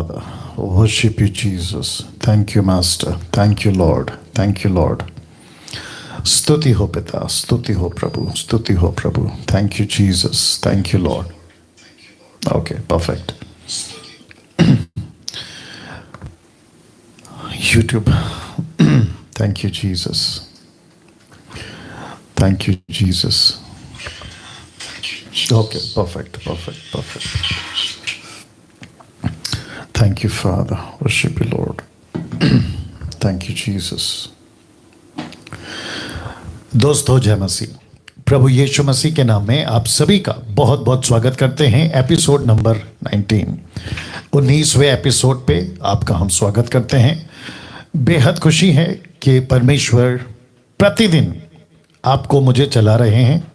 Father. Worship you, Jesus. Thank you, Master. Thank you, Lord. Thank you, Lord. स्तुति हो पिता, स्तुति हो प्रभु, स्तुति हो प्रभु. Thank you, Jesus. Thank you, Lord. Okay, perfect. YouTube. Thank you, Jesus. Thank you, Jesus. Okay, perfect. Thank you, Father. Worship you, Lord. Thank you, Jesus. दोस्तों, जय मसीह. प्रभु यीशु मसीह के नाम में आप सभी का बहुत बहुत स्वागत करते हैं. एपिसोड नंबर 19वें एपिसोड पे आपका हम स्वागत करते हैं. बेहद खुशी है कि परमेश्वर प्रतिदिन आपको मुझे चला रहे हैं.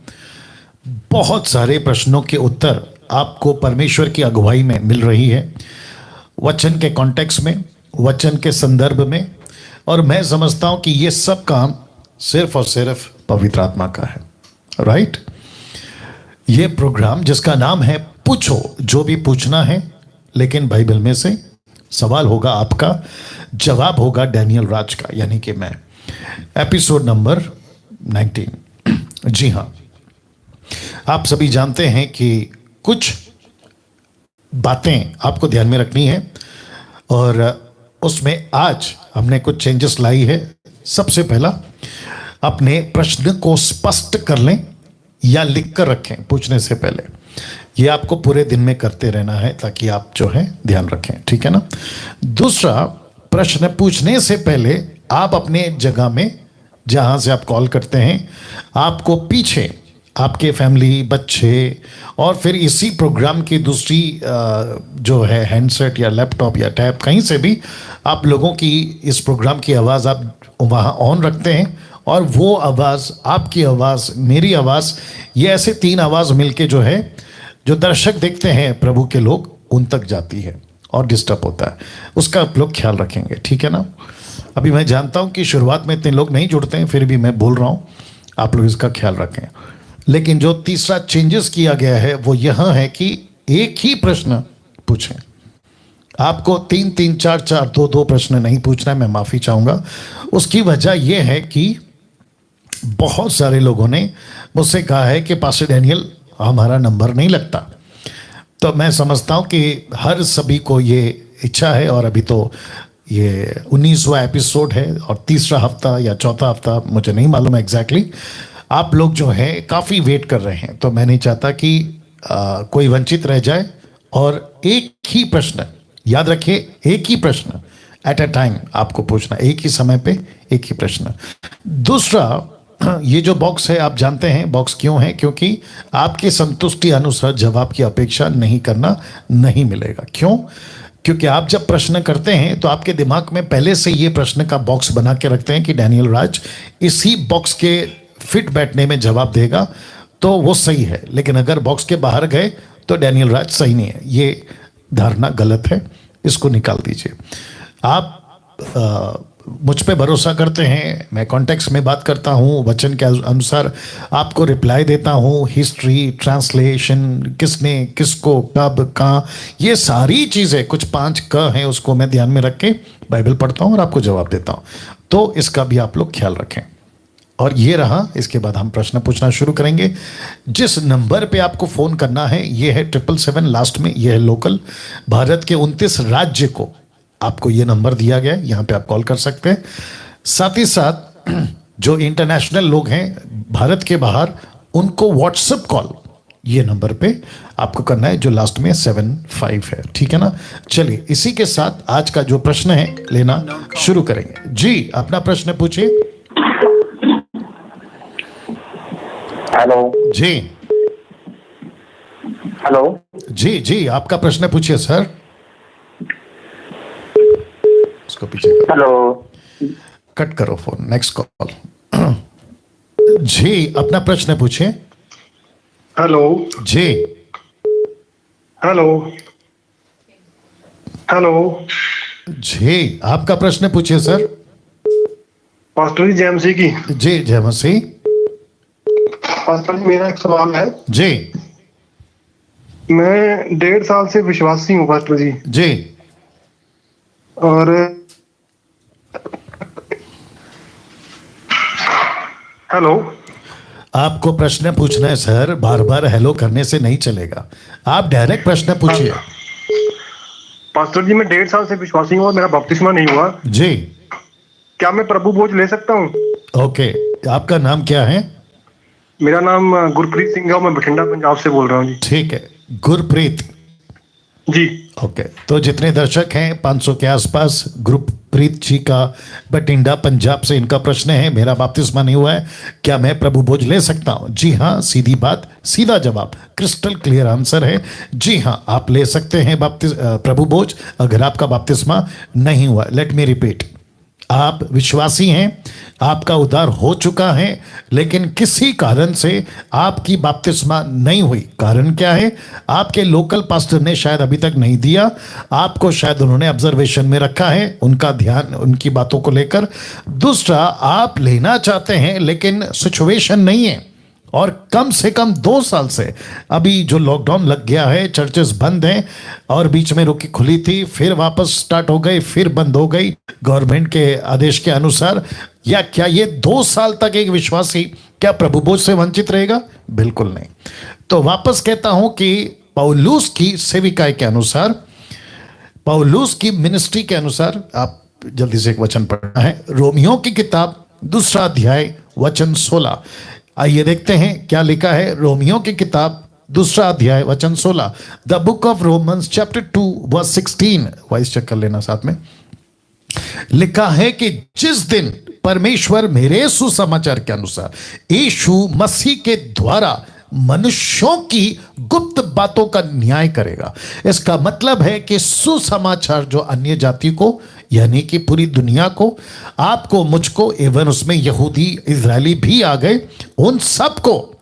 बहुत सारे प्रश्नों के उत्तर आपको परमेश्वर की अगुवाई में मिल रही है, वचन के कॉन्टेक्स्ट में, वचन के संदर्भ में. और मैं समझता हूं कि ये सब काम सिर्फ और सिर्फ पवित्र आत्मा का है. राइट? ये प्रोग्राम जिसका नाम है पूछो जो भी पूछना है, लेकिन बाइबल में से सवाल होगा आपका, जवाब होगा डैनियल राज का, यानी कि मैं. Episode number 19. जी हाँ, आप सभी जानते हैं कि कुछ बातें आपको ध्यान में रखनी है और उसमें आज हमने कुछ चेंजेस लाई है. सबसे पहला, अपने प्रश्न को स्पष्ट कर लें या लिख कर रखें पूछने से पहले. ये आपको पूरे दिन में करते रहना है ताकि आप जो है ध्यान रखें, ठीक है ना. दूसरा, प्रश्न पूछने से पहले आप अपने जगह में जहां से आप कॉल करते हैं, आपको पीछे आपके फैमिली, बच्चे और फिर इसी प्रोग्राम की दूसरी जो है हैंडसेट या लैपटॉप या टैब, कहीं से भी आप लोगों की इस प्रोग्राम की आवाज़ आप वहाँ ऑन रखते हैं और वो आवाज़, आपकी आवाज़, मेरी आवाज़, ये ऐसे तीन आवाज़ मिलके जो है, जो दर्शक देखते हैं प्रभु के लोग, उन तक जाती है और डिस्टर्ब होता है. उसका आप लोग ख्याल रखेंगे, ठीक है ना. अभी मैं जानता हूँ कि शुरुआत में इतने लोग नहीं जुड़ते हैं, फिर भी मैं बोल रहा हूँ, आप लोग इसका ख्याल रखें. लेकिन जो तीसरा चेंजेस किया गया है वो यह है कि एक ही प्रश्न पूछें. आपको 3-3, 4-4, 2-2 प्रश्न नहीं पूछना है. मैं माफ़ी चाहूँगा. उसकी वजह यह है कि बहुत सारे लोगों ने मुझसे कहा है कि पास्टर डैनियल, हमारा नंबर नहीं लगता. तो मैं समझता हूँ कि हर सभी को ये इच्छा है, और अभी तो ये 19वां एपिसोड है और तीसरा हफ्ता या चौथा हफ्ता, मुझे नहीं मालूम है एग्जैक्टली. आप लोग जो है काफ़ी वेट कर रहे हैं, तो मैं नहीं चाहता कि कोई वंचित रह जाए. और एक ही प्रश्न, याद रखिए, एक ही प्रश्न एट अ टाइम आपको पूछना, एक ही समय पे एक ही प्रश्न. दूसरा, ये जो बॉक्स है, आप जानते हैं बॉक्स क्यों है? क्योंकि आपकी संतुष्टि अनुसार जवाब की अपेक्षा नहीं करना, नहीं मिलेगा. क्यों? क्योंकि आप जब प्रश्न करते हैं तो आपके दिमाग में पहले से ये प्रश्न का बॉक्स बना के रखते हैं कि डैनियल राज इसी बॉक्स के फिट बैठने में जवाब देगा, तो वो सही है. लेकिन अगर बॉक्स के बाहर गए तो डैनियल राज सही नहीं है. ये धारणा गलत है, इसको निकाल दीजिए. आप मुझ पे भरोसा करते हैं, मैं कॉन्टेक्स्ट में बात करता हूँ, वचन के अनुसार आपको रिप्लाई देता हूँ. हिस्ट्री, ट्रांसलेशन, किसने, किसको, कब, कहाँ, ये सारी चीज़ें, कुछ 5 क हैं, उसको मैं ध्यान में रख के बाइबल पढ़ता हूँ और आपको जवाब देता हूँ. तो इसका भी आप लोग ख्याल रखें. और ये रहा, इसके बाद हम प्रश्न पूछना शुरू करेंगे. जिस नंबर पे आपको फ़ोन करना है ये है 777, लास्ट में ये है लोकल. भारत के 29 राज्य को आपको ये नंबर दिया गया है, यहाँ पे आप कॉल कर सकते हैं. साथ ही साथ जो इंटरनेशनल लोग हैं भारत के बाहर, उनको व्हाट्सएप कॉल ये नंबर पे आपको करना है, जो लास्ट में 75 है, ठीक है ना. चलिए, इसी के साथ आज का जो प्रश्न है लेना शुरू करेंगे. जी, अपना प्रश्न पूछिए. हेलो जी. हेलो जी, आपका प्रश्न पूछिए सर. उसको पीछे करो. हेलो कट करो फोन. Next call. जी, अपना प्रश्न पूछिए. हेलो जी. हेलो हेलो जी, आपका प्रश्न पूछिए सर. पास्टर जी, जय मसीह की. जी, जय मसीह. पास्टर जी, मेरा एक सवाल है. जी. मैं 1.5 साल से विश्वासी हूँ पास्टर जी. जी. और हेलो। आपको प्रश्न पूछना है सर, बार बार हेलो करने से नहीं चलेगा, आप डायरेक्ट प्रश्न पूछिए। पास्टर जी, मैं 1.5 साल से विश्वासी हूँ और मेरा बपतिस्मा नहीं हुआ। जी। क्या मैं प्रभु भोज ले सकता हूँ? ओके, आपका नाम क्या है? मेरा नाम गुरप्रीत सिंह है और मैं बठिंडा पंजाब से बोल रहा हूँ जी। ठीक है, गुरप्रीत जी। ओके। तो जितने दर्शक हैं 500 के आसपास, गुरप्रीत जी का बठिंडा पंजाब से इनका प्रश्न है, मेरा बपतिस्मा नहीं हुआ है, क्या मैं प्रभु भोज ले सकता हूं? जी हाँ, सीधी बात, सीधा जवाब, क्रिस्टल क्लियर आंसर है। जी हाँ, आप ले सकते हैं प्रभु भोज अगर आपका बपतिस्मा नहीं हुआ। लेट मी रिपीट, आप विश्वासी हैं, आपका उद्धार हो चुका है, लेकिन किसी कारण से आपकी बपतिस्मा नहीं हुई। कारण क्या है? आपके लोकल पास्टर ने शायद अभी तक नहीं दिया, आपको शायद उन्होंने ऑब्जर्वेशन में रखा है, उनका ध्यान उनकी बातों को लेकर। दूसरा, आप लेना चाहते हैं लेकिन सिचुएशन नहीं है, और कम से कम 2 साल से, अभी जो लॉकडाउन लग गया है, चर्चेस बंद हैं, और बीच में रुकी खुली थी, फिर वापस स्टार्ट हो गई, फिर बंद हो गई गवर्नमेंट के आदेश के अनुसार। या क्या ये 2 साल तक एक विश्वासी क्या प्रभु भोज से वंचित रहेगा? बिल्कुल नहीं। तो वापस कहता हूं कि पौलुस की सेविकाई के अनुसार, पौलुस की मिनिस्ट्री के अनुसार, आप जल्दी से एक वचन पढ़ना है, रोमियो की किताब 2 अध्याय वचन 16। आइए देखते हैं क्या लिखा है। रोमियो की किताब 2 अध्याय वचन 16, the book of Romans chapter 2 verse 16, वाइस चेक कर लेना साथ में। लिखा है कि जिस दिन परमेश्वर मेरे सुसमाचार के अनुसार यीशु मसीह के द्वारा मनुष्यों की गुप्त बातों का न्याय करेगा। इसका मतलब है कि सुसमाचार जो अन्य जाति को, यानी कि पूरी दुनिया को, आपको, मुझको, एवं उसमें यहूदी इजरायली भी आ गए, उन सबको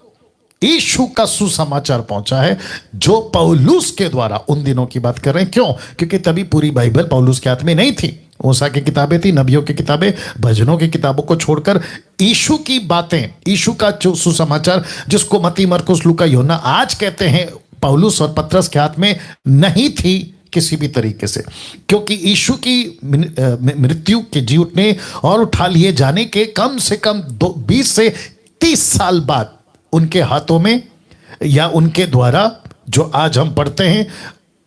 यीशु का सुसमाचार पहुंचा है, जो पौलुस के द्वारा, उन दिनों की बात कर रहे हैं। क्यों? क्योंकि तभी पूरी बाइबल पौलुस के हाथ में नहीं थी, मूसा की किताबें थी, नबियों की किताबें, भजनों की किताबों को छोड़कर यीशु की बातें, यीशु का जो सुसमाचार, जिसको मत्ती, मरकुस, लूका, यूहन्ना आज कहते हैं, पौलुस और पतरस के हाथ में नहीं थी किसी भी तरीके से। क्योंकि यीशु की मृत्यु के जी उठने और उठा लिए जाने के कम से कम 20 से 30 साल बाद उनके हाथों में, या उनके द्वारा जो आज हम पढ़ते हैं,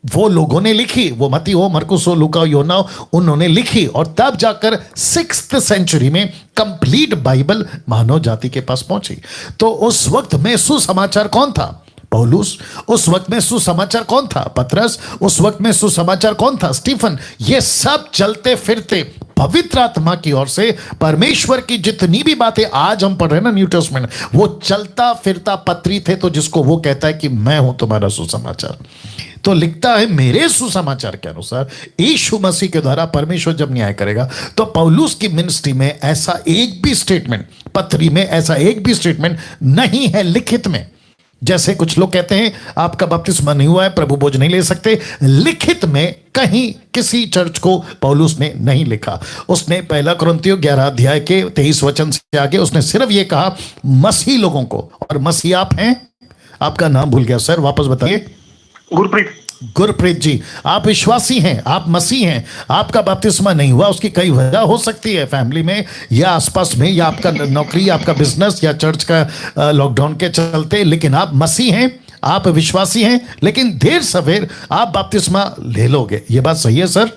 वो लोगों ने लिखी, वो मत्ती हो, मरकुस हो, लूका, यूहन्ना, उन्होंने लिखी, और तब जाकर 6th सेंचुरी में कंप्लीट बाइबल मानव जाति के पास पहुंची। तो उस वक्त में सुसमाचार कौन था? पौलुस। उस वक्त में सुसमाचार कौन था? पतरस। उस वक्त में सुसमाचार कौन था? स्टीफन। ये सब चलते फिरते पवित्र आत्मा की ओर से परमेश्वर की जितनी भी बातें आज हम पढ़ रहे हैं ना, न्यू टेस्टमेंट, वो चलता फिरता पत्री थे, तो जिसको वो कहता है कि मैं हूं तुम्हारा सुसमाचार। तो लिखता है मेरे सुसमाचार के अनुसार यीशु मसीह के द्वारा परमेश्वर जब न्याय करेगा, तो पौलुस की मिनिस्ट्री में ऐसा एक भी स्टेटमेंट, पत्री में ऐसा एक भी स्टेटमेंट नहीं है लिखित में। जैसे कुछ लोग कहते हैं आपका बपतिस्मा नहीं हुआ है, प्रभु भोज नहीं ले सकते, लिखित में कहीं किसी चर्च को पौलुस ने नहीं लिखा। उसने 1 कुरिन्थियों 11 अध्याय के 23 वचन से आगे उसने सिर्फ ये कहा मसीह लोगों को, और मसीह आप हैं, आपका नाम भूल गया सर, वापस बताइए। गुरप्रीत। गुरप्रीत जी, आप विश्वासी हैं, आप मसीह हैं, आपका बपतिस्मा नहीं हुआ, उसकी कई वजह हो सकती है, फैमिली में या आसपास में, या आपका नौकरी, आपका बिजनेस, या चर्च का लॉकडाउन के चलते, लेकिन आप मसीह हैं, आप विश्वासी हैं, लेकिन देर सवेर आप बपतिस्मा ले लोगे। ये बात सही है सर?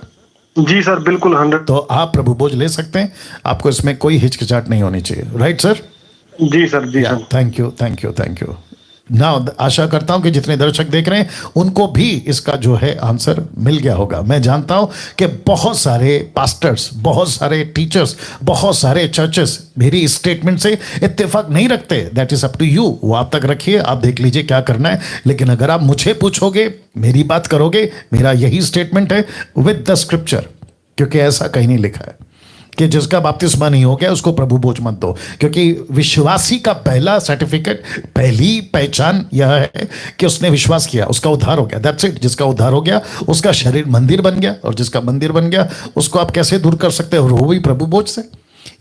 जी सर, बिल्कुल 100। तो आप प्रभु भोज ले सकते हैं, आपको इसमें कोई हिचकिचाहट नहीं होनी चाहिए। Right sir? जी सर, जी sir. Thank you, thank you, thank you. Now आशा करता हूं कि जितने दर्शक देख रहे हैं उनको भी इसका जो है आंसर मिल गया होगा। मैं जानता हूं कि बहुत सारे पास्टर्स, बहुत सारे टीचर्स, बहुत सारे चर्चेस मेरी इस स्टेटमेंट से इत्तेफाक नहीं रखते। That is up to you, वो आप तक रखिए, आप देख लीजिए क्या करना है। लेकिन अगर आप मुझे पूछोगे, मेरी बात करोगे, मेरा यही स्टेटमेंट है विद द स्क्रिप्चर, क्योंकि ऐसा कहीं नहीं लिखा है कि जिसका बपतिस्मा नहीं हो गया उसको प्रभु भोज मत दो। क्योंकि विश्वासी का पहला सर्टिफिकेट, पहली पहचान यह है कि उसने विश्वास किया, उसका उद्धार हो गया। That's it. जिसका उद्धार हो गया उसका शरीर मंदिर बन गया, और जिसका मंदिर बन गया उसको आप कैसे दूर कर सकते हो? वो भी प्रभु भोज से,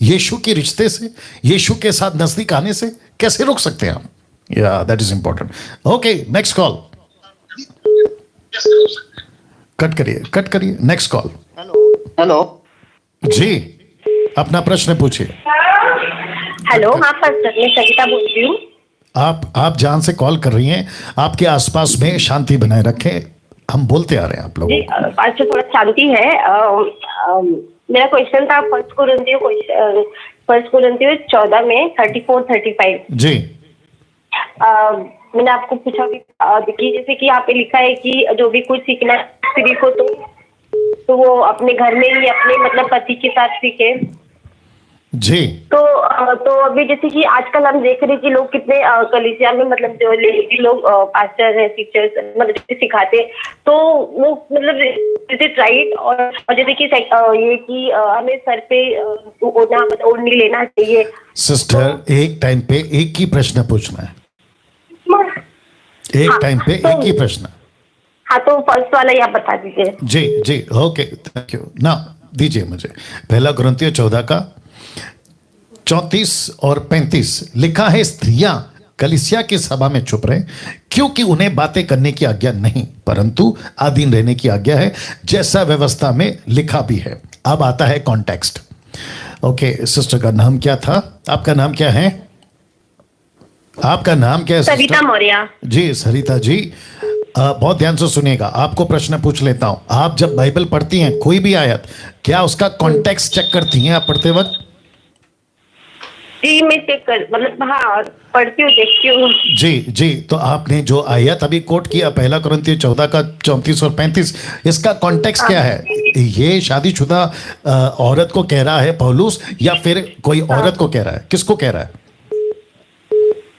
यीशु के रिश्ते से, यीशु के साथ नजदीक आने से कैसे रोक सकते हैं आप? या that is important. Okay, next call. Cut करिए, कट करिए, नेक्स्ट कॉल। हेलो। हेलो जी, अपना प्रश्न पूछिए। हेलो, हाँ पास्टर, मैं सविता बोल रही हूँ। आप जहां से कॉल कर रही हैं, आपके आसपास में शांति बनाए रखें, हम बोलते आ रहे हैं आप लोगों जी को। पास्टर, थोड़ा शांति है। मेरा क्वेश्चन था फर्स्ट कुरिन्थियों 14 में 34-35। जी मैंने आपको पूछा कि जैसे कि यहाँ पे लिखा है कि जो भी कुछ सीखना है स्त्री को तो वो अपने घर में ही अपने मतलब पति के साथ सीखे। जी तो अभी जैसे कि आजकल हम देख रहे हैं कि लोग कितने कलीसिया में मतलब जो लेडी लोग पास्टर है, टीचर्स मतलब सिखाते हैं, तो वो मतलब इज इट राइट? और जैसे कि ये कि हमें सर पे ओढ़ना मतलब ओढ़नी लेना चाहिए। सिस्टर, एक टाइम पे एक ही प्रश्न पूछना है, एक हाँ, टाइम पे एक ही प्रश्न। हाँ, तो फर्स्ट वाला ही आप बता दीजिए। जी जी, ओके, थैंक यू। ना दीजिए मुझे पहला कुरिन्थियों 14 का 34 और 35 लिखा है, स्त्रियां कलीसिया की सभा में चुप रहे क्योंकि उन्हें बातें करने की आज्ञा नहीं परंतु अधीन रहने की आज्ञा है, जैसा व्यवस्था में लिखा भी है। अब आता है कॉन्टेक्स्ट। ओके, सिस्टर का नाम क्या था? आपका नाम क्या है? आपका नाम क्या है? सविता मौर्य। जी सरिता जी, बहुत ध्यान से सुनिएगा, आपको प्रश्न पूछ लेता हूं। आप जब बाइबल पढ़ती हैं कोई भी आयत, क्या उसका कॉन्टेक्स्ट चेक करती हैं आप पढ़ते वक्त? जी मैं चेक कर मतलब हाँ पढ़ती हूँ, देखती हूँ। जी जी, तो आपने जो आयत अभी कोट किया पहला कुरिन्थियों 14 का 34 और 35, इसका कॉन्टेक्स्ट क्या है? ये शादीशुदा औरत को कह रहा है पौलुस, या फिर कोई औरत को कह रहा है? किसको कह रहा है?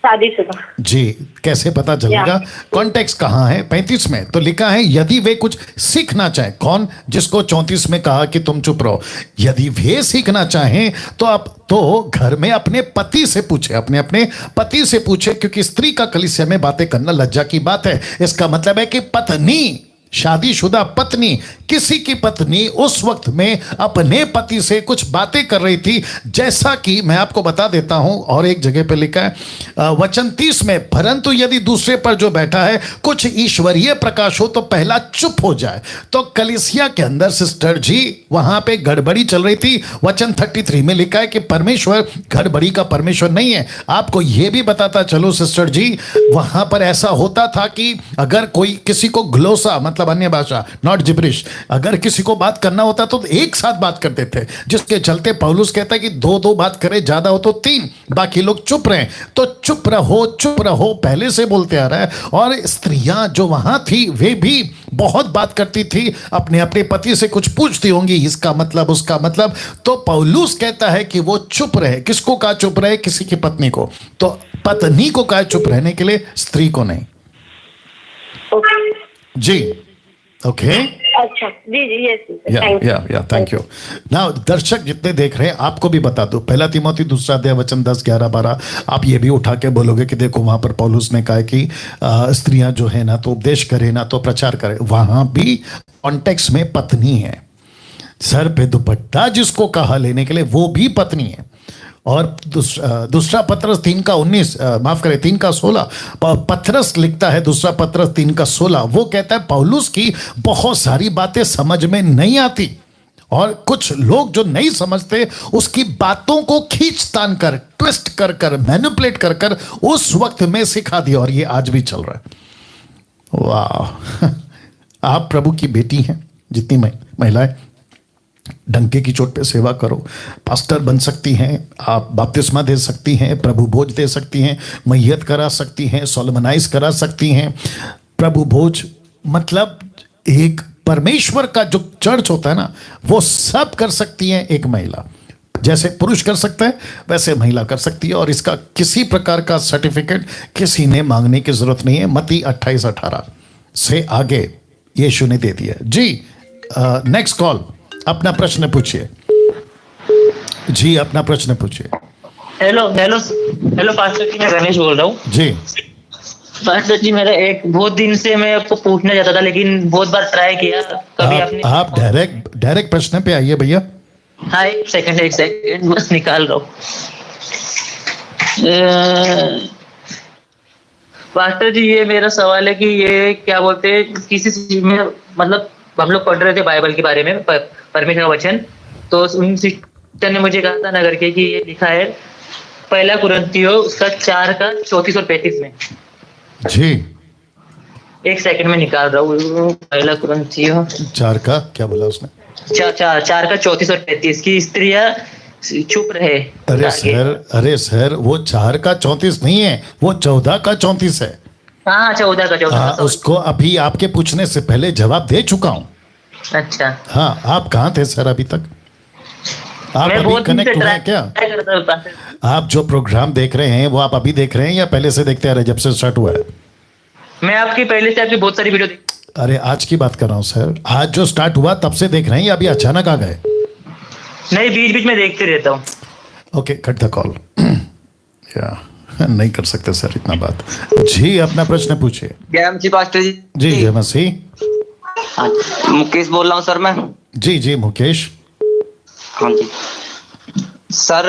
शादीशुदा। जी, कैसे पता चलेगा? कॉन्टेक्स्ट कहाँ है? 35 में तो लिखा है यदि वे कुछ सीखना चाहे। कौन? जिसको 34 में कहा कि तुम चुप रहो। यदि वे सीखना चाहें तो आप तो घर में अपने पति से पूछे, अपने पति से पूछे, क्योंकि स्त्री का कलीसिया में बातें करना लज्जा की बात है। इसका मतलब है कि पत्नी, शादीशुदा पत्नी, किसी की पत्नी उस वक्त में अपने पति से कुछ बातें कर रही थी, जैसा कि मैं आपको बता देता हूं, और एक जगह पे लिखा है वचन 30 में, परंतु यदि दूसरे पर जो बैठा है कुछ ईश्वरीय प्रकाश हो तो पहला चुप हो जाए। तो कलीसिया के अंदर सिस्टर जी वहां पे गड़बड़ी चल रही थी। वचन 33 में लिखा है कि परमेश्वर गड़बड़ी का परमेश्वर नहीं है। आपको यह भी बताता चलो सिस्टर जी, वहां पर ऐसा होता था कि अगर कोई किसी को ग्लोसा मतलब अन्य भाषा, नॉट जिब्रिश, अगर किसी को बात करना होता तो एक साथ बात करते थे, जिसके चलते पौलुस कहता है कि दो बात करे, ज्यादा हो तो 3, बाकी लोग चुप रहे। तो चुप रहो पहले से बोलते आ रहा है। और स्त्रियां जो वहां थी वे भी बहुत बात करती थी, अपने पति से कुछ पूछती होंगी, इसका मतलब उसका मतलब। तो पौलुस कहता है कि वो चुप रहे। किसको कहा चुप रहे? किसी की पत्नी को। तो पत्नी को कहा चुप रहने के लिए, स्त्री को नहीं। जी ओके, अच्छा जी यस, या थैंक यू। नाउ दर्शक जितने देख रहे हैं, आपको भी बता दो, पहला तिमोथी 2 अध्याय वचन 10, 11, 12, आप ये भी उठा के बोलोगे कि देखो वहां पर पौलुस ने कहा कि स्त्रियां जो है ना तो उपदेश करे ना तो प्रचार करे। वहां भी कॉन्टेक्स्ट में पत्नी है। सर पे दुपट्टा जिसको कहा लेने के लिए, वो भी पत्नी है। और दूसरा पत्रस 3 का 19, माफ करें 3 का 16, पत्रस लिखता है, दूसरा पत्रस 3 का 16, वो कहता है पौलुस की बहुत सारी बातें समझ में नहीं आती, और कुछ लोग जो नहीं समझते उसकी बातों को खींचतान कर, ट्विस्ट कर कर, मैनिपुलेट कर कर उस वक्त में सिखा दिया। और ये आज भी चल रहा है। वाह आप प्रभु की बेटी हैं। जितनी महिलाएं डंके की चोट पे सेवा करो, पास्टर बन सकती हैं, आप बपतिस्मा दे सकती हैं, प्रभु भोज दे सकती हैं, मैयत करा सकती हैं, सोलमनाइज करा सकती हैं। प्रभु भोज मतलब एक परमेश्वर का जो चर्च होता है ना, वो सब कर सकती हैं एक महिला। जैसे पुरुष कर सकता है वैसे महिला कर सकती है, और इसका किसी प्रकार का सर्टिफिकेट किसी ने मांगने की जरूरत नहीं है। मत्ती 28-18 से आगे यीशु ने दे दिया। जी नेक्स्ट कॉल, अपना प्रश्न पूछिए। जी अपना प्रश्न पूछिए। हेलो पास्टर जी, मैं रमेश बोल रहा हूँ। जी पास्टर जी, मेरा एक बहुत दिन से मैं आपको पूछना चाहता था, लेकिन बहुत बार ट्राई किया, कभी आपने। आप डायरेक्ट प्रश्न पे आइए भैया। हाँ एक सेकंड बस निकाल रहा हूँ। पास्टर जी, ये मेरा सवाल है कि ये क्या बोलते हैं, किसी चीज में मतलब हम लोग पढ़ रहे थे बाइबल के बारे में, परमेश्वर का वचन। तो उन सिस्टर ने मुझे कहा था ना करके कि ये लिखा है पहला कुरिन्थियों उसका 4 का 34 और 35 में। जी, एक सेकंड में निकाल रहा हूँ। पहला कुरिन्थियों 4 का क्या बोला उसने? 4 का 34 और 35 की स्त्रियां चुप रहे। अरे सर वो 4 का 34 नहीं है, वो 14 का 34 है। हाँ 14 का 14। हाँ, उसको अभी आपके पूछने से पहले जवाब दे चुका हूँ। अच्छा, हाँ, आप कहाँ थे सर अभी तक? आप मैं अभी बहुत दिन से कनेक्ट हुए हैं क्या? ट्राई करता हूँ। आप जो प्रोग्राम देख रहे हैं वो आप अभी देख रहे हैं या पहले से देखते आ रहे जब से स्टार्ट हुआ है? मैं आपकी पहले से आपकी बहुत सारी वीडियो अरे आज की बात कर रहा हूँ सर, आज जो स्टार्ट हुआ तब से देख रहे हैं या अभी अचानक आ गए? नहीं, बीच बीच में देखते रहता हूँ। Okay, cut the call. या नहीं कर सकते सर इतना बात। जी, अपना प्रश्न पूछिए। जय मसीह पास्टर जी। जी जय मसीह। हाँ, मुकेश बोल रहा हूँ सर मैं। जी जी मुकेश। हाँ जी सर,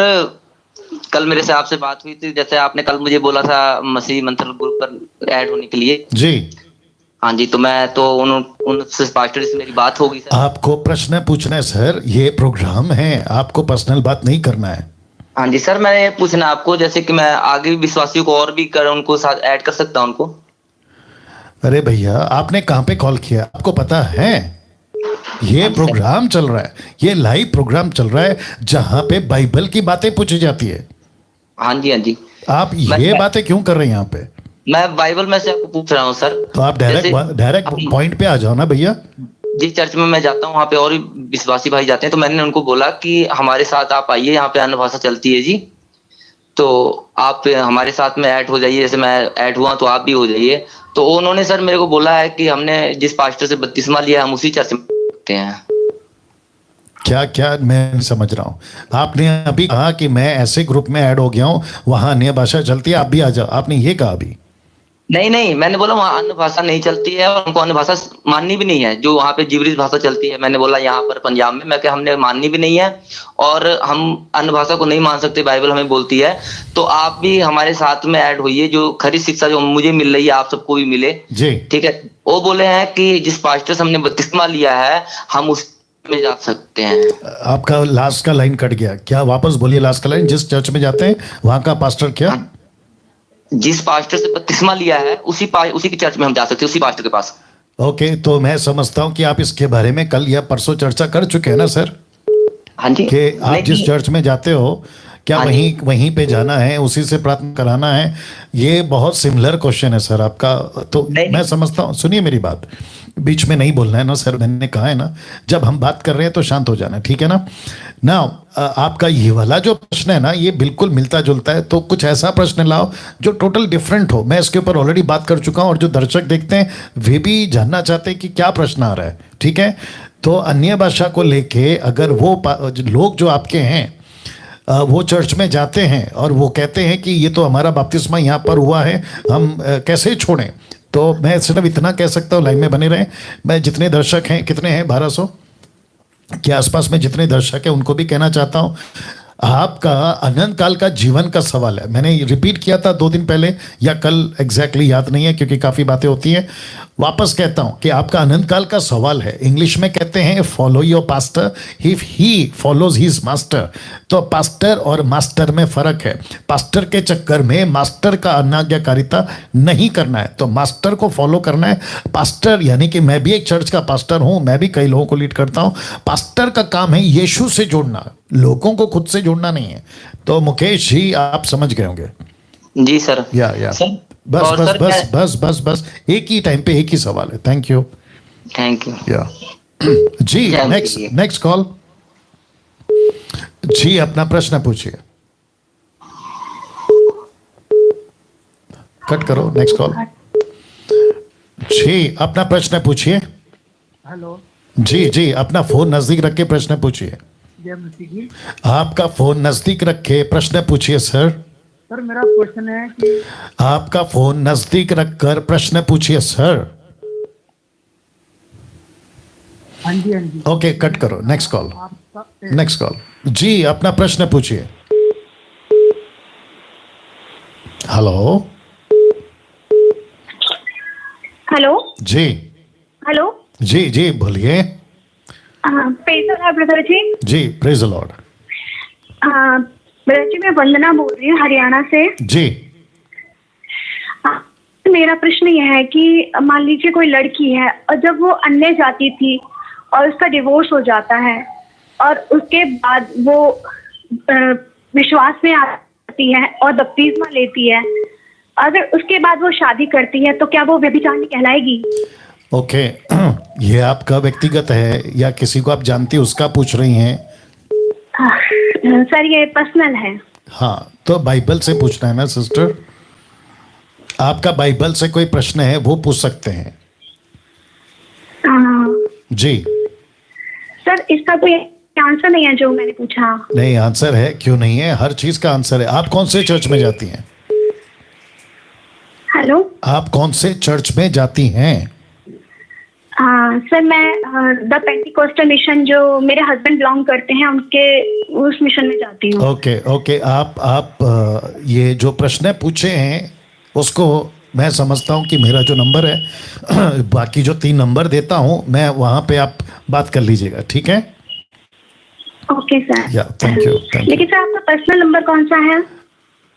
कल मेरे से आपसे बात हुई थी, जैसे आपने कल मुझे बोला था मसीह मंत्र ग्रुप पर ऐड होने के लिए। जी हाँ जी, तो मैं तो उनसे पास्टर से मेरी बात हो गई सर। आपको प्रश्न पूछना है सर, ये प्रोग्राम है, आपको पर्सनल बात नहीं करना है। हाँ जी सर, मैं पूछना आपको जैसे कि मैं आगे भी विश्वासियों को और भी कर उनको साथ ऐड कर सकता हूँ उनको। अरे भैया, आपने कहाँ पे कॉल किया? आपको पता है ये प्रोग्राम चल रहा है, ये लाइव प्रोग्राम चल रहा है जहां पे बाइबल की बातें पूछी जाती है। हाँ जी हाँ जी। आप ये बातें क्यों कर रहे हैं यहाँ पे? मैं बाइबल में से आपको पूछ रहा हूँ सर। तो आप डायरेक्ट पॉइंट पे आ जाओ ना भैया। जिस चर्च में मैं जाता हूँ वहाँ पे और भी विश्वासी भाई जाते हैं, तो मैंने उनको बोला कि हमारे साथ आप आइए, यहाँ पे अन्य भाषा चलती है जी, तो आप हमारे साथ में ऐड हो जाइए। जैसे मैं ऐड हुआ तो आप भी हो जाइए। तो उन्होंने सर मेरे को बोला है कि हमने जिस पास्टर से बपतिस्मा लिया हम उसी चर्च में रखते हैं। क्या क्या मैं नहीं समझ रहा हूँ। आपने अभी कहा कि मैं ऐसे ग्रुप में ऐड हो गया हूँ, वहां अन्य भाषा चलती है, आप भी आ जाओ, आपने ये कहा अभी? नहीं, मैंने बोला वहाँ अन्य भाषा नहीं चलती है और उनको अन्य भाषा माननी भी नहीं है। जो वहाँ पे जिब्रिश भाषा चलती है, मैंने बोला यहाँ पर पंजाब में, मैं क्या हमने माननी भी नहीं है और हम अन्य भाषा को नहीं मान सकते, बाइबल हमें बोलती है। तो आप भी हमारे साथ में ऐड होइए, जो खरी शिक्षा जो मुझे मिल रही है आप सबको भी मिले जी, ठीक है। वो बोले हैं कि जिस पास्टर से हमने बपतिस्मा लिया है हम उस में जा सकते हैं। आपका लास्ट का लाइन कट गया, क्या वापस बोलिए लास्ट का लाइन? जिस चर्च में जाते हैं वहां का पास्टर क्या? जिस पास्टर से बपतिस्मा लिया है उसी की चर्च में हम जा सकते हैं, उसी पास्टर के पास। ओके, तो मैं समझता हूं कि आप इसके बारे में कल या परसों चर्चा कर चुके हैं ना सर? हाँ जी। कि आप जिस चर्च में जाते हो क्या हाँ वहीं पे जाना है, उसी से प्रार्थना कराना है? ये बहुत सिमिलर क्वेश्चन है सर आपका। तो मैं समझता हूँ, सुनिए मेरी बात, बीच में नहीं बोलना है ना सर, मैंने कहा है ना जब हम बात कर रहे हैं तो शांत हो जाना, ठीक है ना? ना आपका ये वाला जो प्रश्न है ना ये बिल्कुल मिलता जुलता है, तो कुछ ऐसा प्रश्न लाओ जो टोटल डिफरेंट हो। मैं इसके ऊपर ऑलरेडी बात कर चुका हूँ और जो दर्शक देखते हैं वे भी जानना चाहते हैं कि क्या प्रश्न आ रहा है, ठीक है? तो अन्य भाषा को लेके अगर वो लोग जो आपके हैं वो चर्च में जाते हैं और वो कहते हैं कि ये तो हमारा बपतिस्मा यहाँ पर हुआ है, हम कैसे छोड़ें? तो मैं सिर्फ इतना कह सकता हूँ, लाइन में बने रहें। मैं जितने दर्शक हैं, कितने हैं, 1200 के आसपास में जितने दर्शक हैं उनको भी कहना चाहता हूँ, आपका अनंत काल का जीवन का सवाल है। मैंने रिपीट किया था 2 दिन पहले या कल, एग्जैक्टली याद नहीं है क्योंकि काफ़ी बातें होती हैं। वापस कहता हूं कि आपका अनंत काल का सवाल है। इंग्लिश में कहते हैं follow your pastor if he follows his master. तो पास्टर और मास्टर में फर्क है। पास्टर के चक्कर में मास्टर का अनाज्ञाकारिता नहीं करना है, तो मास्टर को फॉलो करना है। पास्टर यानी कि मैं भी एक चर्च का पास्टर हूं, मैं भी कई लोगों को लीड करता हूं। पास्टर का काम है यीशु से जोड़ना, लोगों को खुद से जोड़ना नहीं है। तो मुकेश जी आप समझ गए होंगे। जी सर। या बस एक ही टाइम पे एक ही सवाल है। Thank you. या जी, नेक्स्ट कॉल। जी अपना प्रश्न पूछिए। कट करो, नेक्स्ट कॉल। जी अपना प्रश्न पूछिए। हेलो जी अपना फोन नजदीक रख के प्रश्न पूछिए। आपका फोन नजदीक रखे प्रश्न पूछिए सर। सर मेरा क्वेश्चन है कि आपका फोन नजदीक रखकर प्रश्न पूछिए सर। हाँ जी। ओके कट करो, नेक्स्ट कॉल। Next call. जी अपना प्रश्न पूछिए। हेलो हेलो जी। हेलो जी जी बोलिए। प्रेज द लॉर्ड ब्रदर जी। जी प्रेज द लॉर्ड। ब्रदर जी मैं वंदना बोल रही हूँ हरियाणा से। जी मेरा प्रश्न यह है कि मान लीजिए कोई लड़की है और जब वो अन्य जाति थी और उसका डिवोर्स हो जाता है और उसके बाद वो विश्वास में आती है और बपतिस्मा लेती है, अगर उसके बाद वो शादी करती है तो क्या वो व्यभिचारिणी कहलाएगी? ओके ये आपका व्यक्तिगत है या किसी को आप जानती उसका पूछ रही हैं? सर ये पर्सनल है। हाँ तो बाइबल से पूछना है ना सिस्टर, आपका बाइबल से कोई प्रश्न है वो पूछ सकते हैं। जी सर इसका कोई आंसर नहीं है जो मैंने पूछा। नहीं आंसर है, क्यों नहीं है, हर चीज का आंसर है। आप कौन से चर्च में जाती हैं? हेलो आप कौन से चर्च में जाती हैं? सर मैं द पेंटिकोस्टल मिशन जो मेरे हस्बैंड बिलोंग करते हैं उनके उस मिशन में जाती हूँ। ओके ओके आप ये जो प्रश्न पूछे हैं उसको मैं समझता हूँ कि मेरा जो नंबर है बाकी जो 3 नंबर देता हूँ मैं वहाँ पे आप बात कर लीजिएगा, ठीक है? Okay sir. या थैंक यू। लेकिन सर आपका पर्सनल नंबर कौन सा है?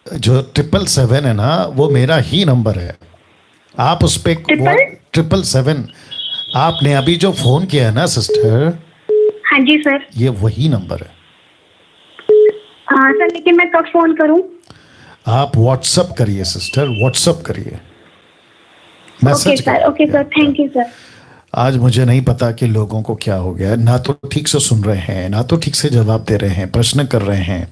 जो 777 है ना वो मेरा ही नंबर है। आप उस पे 777 आपने अभी जो फोन किया है ना सिस्टर। हाँ जी सर। ये वही नंबर है। हाँ सर लेकिन मैं कब फोन करूँ? आप व्हाट्सअप करिए सिस्टर, व्हाट्सअप करिए, मैसेज करिए। Okay sir, thank you sir. आज मुझे नहीं पता कि लोगों को क्या हो गया, ना तो ठीक से सुन रहे हैं ना तो ठीक से जवाब दे रहे हैं, प्रश्न कर रहे हैं।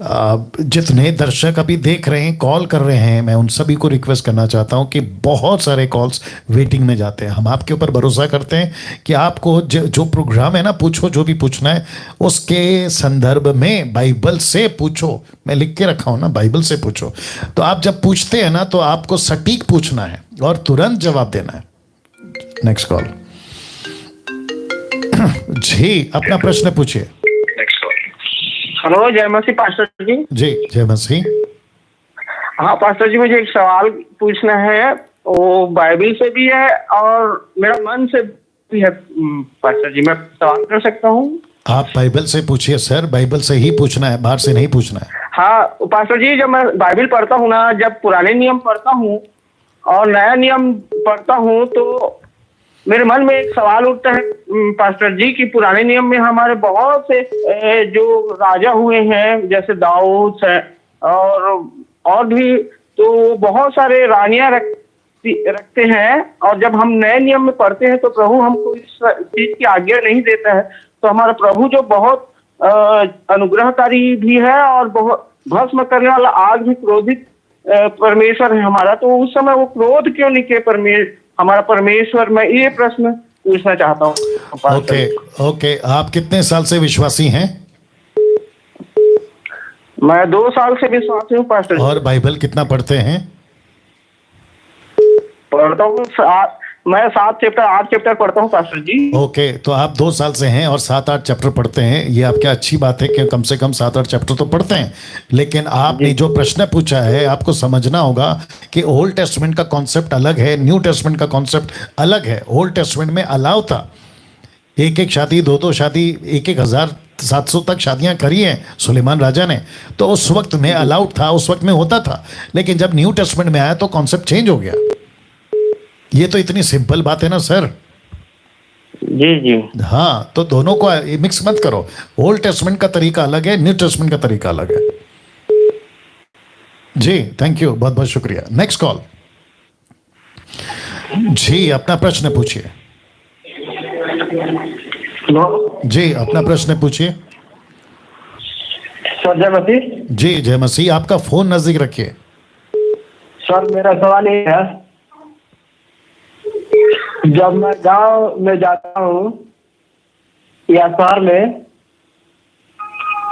जितने दर्शक अभी देख रहे हैं, कॉल कर रहे हैं, मैं उन सभी को रिक्वेस्ट करना चाहता हूं कि बहुत सारे कॉल्स वेटिंग में जाते हैं। हम आपके ऊपर भरोसा करते हैं कि आपको जो प्रोग्राम है ना, पूछो जो भी पूछना है उसके संदर्भ में बाइबल से पूछो। मैं लिख के रखा हूं ना, बाइबल से पूछो। तो आप जब पूछते हैं ना तो आपको सटीक पूछना है और तुरंत जवाब देना है। Next call. जी अपना प्रश्न पूछिए। हेलो जय मसीह पास्टर जी। जी जय मसीह। हाँ पास्टर जी मुझे एक सवाल पूछना है, वो बाइबल से भी है और मेरा मन से भी है। पास्टर जी मैं सवाल कर सकता हूँ? आप बाइबल से पूछिए सर, बाइबल से ही पूछना है, बाहर से नहीं पूछना है। हाँ पास्टर जी जब मैं बाइबल पढ़ता हूँ ना, जब पुराने नियम पढ़ता हूँ और नया नियम पढ़ता हूँ तो मेरे मन में एक सवाल उठता है पास्टर जी कि पुराने नियम में हमारे बहुत से जो राजा हुए हैं जैसे दाऊद है और भी, तो बहुत सारे रानियां रखते हैं। और जब हम नए नियम में पढ़ते हैं तो प्रभु हमको इस चीज की आज्ञा नहीं देता है। तो हमारा प्रभु जो बहुत अनुग्रहकारी भी है और बहुत भस्म करने वाला आग भी क्रोधित परमेश्वर है हमारा, तो उस समय वो क्रोध क्यों नहीं किए हमारा परमेश्वर? मैं ये प्रश्न पूछना चाहता हूँ। ओके आप कितने साल से विश्वासी हैं? मैं 2 साल से विश्वासी हूँ पास्टर। और बाइबल कितना पढ़ते हैं? पढ़ता हूँ मैं 7 चैप्टर 8 चैप्टर पढ़ता हूँ पास्टर जी। ओके तो आप 2 साल से हैं और 7-8 चैप्टर पढ़ते हैं, ये आपकी अच्छी बात है कि कम से कम 7-8 चैप्टर तो पढ़ते हैं। लेकिन आपने जो प्रश्न पूछा है आपको समझना होगा कि ओल्ड टेस्टमेंट का कॉन्सेप्ट अलग है, न्यू टेस्टमेंट का कॉन्सेप्ट अलग है। ओल्ड टेस्टमेंट में अलाउ था, 1-1 शादी 2-2 शादी 1-1700 तक शादियां करी हैं सुलेमान राजा ने, तो उस वक्त में अलाउड था, उस वक्त में होता था। लेकिन जब न्यू टेस्टमेंट में आया तो कॉन्सेप्ट चेंज हो गया। ये तो इतनी सिंपल बात है ना सर। जी जी हाँ तो दोनों को मिक्स मत करो, ओल्ड टेस्टमेंट का तरीका अलग है, न्यू टेस्टमेंट का तरीका अलग है। जी थैंक यू, बहुत बहुत शुक्रिया। Next call. जी अपना प्रश्न पूछिए। जी अपना प्रश्न पूछिए। सर जय मसीह। जी जय मसीह। आपका फोन नजदीक रखिए। सर मेरा सवाल ये है, जब मैं गांव में जाता हूँ या शहर में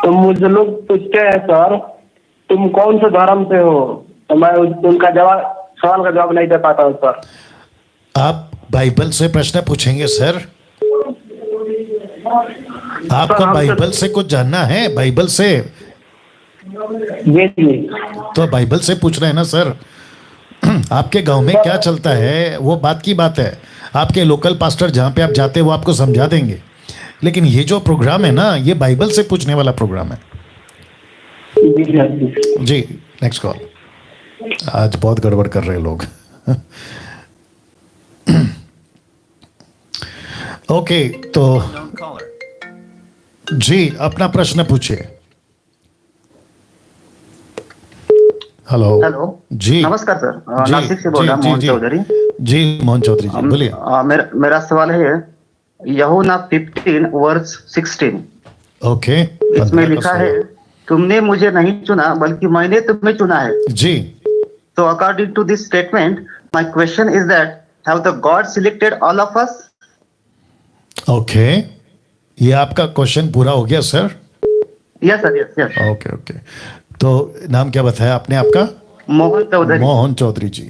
तो मुझे लोग पूछते हैं सर तुम कौन से धर्म से हो, तो मैं उनका सवाल का जवाब नहीं दे पाता हूँ सर। आप बाइबल से प्रश्न पूछेंगे सर? आपको बाइबल से कुछ जानना है? बाइबल से? जी जी। तो बाइबल से पूछ रहे हैं ना सर। आपके गांव में क्या चलता है वो बात की बात है। आपके लोकल पास्टर जहाँ पे आप जाते हैं वो आपको समझा देंगे, लेकिन ये जो प्रोग्राम है ना, ये बाइबल से पूछने वाला प्रोग्राम है। जी, नेक्स्ट कॉल। आज बहुत गड़बड़ कर रहे हैं लोग। ओके, तो जी अपना प्रश्न पूछिए। हेलो। हेलो जी नमस्कार सर, जी, नासिक से बोल रहा हूँ, मोहन चौधरी। जी मोहन चौधरी जी बोलिए। मेरा सवाल है यूहन्ना 15 वर्स 16। ओके, इसमें लिखा है तुमने मुझे नहीं चुना बल्कि मैंने तुम्हें चुना है। जी। So according to this statement, my question is that have the God selected all of us? Okay, ये आपका क्वेश्चन पूरा हो गया sir? Yes sir, yes, yes. Okay okay, तो नाम क्या बताया आपने आपका? मोहन चौधरी। मोहन चौधरी जी।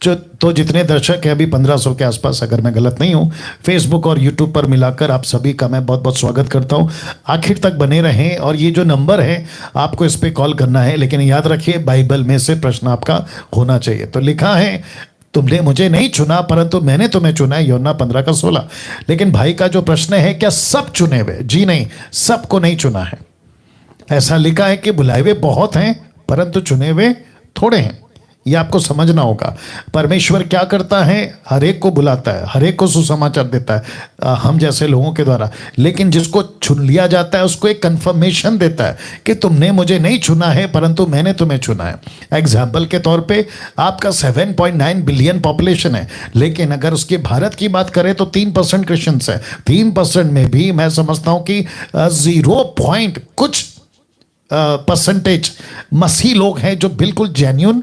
तो जितने दर्शक हैं अभी 1500 के आसपास, अगर मैं गलत नहीं हूं, फेसबुक और यूट्यूब पर मिलाकर आप सभी का मैं बहुत बहुत स्वागत करता हूं। आखिर तक बने रहें, और ये जो नंबर है आपको इस पे कॉल करना है, लेकिन याद रखिए बाइबल में से प्रश्न आपका होना चाहिए। तो लिखा है तुमने मुझे नहीं चुना परंतु मैंने तुम्हें चुना है, यूहन्ना 15:16। लेकिन भाई का जो प्रश्न है, क्या सब चुने हुए? जी नहीं, सबको नहीं चुना है। ऐसा लिखा है कि बुलाए हुए बहुत हैं परंतु चुने हुए थोड़े हैं। ये आपको समझना होगा। परमेश्वर क्या करता है, हर एक को बुलाता है, हर एक को सुसमाचार देता है हम जैसे लोगों के द्वारा, लेकिन जिसको चुन लिया जाता है उसको एक कंफर्मेशन देता है कि तुमने मुझे नहीं चुना है परंतु मैंने तुम्हें चुना है। एग्जाम्पल के तौर पे आपका 7.9 बिलियन पॉपुलेशन है, लेकिन अगर उसके भारत की बात करें तो 3% क्रिश्चियंस है। 3% में भी मैं समझता हूं कि 0 कुछ परसेंटेज मसीह लोग हैं जो बिल्कुल जेन्युइन,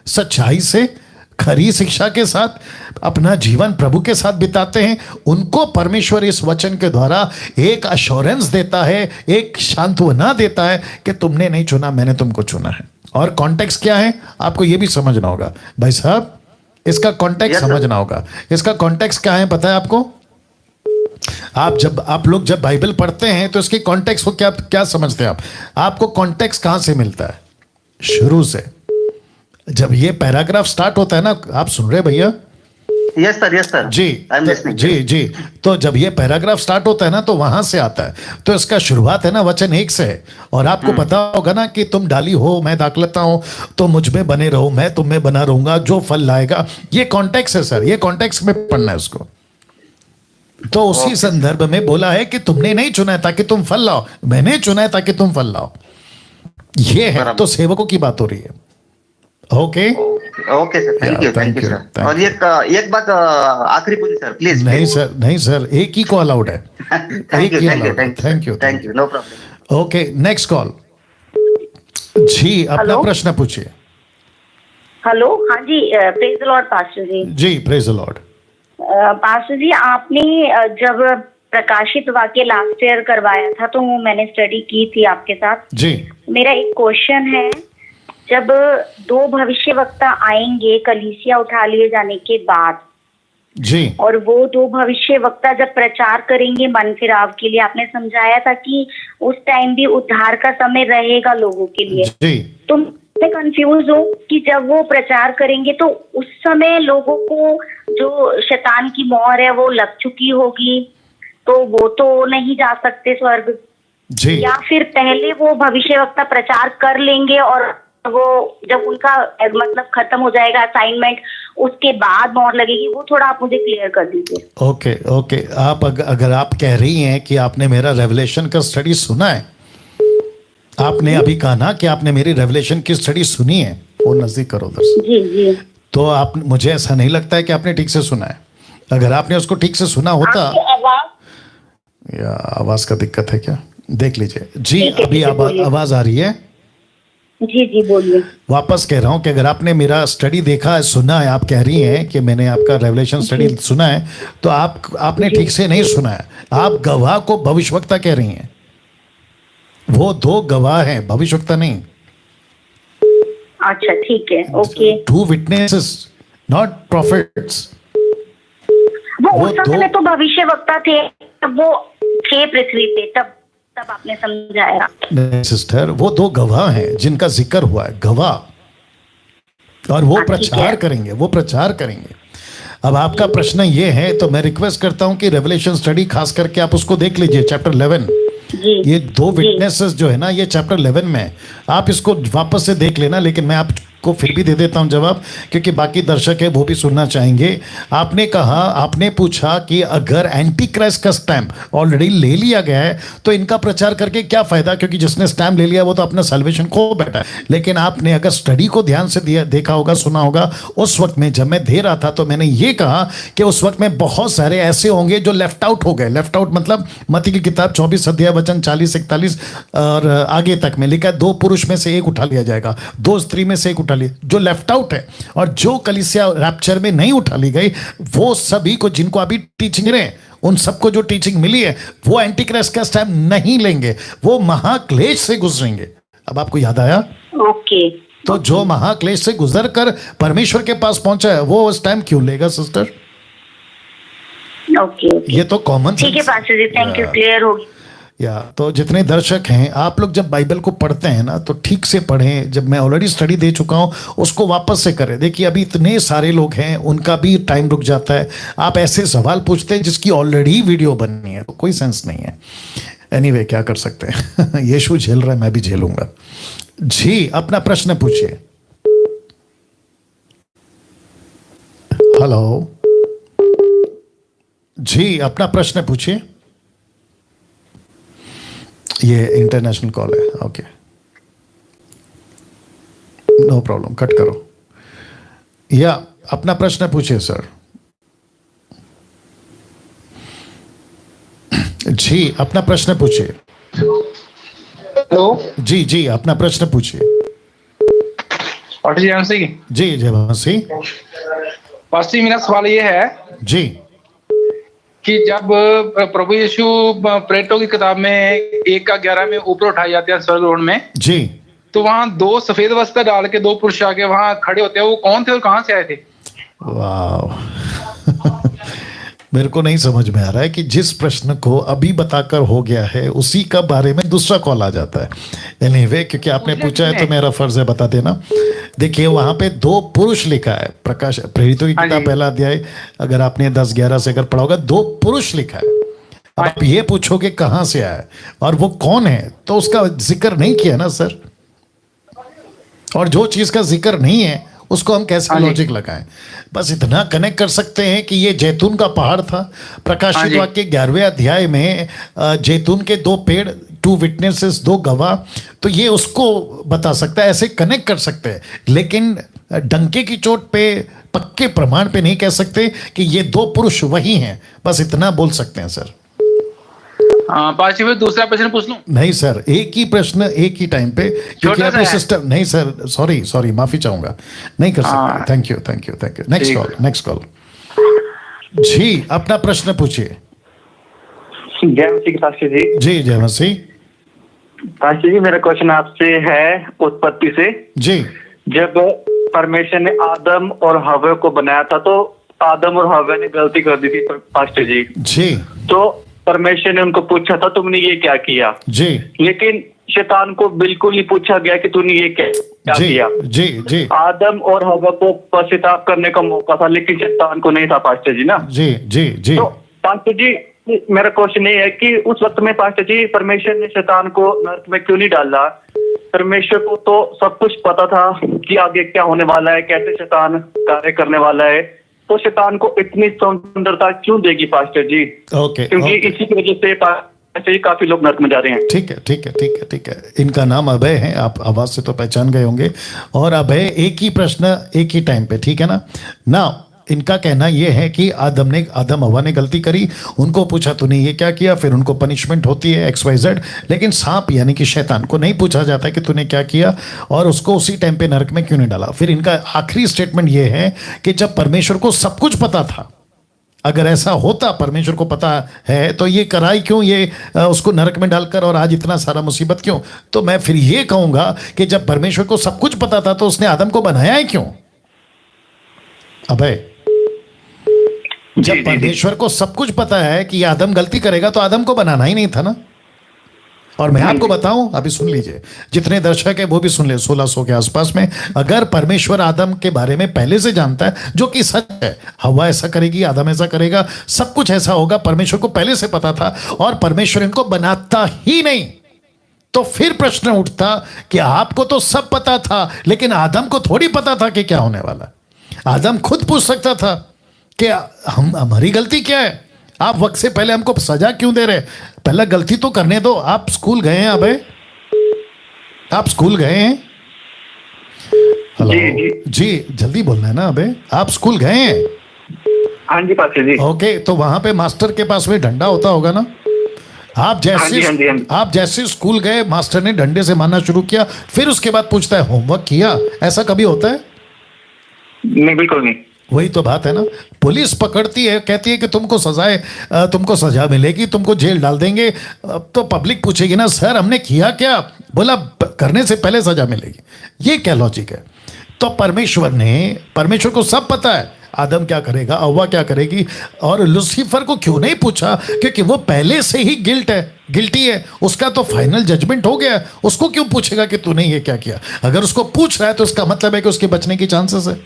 सच्चाई से, खरी शिक्षा के साथ अपना जीवन प्रभु के साथ बिताते हैं। उनको परमेश्वर इस वचन के द्वारा एक अश्योरेंस देता है, एक सांत्वना देता है कि तुमने नहीं चुना, मैंने तुमको चुना है। और कॉन्टेक्स्ट क्या है आपको ये भी समझना होगा भाई साहब, इसका कॉन्टेक्स्ट समझना होगा। इसका कॉन्टेक्स्ट क्या है पता है आपको? आप लोग जब बाइबल पढ़ते हैं तो इसके कॉन्टेक्स्ट को क्या समझते हैं आप? आपको कॉन्टेक्स्ट कहां से मिलता है? शुरू से, जब ये पैराग्राफ स्टार्ट होता है ना, आप सुन रहे भैया? Yes sir, yes sir. जी जी। तो जब ये पैराग्राफ स्टार्ट होता है ना तो वहां से आता है। तो इसका शुरुआत है ना वचन 1 से है। और आपको पता होगा ना कि तुम डाली हो मैं दाखलता हूं, तो मुझ में बने रहो मैं तुम में बना रहूंगा, जो फल लाएगा। ये कॉन्टेक्स्ट है सर, ये कॉन्टेक्स्ट में पढ़ना है उसको। तो उसी संदर्भ में बोला है कि तुमने नहीं चुना है ताकि तुम फल लाओ, मैंने चुना है ताकि तुम फल लाओ। ये है, तो सेवकों की बात हो रही है। Okay okay sir, thank you sir. और एक बात आखिरी पूछी सर प्लीज। नहीं सर, एक ही को अलाउड है। Thank you, no problem. Okay, next call. जी अपना प्रश्न पूछिए। हेलो, हाँ जी, प्रेज द लॉर्ड पास्टर जी। जी प्रेज द लॉर्ड। पास्टर जी, आपने जब प्रकाशित वाक्य लास्ट ईयर करवाया था तो मैंने स्टडी की थी आपके साथ। जी। मेरा एक क्वेश्चन है, जब 2 भविष्यवक्ता आएंगे कलीसिया उठा लिए जाने के बाद जी, और वो 2 भविष्यवक्ता जब प्रचार करेंगे मन फिराव के लिए, आपने समझाया था कि उस टाइम भी उद्धार का समय रहेगा लोगों के लिए जी। तो मैं कंफ्यूज हूँ कि जब वो प्रचार करेंगे तो उस समय लोगों को जो शैतान की मोहर है वो लग चुकी होगी, तो वो तो नहीं जा सकते स्वर्ग जी। या फिर पहले वो भविष्यवक्ता प्रचार कर लेंगे और वो जब उनका मतलब खत्म हो जाएगा असाइनमेंट उसके बाद मोहर लगेगी? वो थोड़ा आप मुझे क्लियर कर दीजिए। ओके, आप अगर आप कह रही हैं कि आपने मेरा रेवलेशन का स्टडी सुना है, आपने अभी कहा ना कि आपने मेरी रेवलेशन की स्टडी सुनी है, वो नजदीक करो उधर से जी। तो आप, मुझे ऐसा नहीं लगता है कि आपने ठीक से सुना है। अगर आपने उसको ठीक से सुना होता, या आवाज का दिक्कत है क्या, देख लीजिए जी। अभी आवाज आ रही है? जी बोलिए। वापस कह रहा हूं कि अगर आपने मेरा स्टडी देखा है, सुना है, आप कह रही हैं कि मैंने आपका रेवलेशन स्टडी सुना है, तो आपने ठीक से नहीं सुना है। आप गवाह को भविष्यवक्ता कह रही हैं। वो 2 गवाह हैं, भविष्यवक्ता नहीं। अच्छा ठीक है, ओके। 2 witnesses, not profits. वो उस समय तो भविष्यवक्ता थे, तब वो थे पृथ्वी पे, तब आपने समझाया। नहीं सिस्टर, वो 2 गवाह हैं जिनका जिक्र हुआ है, गवाह। और वो प्रचार करेंगे, अब आपका प्रश्न ये है, तो मैं रिक्वेस्ट करता हूं कि रेवलेशन स्टडी खास करके आप उसको देख लीजिए, चैप्टर 11। ये दो विटनेसेस जो है ना, ये चैप्टर 11 में है। आप इसको वापस से देख लेना, लेकिन मैं आपको फिर भी दे देता हूं जवाब, क्योंकि बाकी दर्शक है वो भी सुनना चाहेंगे। आपने कहा, आपने पूछा कि अगर एंटी क्राइस्ट का स्टैम्प ऑलरेडी ले लिया गया है तो इनका प्रचार करके क्या फायदा, क्योंकि जिसने स्टैम्प ले लिया वो तो अपना सैल्वेशन खो बैठा है। लेकिन आपने अगर स्टडी को ध्यान से देखा होगा, सुना होगा, उस वक्त में जब मैं दे रहा था तो मैंने ये कहा कि उस वक्त में बहुत सारे ऐसे होंगे जो लेफ्ट आउट हो गए। लेफ्ट आउट मतलब मत्ती की किताब 24 अध्याय वचन 40-41 और आगे तक में लिखा है, 2 पुरुष में से एक उठा लिया जाएगा, 2 स्त्री में से एक उठा लिया, जो लेफ्ट आउट है। और जो कलीसिया रैप्चर में नहीं उठा ली गई, वो सभी को, जिनको अभी टीचिंग रहे, उन सबको जो टीचिंग मिली है, वो एंटी क्राइस्ट का स्टैम्प नहीं लेंगे, वो महाक्लेश से गुजरेंगे। अब आपको याद आया? ओके। तो जो महाक्लेश से गुजर कर परमेश्वर के पास पहुंचा है, वो स्टैम्प क्यों लेगा सिस्टर? ओके। ये तो कॉमन, ठीक है pastor ji, thank you, clear हो गया। या तो जितने दर्शक हैं, आप लोग जब बाइबल को पढ़ते हैं ना, तो ठीक से पढ़ें। जब मैं ऑलरेडी स्टडी दे चुका हूं, उसको वापस से करें। देखिए अभी इतने सारे लोग हैं, उनका भी टाइम रुक जाता है। आप ऐसे सवाल पूछते हैं जिसकी ऑलरेडी वीडियो बननी है, तो कोई सेंस नहीं है। एनीवे क्या कर सकते हैं यीशु झेल रहा है, मैं भी झेलूंगा। जी, अपना प्रश्न पूछिए। हेलो जी, अपना प्रश्न पूछिए। ये इंटरनेशनल कॉल है, ओके, नो प्रॉब्लम, कट करो। या अपना प्रश्न पूछिए सर। जी, अपना प्रश्न पूछिए। हेलो जी जी, अपना प्रश्न पूछिए। पास्टर जी जय मसीह। जी जय मसीह। पास्टर जी, मेरा सवाल ये है जी कि जब प्रभु यीशु प्रेरितों की किताब में 1:11 में ऊपर उठाए जाते हैं स्वर्गलोक में जी, तो वहां 2 सफेद वस्त्र डाल के 2 पुरुष आके वहां खड़े होते हैं, वो कौन थे और कहां से आए थे? वाह मेरे को नहीं समझ में आ रहा है कि जिस प्रश्न को अभी बताकर हो गया है उसी का बारे में दूसरा कॉल आ जाता है। एनीवे, क्योंकि आपने पूछा है तो मेरा फर्ज है बता देना। देखिए वहां पे 2 पुरुष लिखा है, प्रकाश प्रेरितों की किताब पहला अध्याय, अगर आपने 10-11 से अगर पढ़ा होगा, 2 पुरुष लिखा है। अब आप ये पूछोगे कहां से आया और वो कौन है, तो उसका जिक्र नहीं किया ना सर। और जो चीज का जिक्र नहीं है उसको हम कैसे लॉजिक लगाएं? बस इतना कनेक्ट कर सकते हैं कि ये जैतून का पहाड़ था। प्रकाशित वाक्य 11वें अध्याय में जैतून के 2 पेड़, 2 विटनेसेस, 2 गवाह, तो ये उसको बता सकता है, ऐसे कनेक्ट कर सकते हैं। लेकिन डंके की चोट पे, पक्के प्रमाण पे नहीं कह सकते कि ये 2 पुरुष वही हैं। बस इतना बोल सकते हैं सर। पास्टर जी, दूसरा प्रश्न पूछ लूं? नहीं सर, एक ही प्रश्न एक ही टाइम पे, क्योंकि आपके सिस्टम नहीं सर, सॉरी माफी चाहूंगा, नहीं कर सकते। Thank you. Next call. जी, अपना प्रश्न पूछिए। जय मसीह पास्टर जी। जी जय मसीह। पास्टर जी, मेरा क्वेश्चन आपसे है उत्पत्ति से। जी, जब परमेश्वर ने आदम और हव्वा को बनाया था, तो आदम और हव्वा ने गलती कर दी थी पास्टर जी। जी, तो परमेश्वर ने उनको पूछा था तुमने ये क्या किया? जी, लेकिन शैतान को बिल्कुल नहीं पूछा गया कि तूने ये क्या किया। जी जी, आदम और हव्वा को पश्चाताप करने का मौका था, लेकिन शैतान को नहीं था पास्टर जी ना। जी जी जी। तो पास्टर जी, मेरा क्वेश्चन ये है कि उस वक्त में पास्टर जी परमेश्वर ने शैतान को नरक में क्यों नहीं डाला? परमेश्वर को तो सब कुछ पता था कि आगे क्या होने वाला है, कैसे शैतान कार्य करने वाला है, तो शैतान को इतनी स्वतंत्रता क्यों देगी पास्टर जी? ओके, क्योंकि इसी की वजह से पास्टर जी काफी लोग नरक में जा रहे हैं। ठीक है। इनका नाम अभय है, आप आवाज से तो पहचान गए होंगे। और अभय, एक ही प्रश्न एक ही टाइम पे, ठीक है ना। इनका कहना यह है कि आदम हवा ने गलती करी, उनको पूछा तूने ये क्या किया, फिर उनको पनिशमेंट होती है XYZ। लेकिन सांप यानी कि शैतान को नहीं पूछा जाता कि तूने क्या किया और उसको उसी टाइम पे नरक में क्यों नहीं डाला। फिर इनका आखिरी स्टेटमेंट ये है कि जब परमेश्वर को सब कुछ पता था, अगर ऐसा होता, परमेश्वर को पता है, तो ये कराई क्यों, ये उसको नरक में डालकर, और आज इतना सारा मुसीबत क्यों? तो मैं फिर ये कहूंगा कि जब परमेश्वर को सब कुछ पता था तो उसने आदम को बनाया है क्यों? अभय, जब परमेश्वर को सब कुछ पता है कि आदम गलती करेगा, तो आदम को बनाना ही नहीं था ना। और मैं आपको बताऊं, अभी सुन लीजिए, जितने दर्शक है वो भी सुन ले, 1600 के आसपास में, अगर परमेश्वर आदम के बारे में पहले से जानता है, जो कि सच है, हवा ऐसा करेगी, आदम ऐसा करेगा, सब कुछ ऐसा होगा, परमेश्वर को पहले से पता था, और परमेश्वर इनको बनाता ही नहीं, तो फिर प्रश्न उठता कि आपको तो सब पता था, लेकिन आदम को थोड़ी पता था कि क्या होने वाला। आदम खुद पूछ सकता था कि हमारी गलती क्या है, आप वक्त से पहले हमको सजा क्यों दे रहे, पहले गलती तो करने दो। आप स्कूल गए हैं अबे, आप स्कूल गए हैं? हेलो जी, जल्दी बोलना है ना अबे, आप स्कूल गए हैं? हाँ जी पास्टर जी। ओके, तो वहां पे मास्टर के पास में डंडा होता होगा ना, आप जैसे स्कूल गए, मास्टर ने डंडे से मारना शुरू किया, फिर उसके बाद पूछता है होमवर्क किया, ऐसा कभी होता है? नहीं, बिल्कुल नहीं। वही तो बात है ना, पुलिस पकड़ती है, कहती है कि तुमको सजा मिलेगी, तुमको जेल डाल देंगे, तो पब्लिक पूछेगी ना, सर हमने किया क्या? बोला करने से पहले सजा मिलेगी। ये क्या लॉजिक है? तो परमेश्वर को सब पता है, आदम क्या करेगा, हव्वा क्या करेगी, और लूसीफर को क्यों नहीं पूछा? क्योंकि वो पहले से ही गिल्टी है, उसका तो फाइनल जजमेंट हो गया, उसको क्यों पूछेगा कि तूने ये क्या किया? अगर उसको पूछ रहा है तो उसका मतलब है कि उसके बचने की चांसेस है,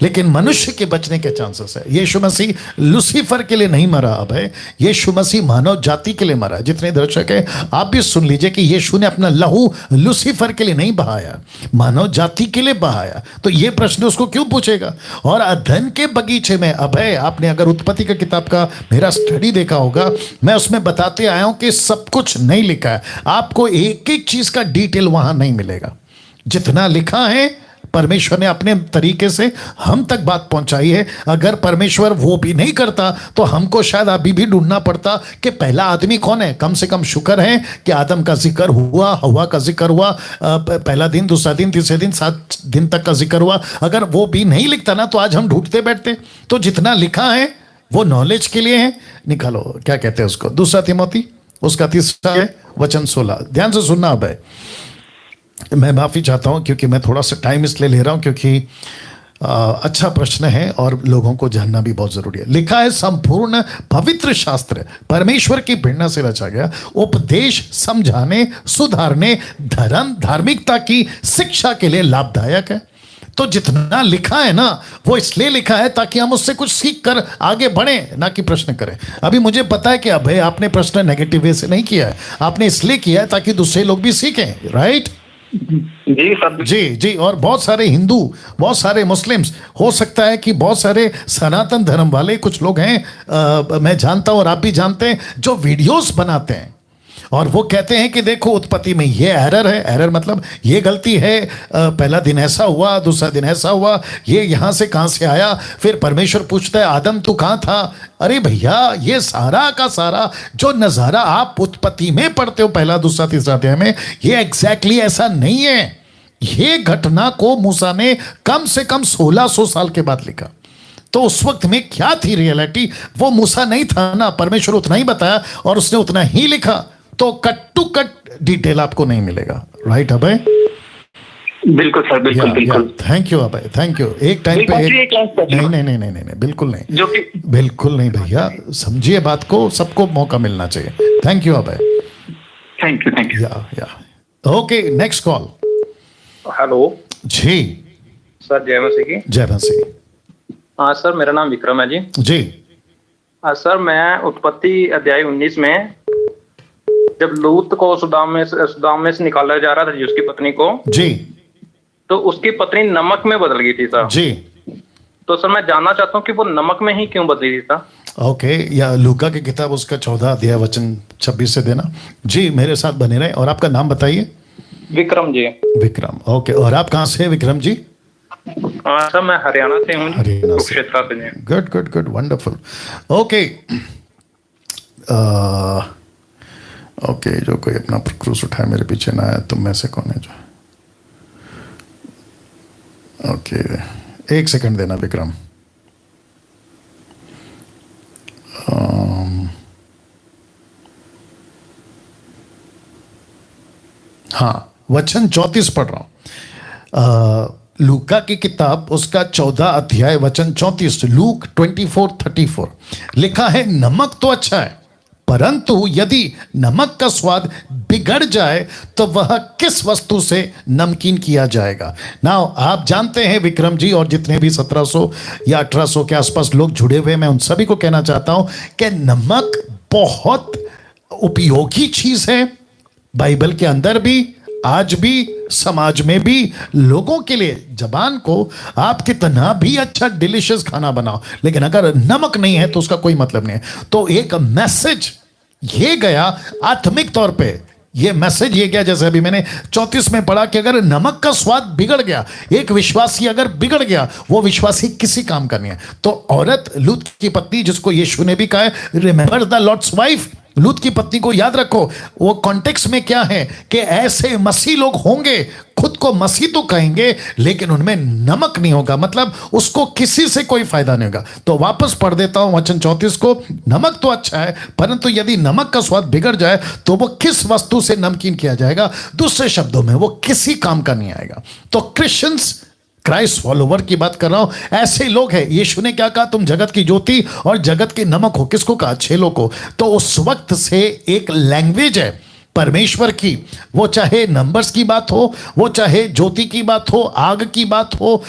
लेकिन मनुष्य के बचने के चांसेस है। यीशु मसीह लूसीफर के लिए नहीं मरा, अब है यीशु मसीह मानव जाति के लिए मरा। जितने दर्शक है आप भी सुन लीजिए कि यीशु ने अपना लहू लूसीफर के लिए नहीं बहाया, मानव जाति के लिए बहाया। तो ये प्रश्न उसको क्यों पूछेगा? और अध्ययन के बगीचे में, अब है आपने अगर उत्पत्ति का किताब का मेरा स्टडी देखा होगा, मैं उसमें बताते आया हूं कि सब कुछ नहीं लिखा है, आपको एक एक चीज का डिटेल वहां नहीं मिलेगा। जितना लिखा है परमेश्वर ने अपने तरीके से हम तक बात पहुंचाई है। अगर परमेश्वर वो भी नहीं करता तो हमको शायद अभी भी ढूंढना पड़ता कि पहला आदमी कौन है। कम से कम शुक्र है कि आदम का जिक्र हुआ, हवा का जिक्र हुआ, पहला दिन, दूसरा दिन, तीसरे दिन, 7 दिन तक का जिक्र हुआ। अगर वो भी नहीं लिखता ना तो आज हम ढूंढते बैठते। तो जितना लिखा है वो नॉलेज के लिए है। निकालो क्या कहते हैं उसको, 2 तिमोथी उसका 3 है वचन 16। ध्यान से सुनना। अब है मैं माफी चाहता हूं क्योंकि मैं थोड़ा सा टाइम इसलिए ले रहा हूं क्योंकि अच्छा प्रश्न है और लोगों को जानना भी बहुत जरूरी है। लिखा है संपूर्ण पवित्र शास्त्र परमेश्वर की प्रेरणा से रचा गया, उपदेश, समझाने, सुधारने, धार्मिकता की शिक्षा के लिए लाभदायक है। तो जितना लिखा है ना वो इसलिए लिखा है ताकि हम उससे कुछ सीख कर आगे बढ़े, ना कि प्रश्न करें। अभी मुझे पता है कि अब आपने प्रश्न नेगेटिव वे से नहीं किया है, आपने इसलिए किया है ताकि दूसरे लोग भी सीखें, राइट? जी सब जी। और बहुत सारे हिंदू, बहुत सारे मुस्लिम्स, हो सकता है कि बहुत सारे सनातन धर्म वाले कुछ लोग हैं, मैं जानता हूं और आप भी जानते हैं, जो वीडियोस बनाते हैं और वो कहते हैं कि देखो उत्पत्ति में ये एरर है। एरर मतलब ये गलती है, पहला दिन ऐसा हुआ, दूसरा दिन ऐसा हुआ, ये यहाँ से कहाँ से आया। फिर परमेश्वर पूछता है आदम तू कहाँ था? अरे भैया ये सारा का सारा जो नज़ारा आप उत्पत्ति में पढ़ते हो, पहला, दूसरा, तीसरा अध्याय में, ये एग्जैक्टली ऐसा नहीं है। ये घटना को मूसा ने कम से कम 1600 साल के बाद लिखा। तो उस वक्त में क्या थी रियलिटी, वो मूसा नहीं था ना, परमेश्वर उतना ही बताया और उसने उतना ही लिखा। तो कट टू कट डिटेल आपको नहीं मिलेगा, राइट अभय? बिल्कुल सर, बिल्कुल। Thank you Abhay, thank you. एक टाइम पे नहीं, बिल्कुल नहीं, जो कि बिल्कुल नहीं भैया, समझिए बात को, सबको मौका मिलना चाहिए। Thank you Abhay, thank you. या ओके, नेक्स्ट कॉल। हेलो जी सर, जय मसीह की। जय मसीह। हाँ सर, मेरा नाम विक्रम है जी। सर मैं उत्पत्ति अध्याय 19 में जब लूत को सुदाम में से निकाला जा रहा था जी, उसकी पत्नी को जी, तो उसकी पत्नी नमक में बदल गई थी सर जी। तो सर मैं जानना चाहता हूँ कि वो नमक में ही क्यों बदली थी सर? ओके, या लूका की किताब उसका 14 अध्याय वचन 26 से देना जी। मेरे साथ बने रहे। और आपका नाम बताइए? विक्रम जी। विक्रम, ओके। और आप कहाँ से हैं विक्रम जी? सर मैं हरियाणा से हूँ। हरियाणा से। Good, wonderful. ओके, ओके, जो कोई अपना क्रूस उठाए मेरे पीछे ना आया। तुम में से कौन है जो? ओके, 1 सेकंड देना विक्रम। हाँ, वचन 34 पढ़ रहा हूं। लूका की किताब उसका 14 अध्याय वचन 34, लूक 24:34 लिखा है नमक तो अच्छा है परंतु यदि नमक का स्वाद बिगड़ जाए तो वह किस वस्तु से नमकीन किया जाएगा? नाउ आप जानते हैं विक्रम जी और जितने भी 1700 या 1800 के आसपास लोग जुड़े हुए, मैं उन सभी को कहना चाहता हूं कि नमक बहुत उपयोगी चीज है, बाइबल के अंदर भी, आज भी, समाज में भी, लोगों के लिए। जबान को आप कितना भी अच्छा डिलिशियस खाना बनाओ, लेकिन अगर नमक नहीं है तो उसका कोई मतलब नहीं है। तो एक मैसेज ये गया आत्मिक तौर पे, ये मैसेज ये गया, जैसे अभी मैंने 34 में पढ़ा कि अगर नमक का स्वाद बिगड़ गया, एक विश्वासी अगर बिगड़ गया, वो विश्वासी किसी काम का नहीं है। तो औरत लूत की पत्नी, जिसको यीशु ने भी कहा है रिमेंबर द लॉर्ड्स वाइफ, लूत की पत्नी को याद रखो। वो कॉन्टेक्स्ट में क्या है कि ऐसे मसीह लोग होंगे, खुद को मसीह तो कहेंगे लेकिन उनमें नमक नहीं होगा, मतलब उसको किसी से कोई फायदा नहीं होगा। तो वापस पढ़ देता हूं वचन 34 को। नमक तो अच्छा है, परंतु यदि नमक का स्वाद बिगड़ जाए तो वो किस वस्तु से नमकीन किया जाएगा? दूसरे शब्दों में वो किसी काम का नहीं आएगा। तो क्रिश्चियंस, क्राइस्ट फॉलोवर की बात कर रहा हूं, ऐसे लोग हैं। यीशु ने क्या कहा? तुम जगत की ज्योति और जगत के नमक हो। किसको कहा? चेलों को। तो उस वक्त से एक लैंग्वेज है परमेश्वर की, वो चाहे नंबर्स की बात हो, वो चाहे ज्योति की बात हो, आग की बात हो,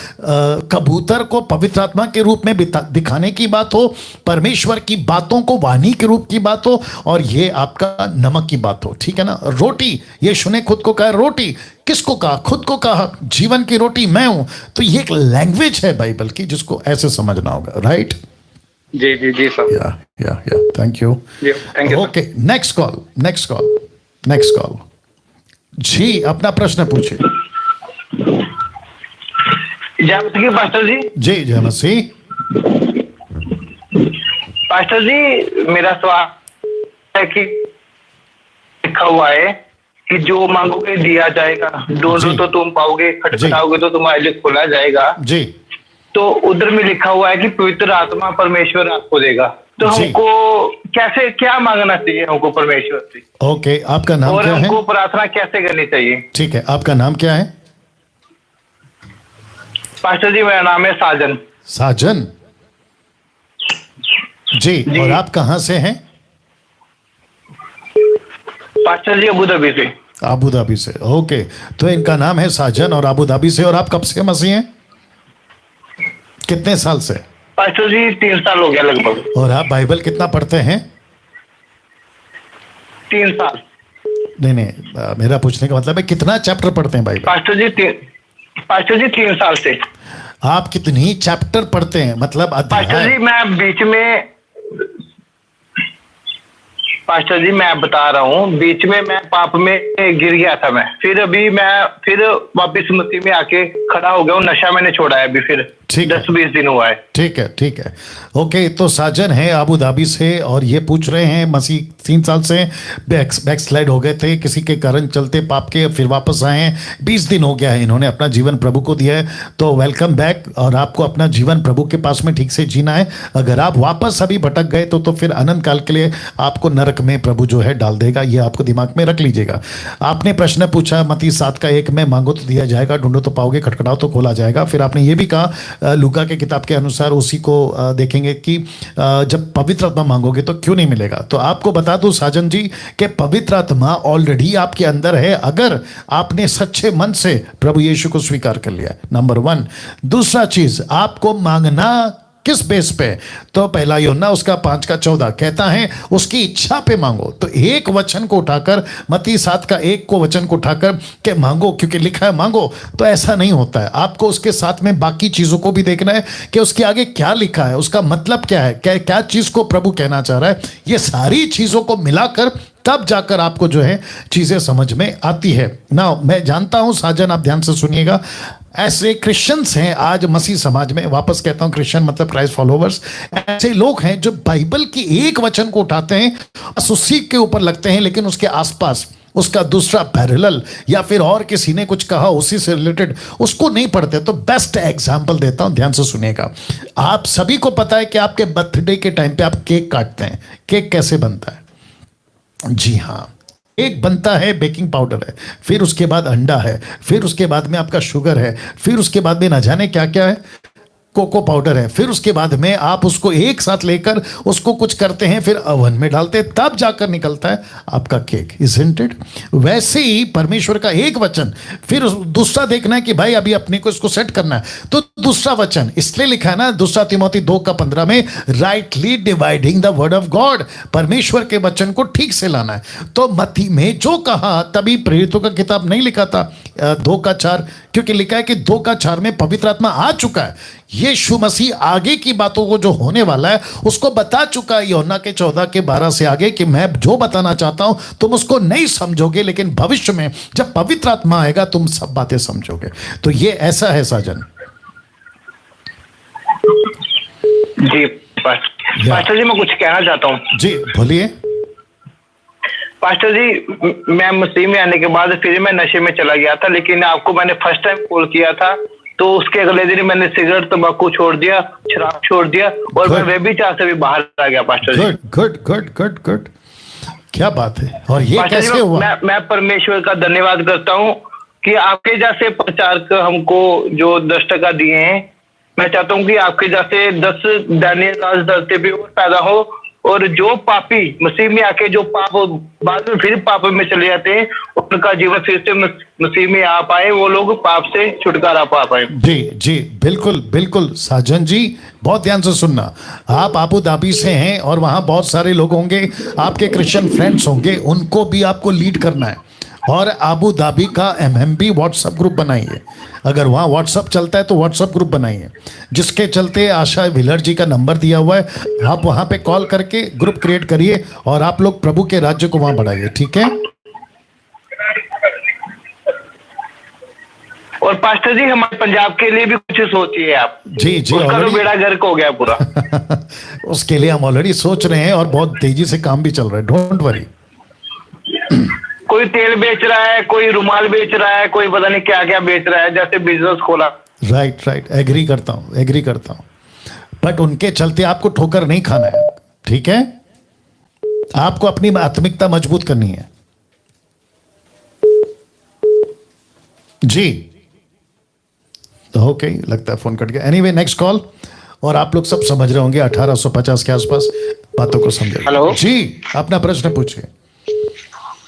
कबूतर को पवित्र आत्मा के रूप में दिखाने की बात हो, परमेश्वर की बातों को वाणी के रूप की बात हो, और ये आपका नमक की बात हो। ठीक है ना? रोटी, यीशु ने खुद को कहा रोटी। किसको कहा? खुद को कहा जीवन की रोटी मैं हूं। तो ये एक लैंग्वेज है बाइबल की, जिसको ऐसे समझना होगा। राइट? जी जी जी सर। या thank you. Okay, next call. जी, अपना प्रश्न पूछिए। जय मसीह पास्टर जी। जी जय मसीह। पास्टर जी, मेरा सवाल है कि लिखा हुआ है कि जो मांगोगे दिया जाएगा, ढूंढो तो तुम पाओगे, खटखटाओगे तो तुम्हारे लिए खोला जाएगा। जी। तो उधर में लिखा हुआ है कि पवित्र आत्मा परमेश्वर आपको देगा। तो हमको कैसे, क्या मांगना चाहिए हमको परमेश्वर से? ओके, आपका नाम क्या है? और हमको प्रार्थना कैसे करनी चाहिए? ठीक है, आपका नाम क्या है? पास्टर जी, मेरा नाम है साजन। साजन जी। और आप कहां से हैं? पास्टर जी, अबू धाबी से। अबू धाबी से। ओके, तो इनका नाम है साजन और अबू धाबी से। और आप कब से मसीह हैं? कितने साल से? पास्टर जी 3 साल हो गया लगभग। और आप बाइबल कितना पढ़ते हैं? 3 साल। नहीं, मेरा पूछने का मतलब है कितना चैप्टर पढ़ते हैं बाइबल? पास्टर जी 3 साल से। आप कितनी चैप्टर पढ़ते हैं, मतलब अध्याय? पास्टर जी, मैं बीच में, पास्टर जी मैं बता रहा हूँ, बीच में मैं पाप में गिर गया था मैं, फिर अभी मैं फिर वापस मसीह में आके खड़ा हो गया हूँ। नशा मैंने छोड़ा है अभी, फिर 10-20 दिन हुआ है। ठीक है। ओके, तो साजन है अबू धाबी से और ये पूछ रहे हैं मसीह 3 साल से बैकस्लाइड हो गए थे किसी के कारण चलते पाप के, फिर वापस आए हैं। 20 दिन हो गया है इन्होंने अपना जीवन प्रभु को दिया है। तो वेलकम बैक, और आपको अपना जीवन प्रभु के पास में ठीक से जीना है। अगर आप वापस अभी भटक गए तो फिर अनंत काल के लिए आपको नरक में प्रभु जो है डाल देगा। ये आपको दिमाग में रख लीजिएगा। आपने प्रश्न पूछा मत्ती 7:1 में, मांगो तो दिया जाएगा, ढूंढो तो पाओगे, खटखटाओ तो खोला जाएगा। फिर आपने ये भी कहा लूका के किताब के अनुसार, उसी को देखेंगे कि जब पवित्र आत्मा मांगोगे तो क्यों नहीं मिलेगा। तो आपको बता दूं साजन जी कि पवित्र आत्मा ऑलरेडी आपके अंदर है, अगर आपने सच्चे मन से प्रभु यीशु को स्वीकार कर लिया। नंबर 1। दूसरा चीज, आपको मांगना किस बेस पे? तो पहला यूहन्ना उसका 5:14 कहता है उसकी इच्छा पे मांगो। तो एक वचन को उठाकर, मत्ती 7:1 को वचन को उठाकर के मांगो, क्योंकि लिखा है मांगो, तो ऐसा नहीं होता है। आपको उसके साथ में बाकी चीजों को भी देखना है कि उसके आगे क्या लिखा है, उसका मतलब क्या है, क्या चीज को प्रभु कहना चाह रहा है। ये सारी चीजों को मिलाकर तब जाकर आपको जो है चीजें समझ में आती है ना। मैं जानता हूं साजन, आप ध्यान से सुनिएगा, ऐसे क्रिश्चियंस हैं आज मसीह समाज में, वापस कहता हूं क्रिश्चियन मतलब क्राइस्ट फॉलोवर्स, ऐसे लोग हैं जो बाइबल की एक वचन को उठाते हैं, बस उसी के ऊपर लगते हैं, लेकिन उसके आसपास उसका दूसरा पैरेलल या फिर और किसी ने कुछ कहा उसी से रिलेटेड उसको नहीं पढ़ते। तो बेस्ट एग्जांपल देता हूं, ध्यान से सुनिएगा। आप सभी को पता है कि आपके बर्थडे के टाइम पे आप केक काटते हैं। केक कैसे बनता है? जी हाँ, एक बनता है, बेकिंग पाउडर है, फिर उसके बाद अंडा है, फिर उसके बाद में आपका शुगर है, फिर उसके बाद में ना जाने क्या क्या है। कोको पाउडर है, फिर उसके बाद में आप उसको एक साथ लेकर उसको कुछ करते हैं, फिर ओवन में डालते हैं, तब जाकर निकलता है आपका केक, इज़न्ट इट? वैसे ही परमेश्वर का एक वचन, फिर दूसरा देखना है कि भाई अभी अपने को इसको सेट करना है, तो दूसरा वचन इसलिए लिखा है ना 2 तिमोथी 2:15 में, rightly dividing the word of God, परमेश्वर के वचन को ठीक से लाना है। तो मत्ती में जो कहा, तभी प्रेरितों का किताब नहीं लिखा था 2:4, क्योंकि लिखा है कि 2:4 में पवित्र आत्मा आ चुका है, यीशु मसीह आगे की बातों को जो होने वाला है उसको बता चुका है यूहन्ना के 14:12 से आगे, कि मैं जो बताना चाहता हूं तुम उसको नहीं समझोगे, लेकिन भविष्य में जब पवित्र आत्मा आएगा तुम सब बातें समझोगे। तो ये ऐसा है साजन जी। पास्टर जी मैं कुछ कहना चाहता हूँ। जी बोलिए। पास्टर जी, मैं मसीह में आने के बाद फिर मैं नशे में चला गया था, लेकिन आपको मैंने फर्स्ट टाइम कॉल किया था तो उसके अगले दिन मैंने सिगरेट तंबाकू छोड़ दिया, शराब छोड़ दिया, और मैं व्यभिचार से भी बाहर आ गया। पास्टर जी गुड गुड गुड गुड, क्या बात है। और ये कैसे हुआ? मैं परमेश्वर का धन्यवाद करता हूँ कि आपके जैसे प्रचारक हमको जो 10% दिए हैं। मैं चाहता हूँ कि आपके जैसे 10 दानियल राज धरती पे और पैदा हो, और जो पापी मसीह में आके जो पाप बाद में फिर पाप में चले जाते हैं, उनका जीवन फिर से मसीह में आ पाए, वो लोग पाप से छुटकारा पा पाए। जी जी बिल्कुल बिल्कुल साजन जी, बहुत ध्यान से सुनना। आप आबू धाबी से हैं और वहां बहुत सारे लोग होंगे, आपके क्रिश्चियन फ्रेंड्स होंगे, उनको भी आपको लीड करना है। और आबू धाबी का MMB व्हाट्सएप ग्रुप बनाइए, अगर वहाँ व्हाट्सएप चलता है तो व्हाट्सएप ग्रुप बनाइए, जिसके चलते आशा व्हीलर जी का नंबर दिया हुआ है, आप वहाँ पे कॉल करके ग्रुप क्रिएट करिए और आप लोग प्रभु के राज्य को वहाँ बढ़ाइए, ठीक है? और पास्टर जी हमारे पंजाब के लिए भी कुछ सोचिए आप। जी जी, उसका तो बेड़ा गर्क हो गया पूरा। उसके लिए हम ऑलरेडी सोच रहे हैं और बहुत तेजी से काम भी चल रहा है, डोंट वरी। कोई तेल बेच रहा है, कोई रुमाल बेच रहा है, कोई पता नहीं क्या क्या बेच रहा है, जैसे बिजनेस खोला। राइट राइट, एग्री करता हूँ, बट उनके चलते आपको ठोकर नहीं खाना है, ठीक है? आपको अपनी आत्मिकता मजबूत करनी है। जी तो ओके, लगता है फोन कट गया। Anyway next call. और आप लोग सब समझ रहे होंगे 1850 के आसपास बातों को समझे। हेलो जी, अपना प्रश्न पूछिए।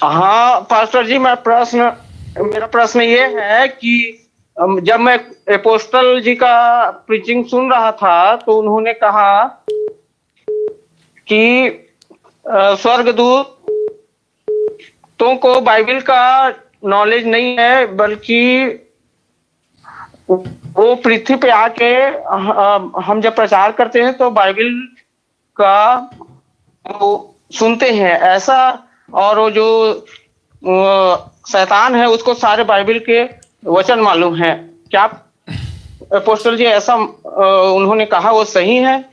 हाँ पास्टर जी, मेरा प्रश्न ये है कि जब मैं अपोस्टल जी का प्रीचिंग सुन रहा था तो उन्होंने कहा कि स्वर्गदूत तुमको बाइबल का नॉलेज नहीं है, बल्कि वो पृथ्वी पे आके हम जब प्रचार करते हैं तो बाइबल का वो सुनते हैं ऐसा, और वो जो शैतान है उसको सारे बाइबल के वचन मालूम है। क्या अपोस्टल जी ऐसा उन्होंने कहा वो सही है?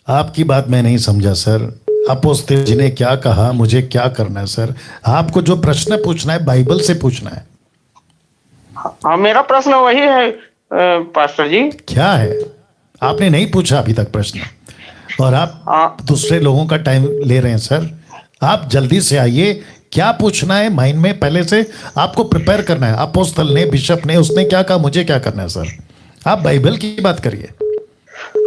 आपकी बात मैं नहीं समझा सर। अपोस्तल जी ने क्या कहा, मुझे क्या करना है सर? आपको जो प्रश्न पूछना है बाइबल से पूछना है। हाँ मेरा प्रश्न वही है पास्टर जी। क्या है? आपने नहीं पूछा अभी तक प्रश्न और आप दूसरे लोगों का टाइम ले रहे हैं सर। आप जल्दी से आइए, क्या पूछना है माइंड में पहले से आपको प्रिपेयर करना है। अपोस्तल ने, बिशप ने, उसने क्या कहा, मुझे क्या करना है सर? आप बाइबल की बात करिए।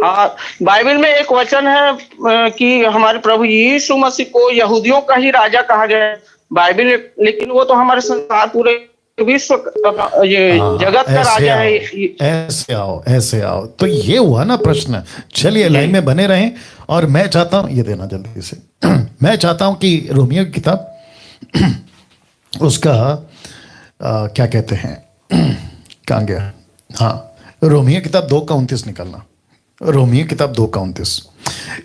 हाँ, बाइबल में एक वचन है कि हमारे प्रभु यीशु मसीह को यहूदियों का ही राजा कहा गया है बाइबल, लेकिन वो तो हमारे संसार पूरे विश्व ये जगत का राजा है। ऐसे आओ तो ये हुआ ना प्रश्न। चलिए लाइन में बने रहें और मैं चाहता हूं, ये देना जल्दी से। मैं चाहता हूं कि रोमियो की किताब उसका क्या कहते हैं, कहाँ गया? हाँ, रोमियो किताब 2:29 निकलना। रोमियो किताब 2:29।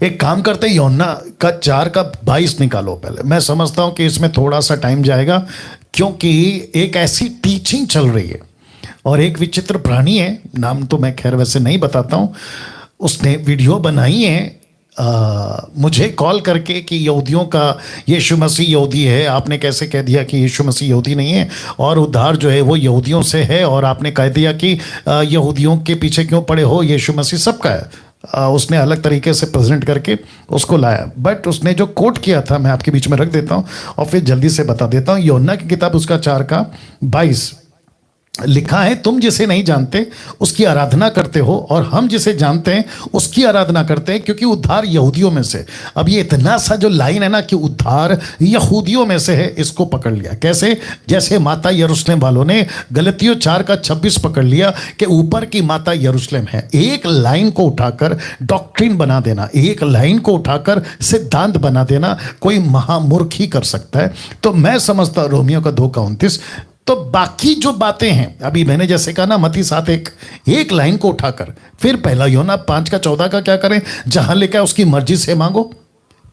एक काम करते हैं, यूहन्ना का 4:22 निकालो पहले। मैं समझता हूं कि इसमें थोड़ा सा टाइम जाएगा क्योंकि एक ऐसी टीचिंग चल रही है और एक विचित्र प्राणी है, नाम तो मैं खैर वैसे नहीं बताता हूं, उसने वीडियो बनाई है मुझे कॉल करके कि यहूदियों का यीशु मसीह यहूदी है। आपने कैसे कह दिया कि यीशु मसीह यहूदी नहीं है और उद्धार जो है वो यहूदियों से है, और आपने कह दिया कि यहूदियों के पीछे क्यों पड़े हो, यीशु मसीह सबका है। उसने अलग तरीके से प्रेजेंट करके उसको लाया, बट उसने जो कोट किया था मैं आपके बीच में रख देता हूँ और फिर जल्दी से बता देता हूँ। यूहन्ना की किताब उसका 4:22 लिखा है तुम जिसे नहीं जानते उसकी आराधना करते हो और हम जिसे जानते हैं उसकी आराधना करते हैं क्योंकि उद्धार यहूदियों में से। अब ये इतना सा जो लाइन है ना कि उद्धार यहूदियों में से है, इसको पकड़ लिया कैसे? जैसे माता यरूशलेम वालों ने गलतियों 4:26 पकड़ लिया कि ऊपर की माता यरूशलेम है। एक लाइन को उठाकर डॉक्ट्रिन बना देना, एक लाइन को उठाकर सिद्धांत बना देना कोई महामूर्ख ही कर सकता है। तो मैं समझता हूं रोमियो का 2:29। तो बाकी जो बातें हैं, अभी मैंने जैसे कहा ना मत्ती 7:1, एक लाइन को उठाकर फिर पहला यूहन्ना 5:14 का क्या करें? जहां लिखा है उसकी मर्जी से मांगो,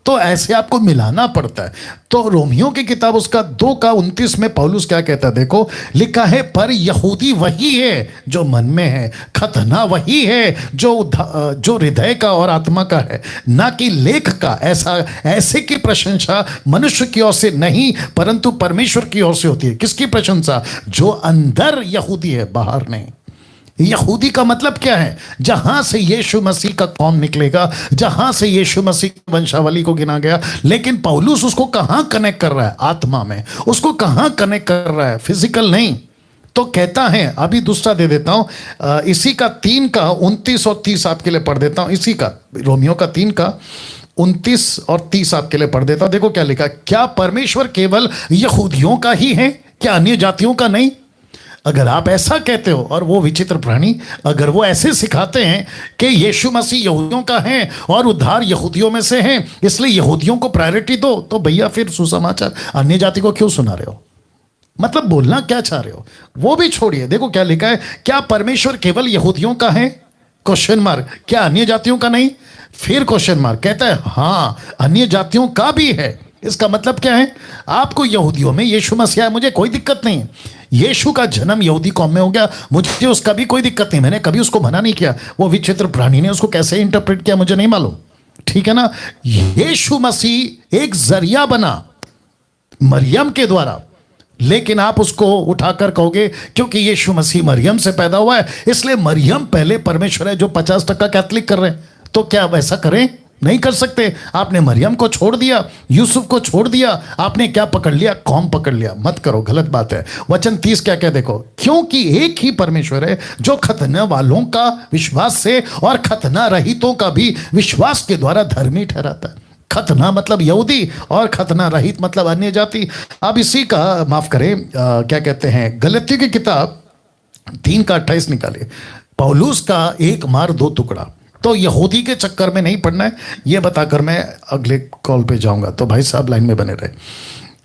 तो ऐसे आपको मिलाना पड़ता है। तो रोमियो की किताब उसका 2:29 में पौलुस क्या कहता है? देखो लिखा है पर यहूदी वही है जो मन में है, खतना वही है जो हृदय का और आत्मा का है, ना कि लेख का। ऐसे की प्रशंसा मनुष्य की ओर से नहीं परंतु परमेश्वर की ओर से होती है। किसकी प्रशंसा? जो अंदर यहूदी है, बाहर नहीं। यहूदी का मतलब क्या है? जहां से यीशु मसीह का कौम निकलेगा, जहां से यीशु मसीह की वंशावली को गिना गया। लेकिन पौलुस उसको कहां कनेक्ट कर रहा है? आत्मा में। उसको कहां कनेक्ट कर रहा है? फिजिकल नहीं। तो कहता है, अभी दूसरा दे देता हूं, इसी का 3:29 और 30 आपके लिए पढ़ देता हूं। इसी का रोमियो का 3:29 और 30 आपके लिए पढ़ देता हूं। देखो क्या लिखा, क्या परमेश्वर केवल यहूदियों का ही है, क्या अन्य जातियों का नहीं? अगर आप ऐसा कहते हो, और वो विचित्र प्राणी अगर वो ऐसे सिखाते हैं कि यीशु मसीह यहूदियों का है और उद्धार यहूदियों में से है इसलिए यहूदियों को प्रायोरिटी दो, तो भैया फिर सुसमाचार अन्य जाति को क्यों सुना रहे हो? मतलब बोलना क्या चाह रहे हो वो भी छोड़िए। देखो क्या लिखा है, क्या परमेश्वर केवल यहूदियों का है? Question mark. क्या अन्य जातियों का नहीं? फिर क्वेश्चन मार्क। कहता है हाँ अन्य जातियों का भी है। इसका मतलब क्या है? आपको यहूदियों में यीशु मसीह है, मुझे कोई दिक्कत नहीं। यीशु का जन्म यहूदी कौम में हो गया, मुझे उसका भी कोई दिक्कत नहीं, मैंने कभी उसको मना नहीं किया। वो विचित्र प्राणी ने उसको कैसे इंटरप्रेट किया मुझे नहीं मालूम, ठीक है ना। यीशु मसीह एक जरिया बना मरियम के द्वारा, लेकिन आप उसको उठाकर कहोगे क्योंकि यीशु मसीह मरियम से पैदा हुआ है इसलिए मरियम पहले परमेश्वर है, जो 50% कैथलिक कर रहे हैं। तो क्या वैसा करें? नहीं कर सकते। आपने मरियम को छोड़ दिया, यूसुफ को छोड़ दिया, आपने क्या पकड़ लिया? कौम पकड़ लिया। मत करो, गलत बात है। वचन 30 क्या क्या देखो, क्योंकि एक ही परमेश्वर है जो खतना वालों का विश्वास से और खतना रहितों का भी विश्वास के द्वारा धर्मी ठहराता है। खतना मतलब यहूदी और खतना रहित मतलब अन्य जाति। अब इसी का माफ करें क्या कहते हैं, गलतियों की किताब 3:28 निकालिए। पौलुस का एक मार दो टुकड़ा। तो यहूदी के चक्कर में नहीं पड़ना है, ये बताकर मैं अगले कॉल पे जाऊंगा। तो भाई साहब लाइन में बने रहे।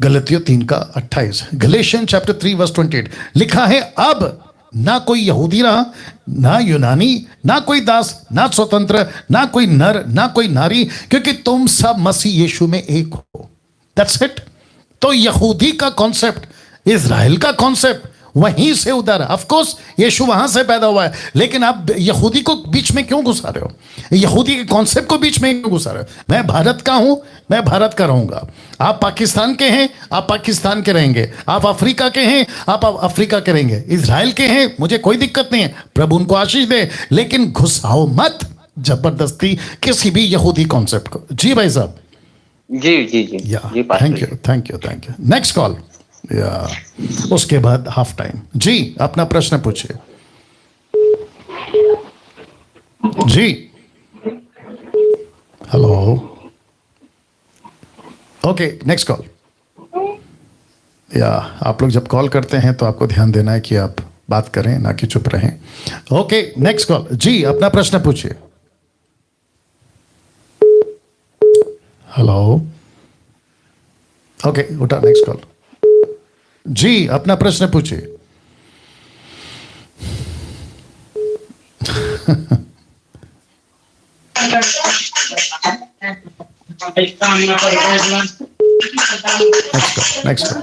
गलतियों 3:28, गलेशियन चैप्टर 3:28 लिखा है, अब ना कोई यहूदी रहा, ना यूनानी, ना कोई दास, ना स्वतंत्र, ना कोई नर, ना कोई नारी, क्योंकि तुम सब मसीह यीशु में एक हो। That's it. तो यहूदी का कॉन्सेप्ट, इजराइल का कॉन्सेप्ट वहीं से उधर। ऑफ कोर्स यीशु वहां से पैदा हुआ है, लेकिन आप यहूदी को बीच में क्यों घुसा रहे हो? यहूदी के कॉन्सेप्ट को बीच में क्यों घुसा रहे हो? मैं भारत का हूं, मैं भारत का रहूंगा। आप पाकिस्तान के हैं, आप पाकिस्तान के रहेंगे। आप अफ्रीका के हैं, आप अफ्रीका के रहेंगे। इजराइल के हैं, मुझे कोई दिक्कत नहीं है, प्रभु उनको आशीष दे, लेकिन घुसाओ मत जबरदस्ती किसी भी यहूदी कॉन्सेप्ट को। जी भाई साहब। जी जी जी जी, thank you thank you thank you. Next call, या उसके बाद हाफ टाइम। जी अपना प्रश्न पूछिए। जी हेलो, ओके नेक्स्ट कॉल। या आप लोग जब कॉल करते हैं तो आपको ध्यान देना है कि आप बात करें ना कि चुप रहें। Okay next call. जी अपना प्रश्न पूछिए। हेलो, ओके उठा, नेक्स्ट कॉल। जी अपना प्रश्न पूछिए। नेक्स्ट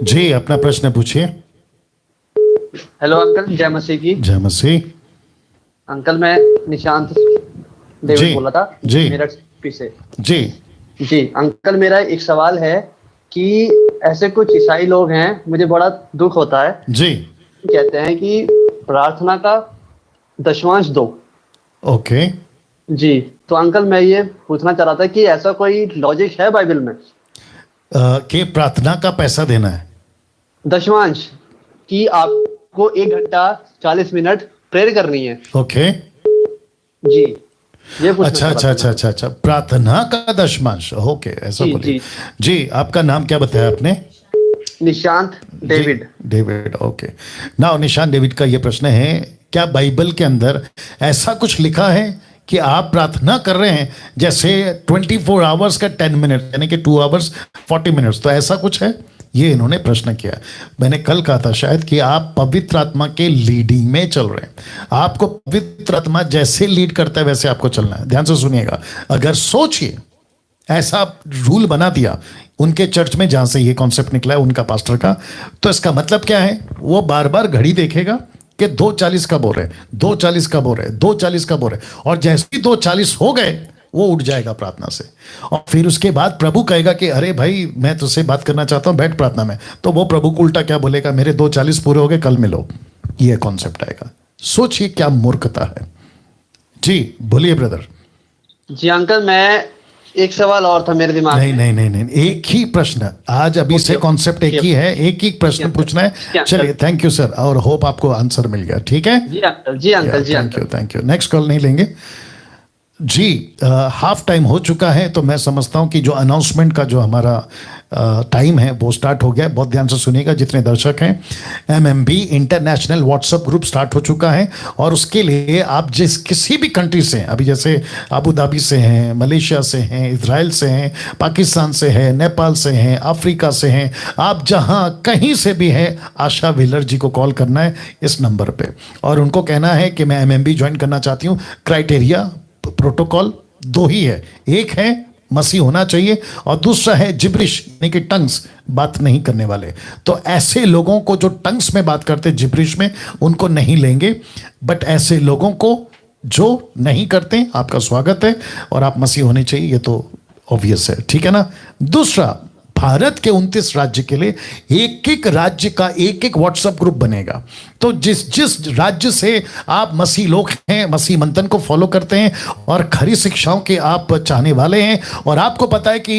जी अपना प्रश्न पूछिए। हेलो अंकल, जय मसीह की। जय मसीह। अंकल मैं निशांत डेविड बोला था जी मेरठ से। जी जी अंकल, मेरा एक सवाल है कि ऐसे कुछ ईसाई लोग हैं, मुझे बड़ा दुख होता है जी, कहते हैं कि प्रार्थना का दशमांश दो। ओके जी, तो अंकल मैं ये पूछना चाह रहा था कि ऐसा कोई लॉजिक है बाइबल में कि प्रार्थना का पैसा देना है? दशमांश कि आपको 1 घंटा 40 मिनट प्रेयर करनी है। ओके जी, ये अच्छा अच्छा अच्छा अच्छा अच्छा, प्रार्थना का दशमांश, ओके ऐसा बोलिए जी। आपका नाम क्या बताया आपने? Nishant David. David, okay. Now Nishant David का ये प्रश्न है, क्या बाइबल के अंदर ऐसा कुछ लिखा है कि आप प्रार्थना कर रहे हैं जैसे 24 आवर्स का 10 मिनट यानी कि 2 आवर्स 40 मिनट्स, तो ऐसा कुछ है? ये इन्होंने प्रश्न किया। मैंने कल कहा था शायद कि आप पवित्र आत्मा के लीडिंग में चल रहे हैं, आपको पवित्र आत्मा जैसे लीड करता है वैसे आपको चलना है। ध्यान से सुनिएगा, अगर सोचिए ऐसा रूल बना दिया उनके चर्च में जहां से ये कॉन्सेप्ट निकला है उनका पास्टर का, तो इसका मतलब क्या है? वो बार बार घड़ी देखेगा कि 2:40 कब हो रहे, 2:40 कब हो रहे, 2:40 कब हो रहे, और जैसे ही 2:40 हो गए वो उठ जाएगा प्रार्थना से, और फिर उसके बाद प्रभु कहेगा कि अरे भाई मैं तुझसे बात करना चाहता हूं, बैठ प्रार्थना में। तो वो प्रभु को उल्टा क्या बोलेगा? मेरे 2:40 पूरे हो गए, कल मिलो। ये कॉन्सेप्ट आएगा। सोचिए क्या मूर्खता है। जी बोलिए ब्रदर। जी अंकल, मैं एक सवाल और था मेरे दिमाग में। नहीं नहीं नहीं, एक ही प्रश्न आज, अभी से कॉन्सेप्ट एक ही है, एक ही प्रश्न पूछना है। चलिए, थैंक यू सर, और होप आपको आंसर मिल गया। ठीक है जी अंकल, जी अंकल, जी uncle, thank you. Next call नहीं लेंगे जी। हाफ टाइम हो चुका है, तो मैं समझता हूं कि जो अनाउंसमेंट का जो हमारा टाइम है वो स्टार्ट हो गया। बहुत ध्यान से सुनिएगा जितने दर्शक हैं। MMB international WhatsApp group start हो चुका है, और उसके लिए आप जिस किसी भी कंट्री से, अभी जैसे अबू धाबी से हैं, मलेशिया से हैं, इजराइल से हैं, पाकिस्तान से हैं, नेपाल से हैं, अफ्रीका से हैं, आप जहां कहीं से भी हैं, आशा व्हीलर जी को कॉल करना है इस नंबर पे, और उनको कहना है कि मैं MMB ज्वाइन करना चाहती हूँ। क्राइटेरिया प्रोटोकॉल 2 ही है, एक है मसीह होना चाहिए और दूसरा है जिब्रिश यानी कि टंग्स बात नहीं करने वाले। तो ऐसे लोगों को जो टंग्स में बात करते जिब्रिश में, उनको नहीं लेंगे, बट ऐसे लोगों को जो नहीं करते आपका स्वागत है, और आप मसीह होने चाहिए, ये तो ऑब्वियस है। ठीक है ना। दूसरा, भारत के 29 राज्य के लिए एक एक राज्य का एक एक व्हाट्सएप ग्रुप बनेगा। तो जिस राज्य से आप मसीह लोग हैं, मसीह मंथन को फॉलो करते हैं और खरी शिक्षाओं के आप चाहने वाले हैं, और आपको पता है कि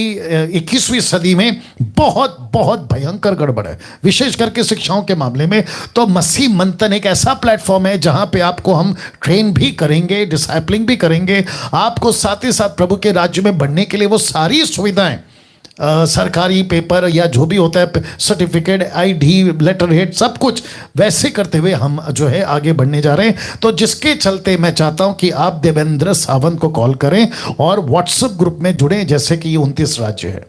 21वीं सदी में बहुत बहुत भयंकर गड़बड़ है विशेष करके शिक्षाओं के मामले में, तो मसीह मंथन एक ऐसा प्लेटफॉर्म है जहां पे आपको हम ट्रेन भी करेंगे, डिसाइपलिंग भी करेंगे, आपको साथ ही साथ प्रभु के राज्य में बढ़ने के लिए वो सारी सुविधाएं, सरकारी पेपर या जो भी होता है, सर्टिफिकेट, ID, लेटर हेड, सब कुछ वैसे करते हुए हम जो है आगे बढ़ने जा रहे हैं। तो जिसके चलते मैं चाहता हूं कि आप देवेंद्र सावंत को कॉल करें और व्हाट्सएप ग्रुप में जुड़े, जैसे कि ये 29 राज्य है,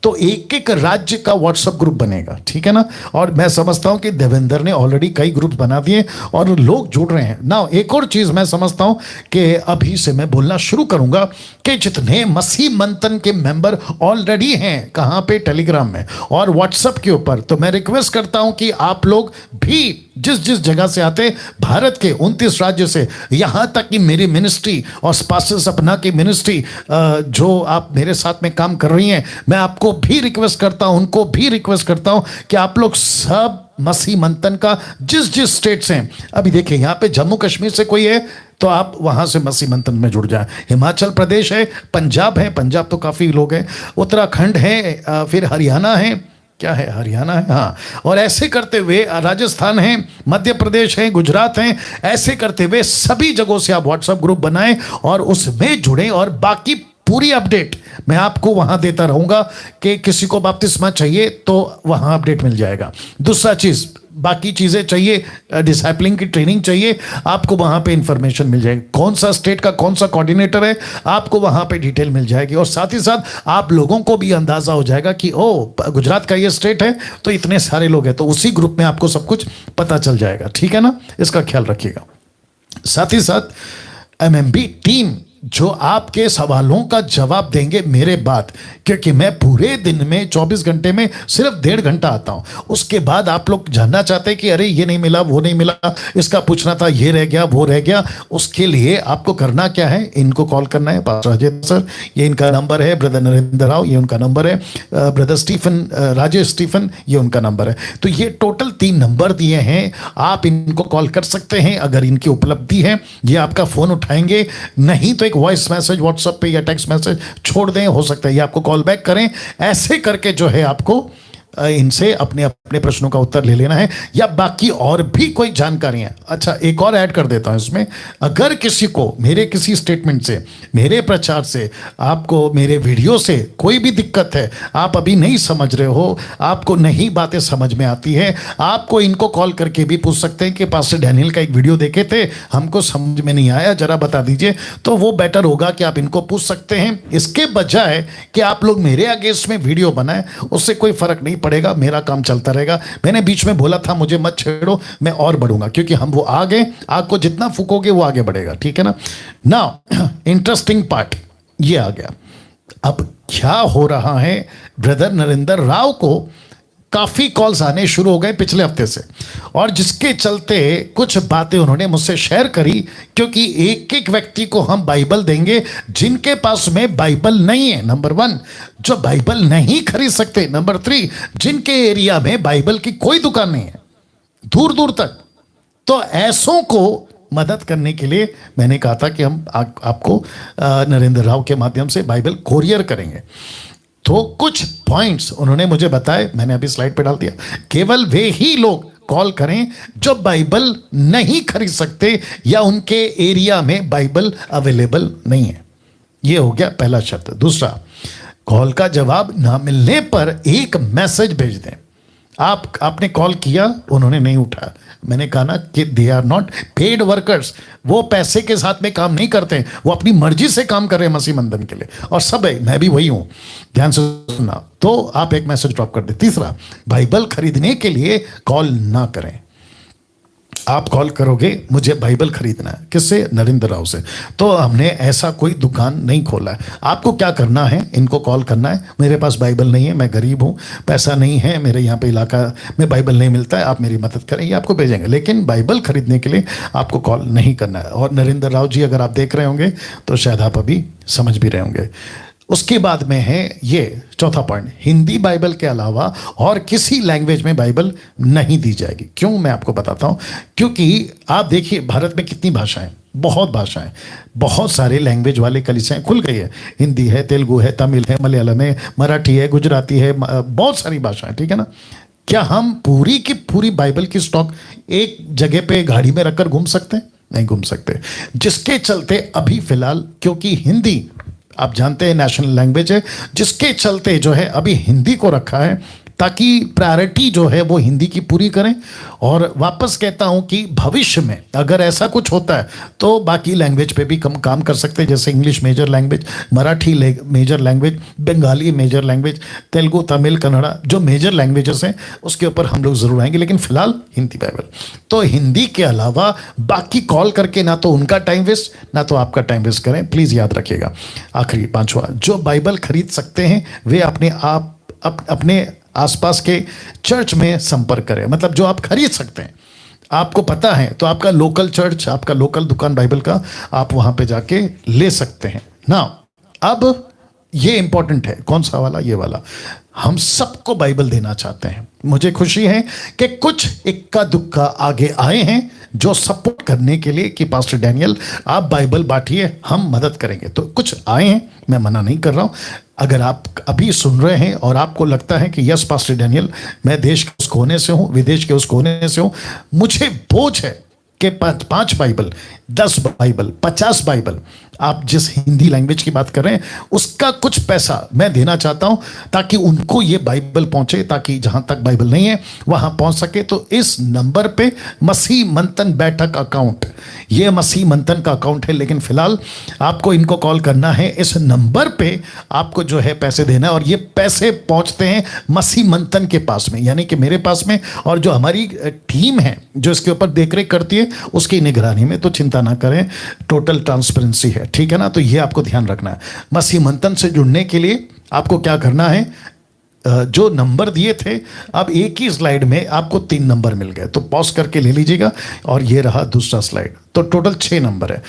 तो एक एक राज्य का व्हाट्सएप ग्रुप बनेगा। ठीक है ना। और मैं समझता हूं कि देवेंद्र ने ऑलरेडी कई ग्रुप बना दिए और लोग जुड़ रहे हैं ना। एक और चीज मैं समझता हूं कि अभी से मैं बोलना शुरू करूंगा कि जितने मसीह मंथन के मेंबर ऑलरेडी हैं, कहां पे, टेलीग्राम में और व्हाट्सएप के ऊपर, तो मैं रिक्वेस्ट करता हूं कि आप लोग भी जिस जिस जगह से आते, भारत के 29 राज्य से, यहां तक कि मेरी मिनिस्ट्री और पास्टर सपना की मिनिस्ट्री जो आप मेरे साथ में काम कर रही हैं, मैं आपको भी रिक्वेस्ट करता हूं, उनको भी रिक्वेस्ट करता हूं कि आप लोग सब मसीह मंथन का जिस जिस स्टेट से हैं, अभी देखिए यहां पे जम्मू कश्मीर से कोई है तो आप वहां से मसीह मंथन में जुड़ जाएं। हिमाचल प्रदेश है, पंजाब है, पंजाब तो काफी लोग हैं, उत्तराखंड है, फिर हरियाणा है, क्या है, हरियाणा है, हाँ, और ऐसे करते हुए राजस्थान है, मध्य प्रदेश है, गुजरात है, ऐसे करते हुए सभी जगहों से आप व्हाट्सएप ग्रुप बनाएं और उसमें जुड़ें, और बाकी पूरी अपडेट मैं आपको वहां देता रहूंगा कि किसी को बपतिस्मा चाहिए तो वहां अपडेट मिल जाएगा। दूसरा चीज, बाकी चीजें चाहिए, डिसाइपलिंग की ट्रेनिंग चाहिए, आपको वहां पे इंफॉर्मेशन मिल जाएगी, कौन सा स्टेट का कौन सा कोऑर्डिनेटर है, आपको वहां पे डिटेल मिल जाएगी, और साथ ही साथ आप लोगों को भी अंदाजा हो जाएगा कि ओ गुजरात का ये स्टेट है तो इतने सारे लोग हैं, तो उसी ग्रुप में आपको सब कुछ पता चल जाएगा। ठीक है ना, इसका ख्याल रखिएगा। साथ ही साथ MMB टीम जो आपके सवालों का जवाब देंगे मेरे बाद, क्योंकि मैं पूरे दिन में 24 घंटे में सिर्फ 1.5 घंटा आता हूं। उसके बाद आप लोग जानना चाहते हैं कि अरे ये नहीं मिला, वो नहीं मिला, इसका पूछना था, ये रह गया, वो रह गया, उसके लिए आपको करना क्या है, इनको कॉल करना है। पास्टर अजय सर, ये इनका नंबर है, ब्रदर नरेंद्र राव, ये उनका नंबर है, ब्रदर स्टीफन, राजेश स्टीफन, ये उनका नंबर है। तो ये टोटल 3 नंबर दिए हैं, आप इनको कॉल कर सकते हैं अगर इनकी उपलब्धि है, ये आपका फोन उठाएंगे, नहीं तो एक वॉइस मैसेज व्हाट्सएप पे या टेक्स्ट मैसेज छोड़ दें, हो सकता है ये आपको कॉल बैक करें। ऐसे करके जो है आपको इनसे अपने अपने प्रश्नों का उत्तर ले लेना है, या बाकी और भी कोई जानकारी है। अच्छा, एक और ऐड कर देता हूं इसमें, अगर किसी को मेरे किसी स्टेटमेंट से, मेरे प्रचार से, आपको मेरे वीडियो से कोई भी दिक्कत है, आप अभी नहीं समझ रहे हो, आपको नहीं बातें समझ में आती है, आपको इनको कॉल करके भी पूछ सकते हैं कि पास्टर डैनियल का एक वीडियो देखे थे, हमको समझ में नहीं आया, जरा बता दीजिए। तो वो बेटर होगा कि आप इनको पूछ सकते हैं, इसके बजाय कि आप लोग मेरे अगेंस्ट में वीडियो बनाए, उससे कोई फर्क नहीं पड़ेगा, मेरा काम चलता रहेगा। मैंने बीच में बोला था मुझे मत छेड़ो, मैं और बढ़ूंगा, क्योंकि हम वो आगे, आग को जितना फूकोगे वो आगे बढ़ेगा, ठीक है ना। नाउ इंटरेस्टिंग पार्ट ये आ गया। अब क्या हो रहा है, ब्रदर नरेंद्र राव को काफी कॉल्स आने शुरू हो गए पिछले हफ्ते से, और जिसके चलते कुछ बातें उन्होंने मुझसे शेयर करी, क्योंकि एक एक व्यक्ति को हम बाइबल देंगे जिनके पास में बाइबल नहीं है, नंबर 1, जो बाइबल नहीं खरीद सकते, नंबर 3, जिनके एरिया में बाइबल की कोई दुकान नहीं है दूर दूर तक। तो ऐसों को मदद करने के लिए मैंने कहा था कि हम आपको नरेंद्र राव के माध्यम से बाइबल कोरियर करेंगे। तो कुछ पॉइंट्स उन्होंने मुझे बताए, मैंने अभी स्लाइड पे डाल दिया। केवल वे ही लोग कॉल करें जो बाइबल नहीं खरीद सकते या उनके एरिया में बाइबल अवेलेबल नहीं है। यह हो गया पहला शर्त। दूसरा, कॉल का जवाब ना मिलने पर एक मैसेज भेज दें। आपने कॉल किया, उन्होंने नहीं उठाया, मैंने कहा ना कि they are not paid workers, वो पैसे के साथ में काम नहीं करते हैं, वो अपनी मर्जी से काम कर रहे हैं मसीह मंदन के लिए, और सब है, मैं भी वही हूं, ध्यान से सुनना। तो आप एक मैसेज ड्रॉप कर दे। तीसरा, बाइबल खरीदने के लिए कॉल ना करें। आप कॉल करोगे मुझे बाइबल खरीदना है, किससे? नरेंद्र राव से। तो हमने ऐसा कोई दुकान नहीं खोला है। आपको क्या करना है, इनको कॉल करना है, मेरे पास बाइबल नहीं है, मैं गरीब हूं, पैसा नहीं है, मेरे यहाँ पे इलाका में बाइबल नहीं मिलता है, आप मेरी मदद करें, ये आपको भेजेंगे। लेकिन बाइबल खरीदने के लिए आपको कॉल नहीं करना है। और नरेंद्र राव जी, अगर आप देख रहे होंगे तो शायद आप अभी समझ भी रहे होंगे। उसके बाद में है ये चौथा पॉइंट, हिंदी बाइबल के अलावा और किसी लैंग्वेज में बाइबल नहीं दी जाएगी। क्यों, मैं आपको बताता हूं। क्योंकि आप देखिए भारत में कितनी भाषाएं, बहुत भाषाएं, बहुत सारे लैंग्वेज वाले कलीसियाएं खुल गई है। हिंदी है, तेलुगु है, तमिल है, मलयालम है, मराठी है, गुजराती है, बहुत सारी भाषाएं, ठीक है ना। क्या हम पूरी की पूरी बाइबल की स्टॉक एक जगह पे गाड़ी में रखकर घूम सकते हैं? नहीं घूम सकते। जिसके चलते अभी फिलहाल, क्योंकि हिंदी आप जानते हैं नेशनल लैंग्वेज है, जिसके चलते जो है अभी हिंदी को रखा है, ताकि प्रायोरिटी जो है वो हिंदी की पूरी करें। और वापस कहता हूं कि भविष्य में अगर ऐसा कुछ होता है तो बाकी लैंग्वेज पे भी कम काम कर सकते हैं, जैसे English major language, Marathi major language, Bengali major language, Telugu, Tamil, Kannada, जो मेजर लैंग्वेजेस हैं उसके ऊपर हम लोग जरूर आएंगे। लेकिन फिलहाल हिंदी बाइबल। तो हिंदी के अलावा बाकी कॉल करके ना तो उनका टाइम वेस्ट, ना तो आपका टाइम वेस्ट करें, प्लीज याद रखिएगा। आखिरी पांचवा, जो बाइबल खरीद सकते हैं वे अपने आसपास के चर्च में संपर्क करें। मतलब जो आप खरीद सकते हैं, आपको पता है, तो आपका लोकल चर्च, आपका लोकल दुकान बाइबल का, आप वहां पे जाके ले सकते हैं ना। अब ये इंपॉर्टेंट है, कौन सा वाला? ये वाला। हम सबको बाइबल देना चाहते हैं। मुझे खुशी है कि कुछ इक्का दुक्का आगे आए हैं जो सपोर्ट करने के लिए कि पास्टर डैनियल आप बाइबल बांटिए, हम मदद करेंगे। तो कुछ आए हैं, मैं मना नहीं कर रहा हूं। अगर आप अभी सुन रहे हैं और आपको लगता है कि यस पास्टर डैनियल, मैं देश के उस कोने से हूं, विदेश के उस कोने से हूं, मुझे बोझ है कि 5 बाइबल, 10 बाइबल, 50 बाइबल, आप जिस हिंदी लैंग्वेज की बात कर रहे हैं उसका कुछ पैसा मैं देना चाहता हूं, ताकि उनको ये बाइबल पहुंचे, ताकि जहां तक बाइबल नहीं है वहां पहुंच सके। तो इस नंबर पे मसीह मंथन बैठक अकाउंट, ये मसीह मंथन का अकाउंट है, लेकिन फिलहाल आपको इनको कॉल करना है। इस नंबर पे आपको जो है पैसे देना है, और ये पैसे पहुंचते हैं मसीह मंथन के पास में, यानी कि मेरे पास में, और जो हमारी टीम है जो इसके ऊपर देखरेख करती है उसकी निगरानी में। तो चिंता ना करें, टोटल ट्रांसपेरेंसी है, ठीक है ना। तो ये आपको ध्यान रखना है। मसीह मंथन से जुड़ने के लिए आपको क्या करना है, जो नंबर दिए थे, अब एक ही स्लाइड में आपको 3 नंबर मिल गए, तो पॉज करके ले लीजिएगा। और ये रहा दूसरा स्लाइड, तो टोटल 6 नंबर है।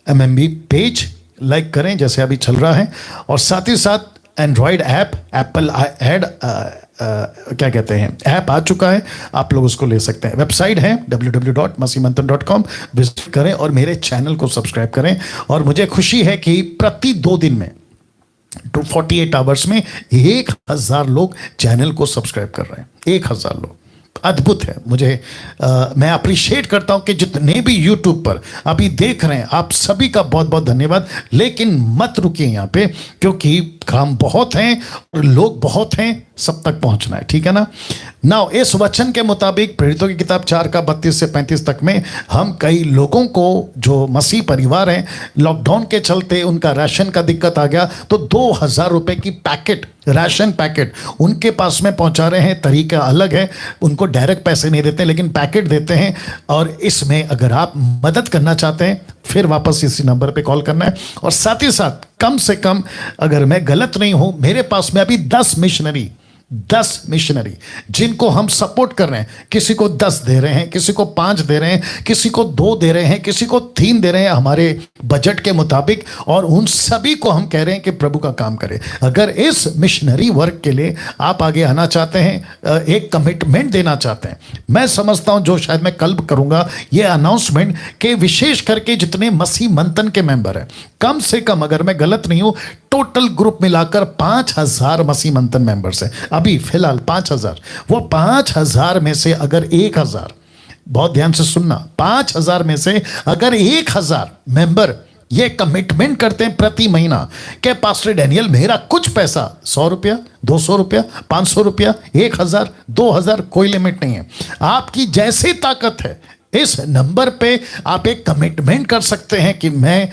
MMB पेज लाइक करें जैसे अभी चल रहा है, और साथ ही साथ एंड्रॉयड ऐप, एप्पल ऐड क्या कहते हैं, ऐप आ चुका है, आप लोग उसको ले सकते हैं। वेबसाइट है www.masihmanthan.com, विजिट करें और मेरे चैनल को सब्सक्राइब करें। और मुझे खुशी है कि प्रति 2 दिन में 48 आवर्स में 1000 लोग चैनल को सब्सक्राइब कर रहे हैं। 1000 लोग, अद्भुत है। मैं अप्रिशिएट करता हूं कि जितने भी यूट्यूब पर अभी देख रहे हैं, आप सभी का बहुत बहुत धन्यवाद। लेकिन मत रुकिए यहाँ पे, क्योंकि काम बहुत हैं और लोग बहुत हैं, सब तक पहुंचना है, ठीक है ना। नाउ इस वचन के मुताबिक प्रेरितों की किताब 4 का 32 से 35 तक में हम कई लोगों को जो मसीह परिवार हैं, लॉकडाउन के चलते उनका राशन का दिक्कत आ गया, तो 2000 रुपए की पैकेट, राशन पैकेट उनके पास में पहुंचा रहे हैं। तरीका अलग है, उनको डायरेक्ट पैसे नहीं देते लेकिन पैकेट देते हैं। और इसमें अगर आप मदद करना चाहते हैं, फिर वापस इसी नंबर पे कॉल करना है। और साथ ही साथ कम से कम, अगर मैं गलत नहीं हूं, मेरे पास में अभी 10 मिशनरी जिनको हम सपोर्ट कर रहे हैं। किसी को 10 दे रहे हैं, किसी को 5 दे रहे हैं, किसी को 2 दे रहे हैं, किसी को 3 दे रहे हैं हमारे बजट के मुताबिक। और उन सभी को हम कह रहे हैं कि प्रभु का काम करें। अगर इस मिशनरी वर्क के लिए आप आगे आना चाहते हैं, एक कमिटमेंट देना चाहते हैं, मैं समझता हूं जो शायद मैं कल करूंगा ये अनाउंसमेंट, के विशेष करके जितने मसीह मंथन के मेंबर हैं, कम से कम, अगर मैं गलत नहीं हूं, टोटल ग्रुप मिलाकर 5000 मसीह मंथन मेंबर्स हैं अभी फिलहाल 5000। वो 5000 में से अगर 1000, बहुत ध्यान से सुनना, 5000 में से अगर 1000 मेंबर ये कमिटमेंट करते हैं प्रति महीना कि पास्टर डैनियल मेरा कुछ पैसा, 100 रुपया, 200 रुपया, 500 रुपया, 1000, 2000, कोई लिमिट नहीं है। आपकी जैसी ताकत है, इस नंबर पे आप एक कमिटमेंट कर सकते हैं कि मैं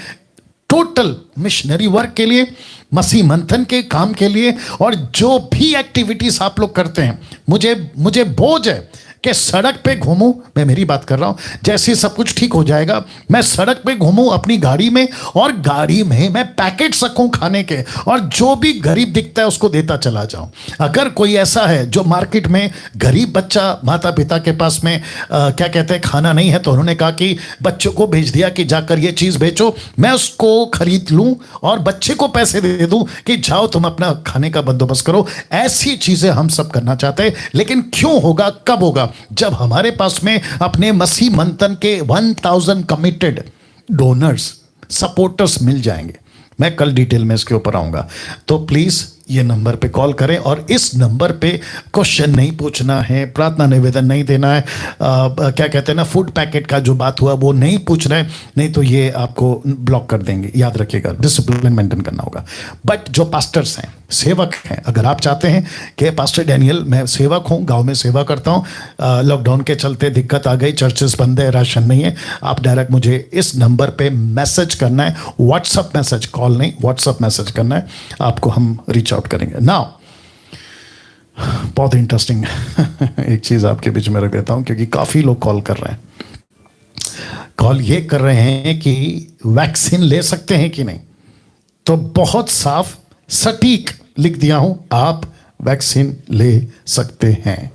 टोटल मिशनरी वर्क के लिए, मसीह मंथन के काम के लिए, और जो भी एक्टिविटीज आप लोग करते हैं, मुझे बोझ है कि सड़क पे घूमूं। मैं मेरी बात कर रहा हूं, जैसे सब कुछ ठीक हो जाएगा, मैं सड़क पे घूमूं अपनी गाड़ी में, और गाड़ी में मैं पैकेट सकूं खाने के, और जो भी गरीब दिखता है उसको देता चला जाऊं। अगर कोई ऐसा है जो मार्केट में गरीब बच्चा, माता पिता के पास में क्या कहते हैं, खाना नहीं है, तो उन्होंने कहा कि बच्चों को भेज दिया कि जाकर ये चीज बेचो, मैं उसको खरीद लूं और बच्चे को पैसे दे दूं कि जाओ तुम अपना खाने का बंदोबस्त करो। ऐसी चीजें हम सब करना चाहते हैं। लेकिन क्यों होगा, कब होगा? जब हमारे पास में अपने मसीह मंथन के 1000 कमिटेड डोनर्स, सपोर्टर्स मिल जाएंगे। मैं कल डिटेल में इसके ऊपर आऊंगा। तो प्लीज ये नंबर पे कॉल करें, और इस नंबर पे क्वेश्चन नहीं पूछना है, प्रार्थना निवेदन नहीं देना है, क्या कहते हैं ना, फूड पैकेट का जो बात हुआ वो नहीं पूछना है, नहीं तो ये आपको ब्लॉक कर देंगे। याद रखिएगा, डिसिप्लिन मेंटेन करना होगा। बट जो पास्टर्स हैं, सेवक हैं, अगर आप चाहते हैं कि पास्टर डैनियल मैं सेवक हूँ, गाँव में सेवा करता हूँ, लॉकडाउन के चलते दिक्कत आ गई, चर्चेस बंद है, राशन नहीं है, आप डायरेक्ट मुझे इस नंबर पर मैसेज करना है, व्हाट्सअप मैसेज, कॉल नहीं, व्हाट्सअप मैसेज करना है, आपको हम रीच आउट करेंगे। नाउ बहुत इंटरेस्टिंग एक चीज आपके बीच में रख देता हूं, क्योंकि काफी लोग कॉल कर रहे हैं। कॉल ये कर रहे हैं कि वैक्सीन ले सकते हैं कि नहीं। तो बहुत साफ सटीक लिख दिया हूं, आप वैक्सीन ले सकते हैं।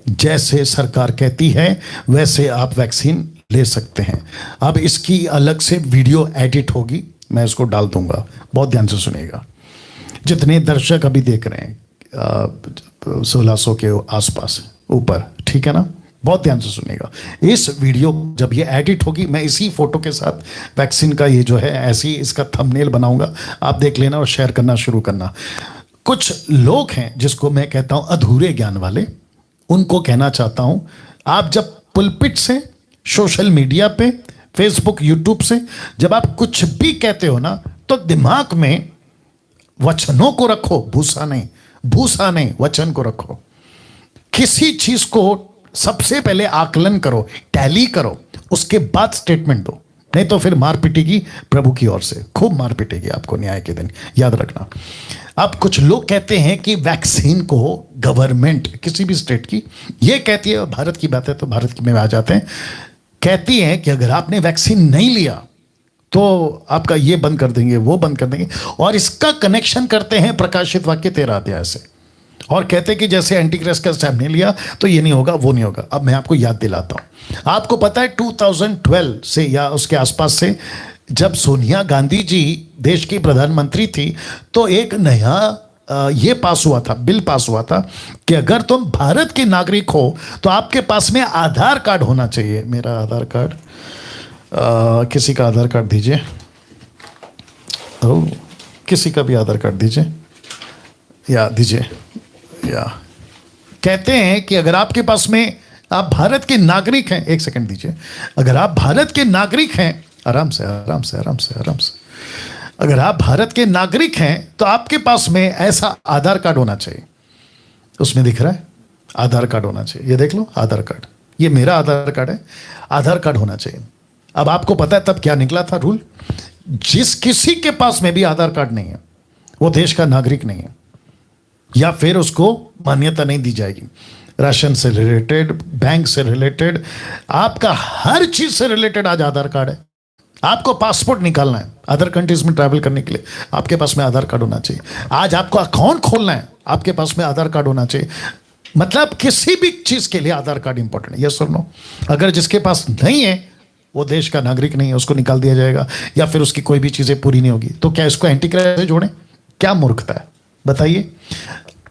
जैसे सरकार कहती है वैसे आप वैक्सीन ले सकते हैं। अब इसकी अलग से वीडियो एडिट होगी, मैं इसको डाल दूंगा, बहुत ध्यान से सुनिएगा। जितने दर्शक अभी देख रहे हैं 1600 के आसपास ऊपर, ठीक है ना, बहुत ध्यान से सुनिएगा। इस वीडियो जब ये एडिट होगी, मैं इसी फोटो के साथ वैक्सीन का ये जो है ऐसी इसका थंबनेल बनाऊंगा, आप देख लेना और शेयर करना शुरू करना। कुछ लोग हैं जिसको मैं कहता हूं अधूरे ज्ञान वाले, उनको कहना चाहता हूं, आप जब पुलपिट से, सोशल मीडिया पे, फेसबुक, यूट्यूब से जब आप कुछ भी कहते हो ना, तो दिमाग में वचनों को रखो, भूसा नहीं, वचन को रखो। किसी चीज को सबसे पहले आकलन करो, टैली करो, उसके बाद स्टेटमेंट दो, नहीं तो फिर मार पिटेगी प्रभु की ओर से, खूब मार पिटेगी आपको न्याय के दिन, याद रखना। अब कुछ लोग कहते हैं कि वैक्सीन को गवर्नमेंट किसी भी स्टेट की, ये कहती है, भारत की बात है तो भारत की में आ जाते हैं, कहती है कि अगर आपने वैक्सीन नहीं लिया तो आपका ये बंद कर देंगे, वो बंद कर देंगे, और इसका कनेक्शन करते हैं प्रकाशित वाक्य 13 अध्याय से, और कहते हैं कि जैसे एंटीक्राइस्ट का स्टैम्प नहीं लिया तो ये नहीं होगा, वो नहीं होगा। अब मैं आपको याद दिलाता हूं, आपको पता है 2012 से या उसके आसपास से, जब सोनिया गांधी जी देश की प्रधानमंत्री थी, तो एक नया ये पास हुआ था, बिल पास हुआ था कि अगर तुम भारत के नागरिक हो तो आपके पास में आधार कार्ड होना चाहिए। मेरा आधार कार्ड, किसी का आधार कार्ड दीजिए। किसी का भी आधार कार्ड दीजिए, या दीजिए, या कहते हैं कि अगर आपके पास में, आप भारत के नागरिक हैं, एक सेकंड दीजिए, अगर आप भारत के नागरिक हैं, आराम से आराम से आराम से आराम से, अगर आप भारत के नागरिक हैं तो आपके पास में ऐसा आधार कार्ड होना चाहिए। उसमें दिख रहा है आधार कार्ड होना चाहिए, ये देख लो आधार कार्ड, ये मेरा आधार कार्ड है, आधार कार्ड होना चाहिए। अब आपको पता है तब क्या निकला था रूल, जिस किसी के पास में भी आधार कार्ड नहीं है वो देश का नागरिक नहीं है, या फिर उसको मान्यता नहीं दी जाएगी। राशन से रिलेटेड, बैंक से रिलेटेड, आपका हर चीज से रिलेटेड आज आधार कार्ड है। आपको पासपोर्ट निकालना है अदर कंट्रीज में ट्रैवल करने के लिए, आपके पास में आधार कार्ड होना चाहिए। आज आपको अकाउंट खोलना है, आपके पास में आधार कार्ड होना चाहिए। मतलब किसी भी चीज के लिए आधार कार्ड इंपॉर्टेंट है, यस और नो। अगर जिसके पास नहीं है वो देश का नागरिक नहीं है, उसको निकाल दिया जाएगा, या फिर उसकी कोई भी चीजें पूरी नहीं होगी। तो क्या इसको एंटी क्राइस्ट से जोड़ें? क्या मूर्खता है, बताइए।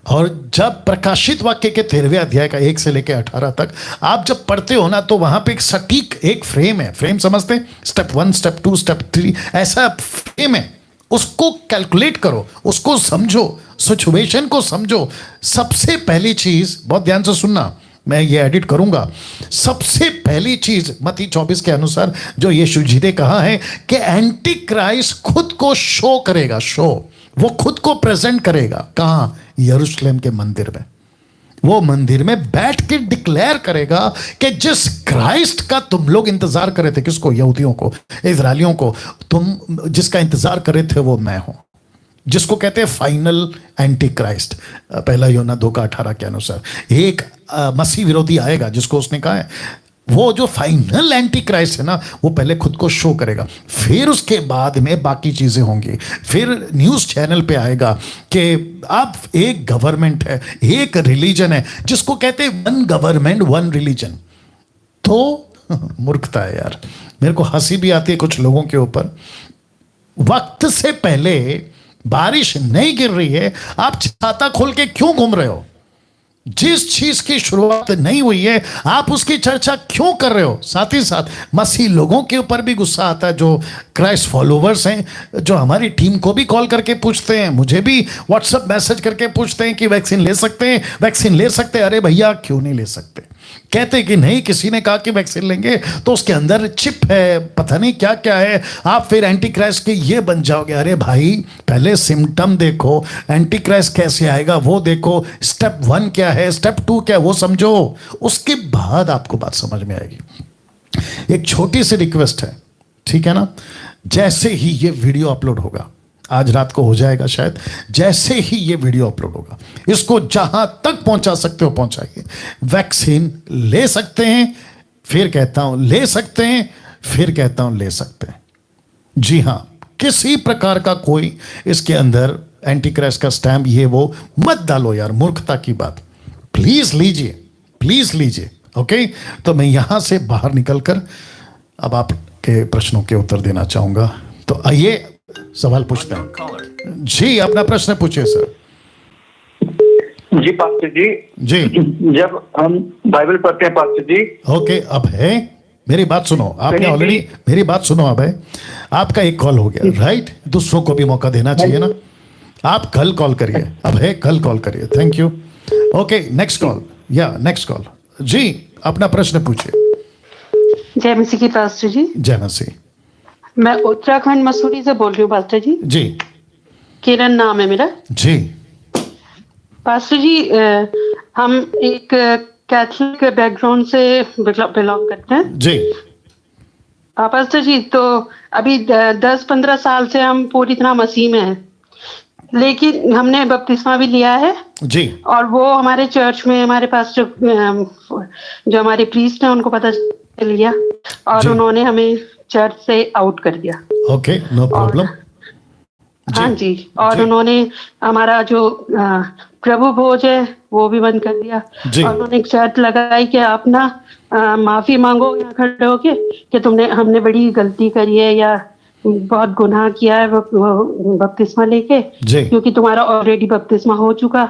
और जब प्रकाशित वाक्य के 13वें अध्याय का 1 से लेकर 18 तक आप जब पढ़ते हो ना, तो वहां पे एक सटीक एक फ्रेम है, फ्रेम समझते हैं, स्टेप 1, स्टेप 2, स्टेप 3, ऐसा फ्रेम है। उसको कैलकुलेट करो, उसको समझो, सिचुएशन को समझो। सबसे पहली चीज, बहुत ध्यान से सुनना, मैं ये एडिट करूंगा। सबसे पहली चीज मत्ती 24 के अनुसार जो यीशु जी ने कहा है कि एंटी क्राइस्ट खुद को शो करेगा, शो, वो खुद को प्रेजेंट करेगा। कहां? यरूशलेम के मंदिर में। वो मंदिर में बैठ के डिक्लेयर करेगा कि जिस क्राइस्ट का तुम लोग इंतजार कर रहे थे, किसको? यहूदियों को, इजरायलियों को, तुम जिसका इंतजार कर रहे थे वो मैं हूं, जिसको कहते हैं फाइनल एंटी क्राइस्ट। पहला यूहन्ना 2:18 के अनुसार एक मसीह विरोधी आएगा, जिसको उसने कहा है वो जो फाइनल एंटी क्राइस्ट है ना, वो पहले खुद को शो करेगा, फिर उसके बाद में बाकी चीजें होंगी। फिर न्यूज चैनल पे आएगा कि अब एक गवर्नमेंट है, एक रिलीजन है, जिसको कहते हैं वन गवर्नमेंट वन रिलीजन। तो मूर्खता है यार, मेरे को हंसी भी आती है कुछ लोगों के ऊपर। वक्त से पहले बारिश नहीं गिर रही है, आप छाता खोल के क्यों घूम रहे हो? जिस चीज की शुरुआत नहीं हुई है आप उसकी चर्चा क्यों कर रहे हो? साथ ही साथ मसीह लोगों के ऊपर भी गुस्सा आता है, जो क्राइस्ट फॉलोवर्स हैं, जो हमारी टीम को भी कॉल करके पूछते हैं, मुझे भी व्हाट्सएप मैसेज करके पूछते हैं कि वैक्सीन ले सकते हैं, वैक्सीन ले सकते हैं। अरे भैया क्यों नहीं ले सकते? कहते कि नहीं, किसी ने कहा कि वैक्सीन लेंगे तो उसके अंदर चिप है, पता नहीं क्या क्या है, आप फिर एंटी क्राइस्ट के ये बन जाओगे। अरे भाई पहले सिम्टम देखो, एंटी क्राइस्ट कैसे आएगा वो देखो, स्टेप 1 क्या है, स्टेप 2 क्या है वो समझो, उसके बाद आपको बात समझ में आएगी। एक छोटी सी रिक्वेस्ट है, ठीक है ना, जैसे ही ये वीडियो अपलोड होगा, आज रात को हो जाएगा शायद, जैसे ही ये वीडियो अपलोड होगा इसको जहां तक पहुंचा सकते हो पहुंचाइए। वैक्सीन ले सकते हैं, फिर कहता हूं ले सकते हैं, फिर कहता हूं ले सकते हैं। जी हां, किसी प्रकार का कोई इसके अंदर एंटी क्राइस्ट का स्टैम्प ये वो मत डालो यार, मूर्खता की बात। प्लीज लीजिए, प्लीज लीजिए। ओके, तो मैं यहां से बाहर निकलकर अब आपके प्रश्नों के उत्तर देना चाहूंगा। तो आइए सवाल पूछते हैं। जी अपना प्रश्न पूछिए सर। जी पास्टर जी। जी जब हम बाइबल पढ़ते हैं पास्टर जी। ओके, अब है, मेरी बात सुनो, आपने ऑलरेडी मेरी बात सुनो। अब है, आपका एक कॉल हो गया, राइट? दूसरों को भी मौका देना चाहिए ना। आप कल कॉल करिए, अब है कल कॉल करिए। Thank you. Okay, next call, या नेक्स्ट कॉल। जी अपना प्रश्न पूछिए। जय मसीह की पास्टर जी। जय मसीह। मैं उत्तराखंड मसूरी से बोल रही हूँ पास्टर जी। जी किरण नाम है मेरा। जी पास्टर जी, हम एक कैथलिक बैकग्राउंड से बिलोंग करते हैं जी। पास्टर जी, तो अभी 10-15 साल से हम पूरी तरह मसीह में हैं, लेकिन हमने बपतिस्मा भी लिया है जी। और वो हमारे चर्च में हमारे पास जो हमारे प्रीस्ट हैं उनको पता चल गया और उन्होंने हमें चर्च से आउट कर दिया। Okay, no problem. हाँ जी, और उन्होंने हमारा जो प्रभु भोज है वो भी बंद कर दिया और उन्होंने एक शर्त लगाई कि आप ना माफी मांगो यहाँ खड़े होके कि हमने बड़ी गलती करी है या बहुत गुनाह किया है बपतिस्मा लेके, क्योंकि तुम्हारा ऑलरेडी बपतिस्मा हो चुका,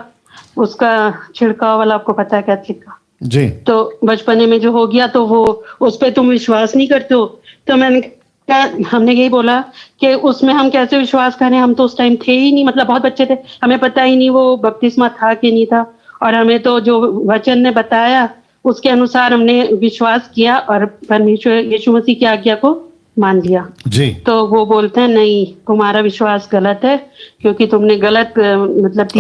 उसका छिड़काव वाला आपको पता है कैथलिक का जी। तो बचपने में जो हो गया तो वो उस पर तुम विश्वास नहीं करते हो। तो मैंने हमने यही बोला कि उसमें हम कैसे विश्वास करें, हम तो उस टाइम थे ही नहीं, मतलब बहुत बच्चे थे, हमें पता ही नहीं वो बपतिस्मा था कि नहीं था, और हमें तो जो वचन ने बताया उसके अनुसार हमने विश्वास किया और परमेश्वर यीशु मसीह की आज्ञा को मान लिया जी। तो वो बोलते हैं नहीं, तुम्हारा विश्वास गलत है क्योंकि तुमने गलत मतलब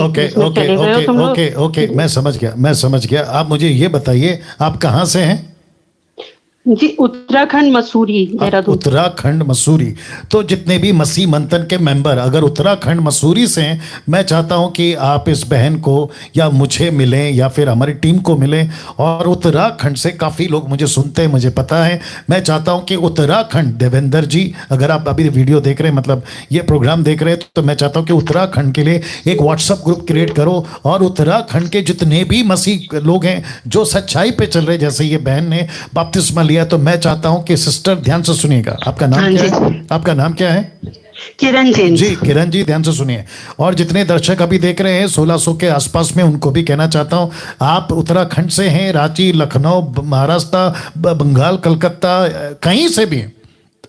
ओके, मैं समझ गया। आप मुझे ये बताइए, आप कहाँ से हैं? जी, उत्तराखंड मसूरी, देहरादून। उत्तराखंड मसूरी। तो जितने भी मसीह मंथन के मेंबर अगर उत्तराखंड मसूरी से हैं, मैं चाहता हूं कि आप इस बहन को या मुझे मिलें या फिर हमारी टीम को मिलें। और उत्तराखंड से काफ़ी लोग मुझे सुनते हैं, मुझे पता है। मैं चाहता हूं कि उत्तराखंड, देवेंद्र जी अगर आप अभी वीडियो देख रहे हैं, मतलब ये प्रोग्राम देख रहे हैं, तो मैं चाहता हूं कि उत्तराखंड के लिए एक व्हाट्सअप ग्रुप क्रिएट करो और उत्तराखंड के जितने भी मसीह लोग हैं जो सच्चाई पे चल रहे, जैसे ये बहन ने बपतिस्मा लिया, तो मैं चाहता हूं कि सिस्टर ध्यान से सुनिएगा। आपका नाम क्या है? आपका नाम क्या है? किरण जी। किरण जी ध्यान से सुनिए। और जितने दर्शक अभी देख रहे हैं 1600 के आसपास में, उनको भी कहना चाहता हूं, आप उत्तराखंड से हैं, रांची, लखनऊ, महाराष्ट्र, बंगाल, कलकत्ता, कहीं से भी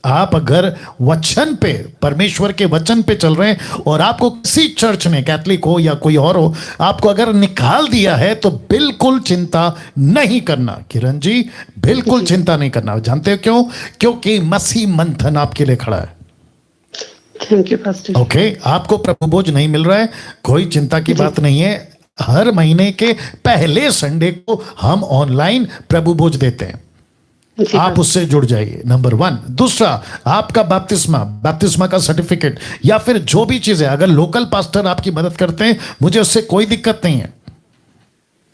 आप अगर वचन पे, परमेश्वर के वचन पे चल रहे हैं और आपको किसी चर्च ने, कैथलिक हो या कोई और हो, आपको अगर निकाल दिया है तो बिल्कुल चिंता नहीं करना किरण जी, बिल्कुल चिंता नहीं करना। जानते हो क्यों? क्योंकि मसीह मंथन आपके लिए खड़ा है। Thank you pastor. ओके, आपको प्रभु भोज नहीं मिल रहा है, कोई चिंता की बात नहीं है। हर महीने के पहले संडे को हम ऑनलाइन प्रभु भोज देते हैं, आप उससे जुड़ जाइए, नंबर 1। दूसरा, आपका बपतिस्मा का सर्टिफिकेट या फिर जो भी चीज है, अगर लोकल पास्टर आपकी मदद करते हैं, मुझे उससे कोई दिक्कत नहीं है।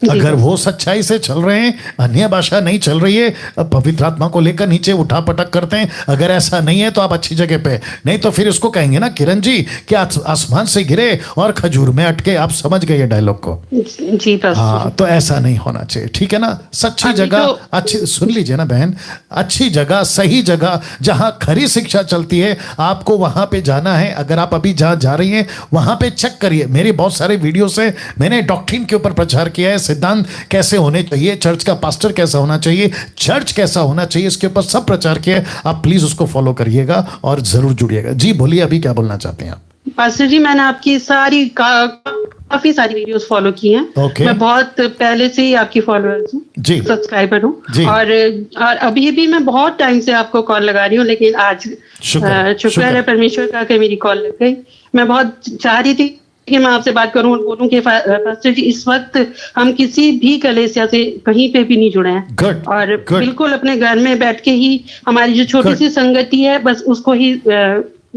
अगर वो सच्चाई से चल रहे हैं, अन्य भाषा नहीं चल रही है, पवित्र आत्मा को लेकर नीचे उठा पटक करते हैं, अगर ऐसा नहीं है तो आप अच्छी जगह पे। नहीं तो फिर इसको कहेंगे ना किरण जी कि आसमान से गिरे और खजूर में अटके। आप समझ गए डायलॉग को? जी हाँ, तो ऐसा नहीं होना चाहिए, ठीक है ना? सच्ची जगह, अच्छी सुन लीजिए ना बहन, अच्छी जगह, सही जगह, जहां खरी शिक्षा चलती है, आपको वहां पे जाना है। अगर आप अभी जहां जा रही हैं वहां पे चेक करिए। मेरे बहुत सारे वीडियो से मैंने डॉक्ट्रिन के ऊपर प्रचार किया है, सिद्धांत कैसे होने चाहिए, चर्च का पास्टर कैसा होना चाहिए, चर्च कैसा होना चाहिए, इसके ऊपर सब प्रचार किया है। आप प्लीज उसको फॉलो करिएगा और जरूर जुड़िएगा। जी बोलिए, अभी क्या बोलना चाहते हैं आप? पास्टर जी, मैंने आपकी काफी सारी वीडियोस फॉलो की हैं। मैं बहुत पहले से ही आपकी फॉलोअर्स हूँ, सब्सक्राइबर हूँ, और अभी भी मैं बहुत टाइम से आपको कॉल लगा रही हूँ, लेकिन आज शुक्र है परमेश्वर का कि मेरी कॉल लग गई। मैं बहुत चाह रही थी कि मैं आपसे बात करूं और बोलूं कि पास्टर जी, इस वक्त हम किसी भी कलीसिया से कहीं पे भी नहीं जुड़े हैं, और बिल्कुल अपने घर में बैठ के ही हमारी जो छोटी सी संगति है, बस उसको ही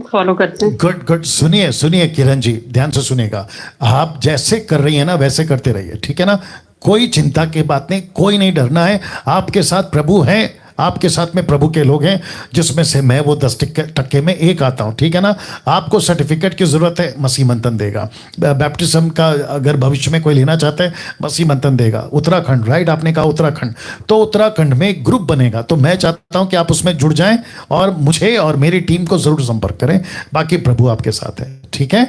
फॉलो करते हैं। गुड। सुनिए किरण जी, ध्यान से सुनिएगा। आप जैसे कर रही है ना, वैसे करते रहिए, ठीक है ना? कोई चिंता की बात नहीं, कोई नहीं डरना है। आपके साथ प्रभु है, आपके साथ में प्रभु के लोग हैं, जिसमें से मैं वो 10% में एक आता हूं, ठीक है ना? आपको सर्टिफिकेट की जरूरत है, मसीह मंथन देगा। बैप्टिज्म का अगर भविष्य में कोई लेना चाहता है, मसीह मंथन देगा। उत्तराखंड, राइट? आपने कहा उत्तराखंड, तो उत्तराखंड में एक ग्रुप बनेगा, तो मैं चाहता हूं कि आप उसमें जुड़ जाएं और मुझे और मेरी टीम को जरूर संपर्क करें। बाकी प्रभु आपके साथ है, ठीक है?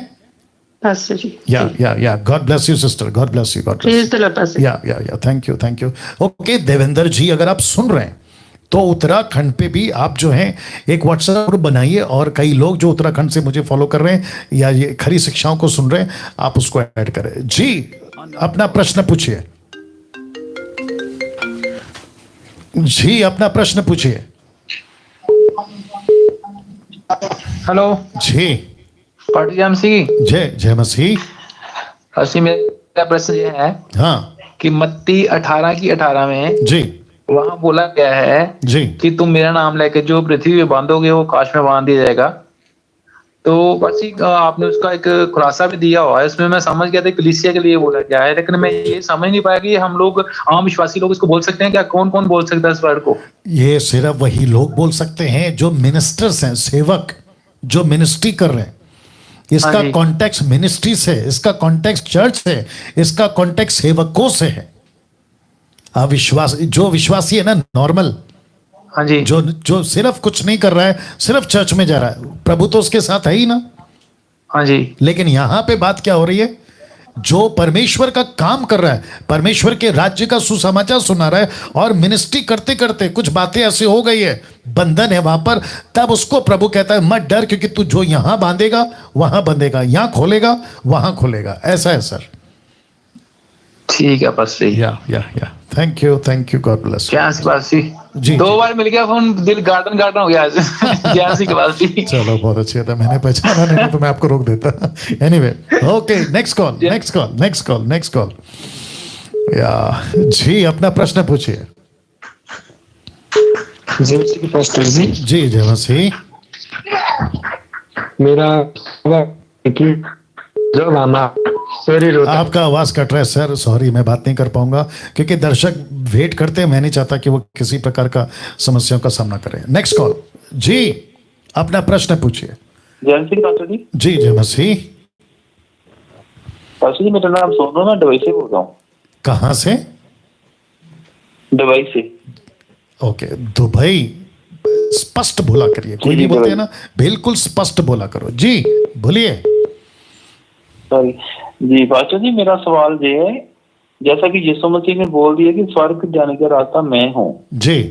या God bless you sister, God bless you, God bless you. या थैंक यू। ओके देवेंद्र जी, अगर आप सुन रहे हैं तो उत्तराखंड पे भी आप जो हैं एक व्हाट्सएप ग्रुप बनाइए, और कई लोग जो उत्तराखंड से मुझे फॉलो कर रहे हैं या ये खरी शिक्षाओं को सुन रहे हैं, आप उसको ऐड करें। जी, अपना प्रश्न पूछिए। जी, अपना प्रश्न पूछिए। हेलो जी, जय मसीह। जय मसीह। मेरा प्रश्न ये है, हाँ, कि मत्ती 18:18 में जी वहां बोला गया है जी कि तुम मेरा नाम लेके जो पृथ्वी पे बांधोगे वो आकाश में बांध दिया जाएगा। तो बस आपने उसका एक खुलासा भी दिया हुआ है, उसमें मैं समझ गया था कलीसिया के लिए बोला गया है, लेकिन मैं ये समझ नहीं पाया कि हम लोग आम विश्वासी लोग इसको बोल सकते हैं क्या? कौन कौन बोल सकता है इस वर्ड को? ये सिर्फ वही लोग बोल सकते हैं जो मिनिस्टर्स हैं, सेवक जो मिनिस्ट्री कर रहे हैं। इसका कॉन्टेक्स्ट मिनिस्ट्री से, इसका कॉन्टेक्स्ट चर्च से, इसका कॉन्टेक्स्ट सेवकों से है। अविश्वास, जो विश्वासी है ना, नॉर्मल, हाँ जी, जो सिर्फ कुछ नहीं कर रहा है, सिर्फ चर्च में जा रहा है, प्रभु तो उसके साथ है ही ना। हाँ जी। लेकिन यहां पे बात क्या हो रही है? जो परमेश्वर का काम कर रहा है, परमेश्वर के राज्य का सुसमाचार सुना रहा है, और मिनिस्ट्री करते करते कुछ बातें ऐसी हो गई है बंधन है वहां पर, तब उसको प्रभु कहता है मत डर, क्योंकि तू जो यहां बांधेगा वहां बंधेगा, यहां खोलेगा वहां खोलेगा। ऐसा है सर। ठीक है बस सही। या थैंक यू, गॉड ब्लेस। क्या बासी जी, 2 बार मिल गया फोन, दिल गार्डन हो गया आज। जैसी के बाद चलो बहुत अच्छी था, मैंने पहचाना नहीं तो मैं आपको रोक देता। Anyway okay, next call. या जी, अपना प्रश्न पूछिए। जी जय मसीह। मेरा जो मामा आपका आवाज कट रहा है सर, सॉरी मैं बात नहीं कर पाऊंगा क्योंकि दर्शक वेट करते हैं, मैं नहीं चाहता कि वो किसी प्रकार का समस्याओं का सामना करें। नेक्स्ट कॉल जी, अपना प्रश्न पूछिए। जय सिंह पास्टर जी। जी जय मसीह। पास्टर जी मेरा नाम सोनू, मैं दुबई से बोल रहा हूँ। कहाँ से? दुबई से। Okay, Dubai. स्पष्ट बोला करिए, कोई नहीं बोलते है ना, बिल्कुल स्पष्ट बोला करो। जी बोलिए। सॉरी जी पास्टर जी, मेरा सवाल ये है, जैसा कि यीशु मसीह ने बोल दिया कि स्वर्ग जाने का रास्ता मैं हूँ जी।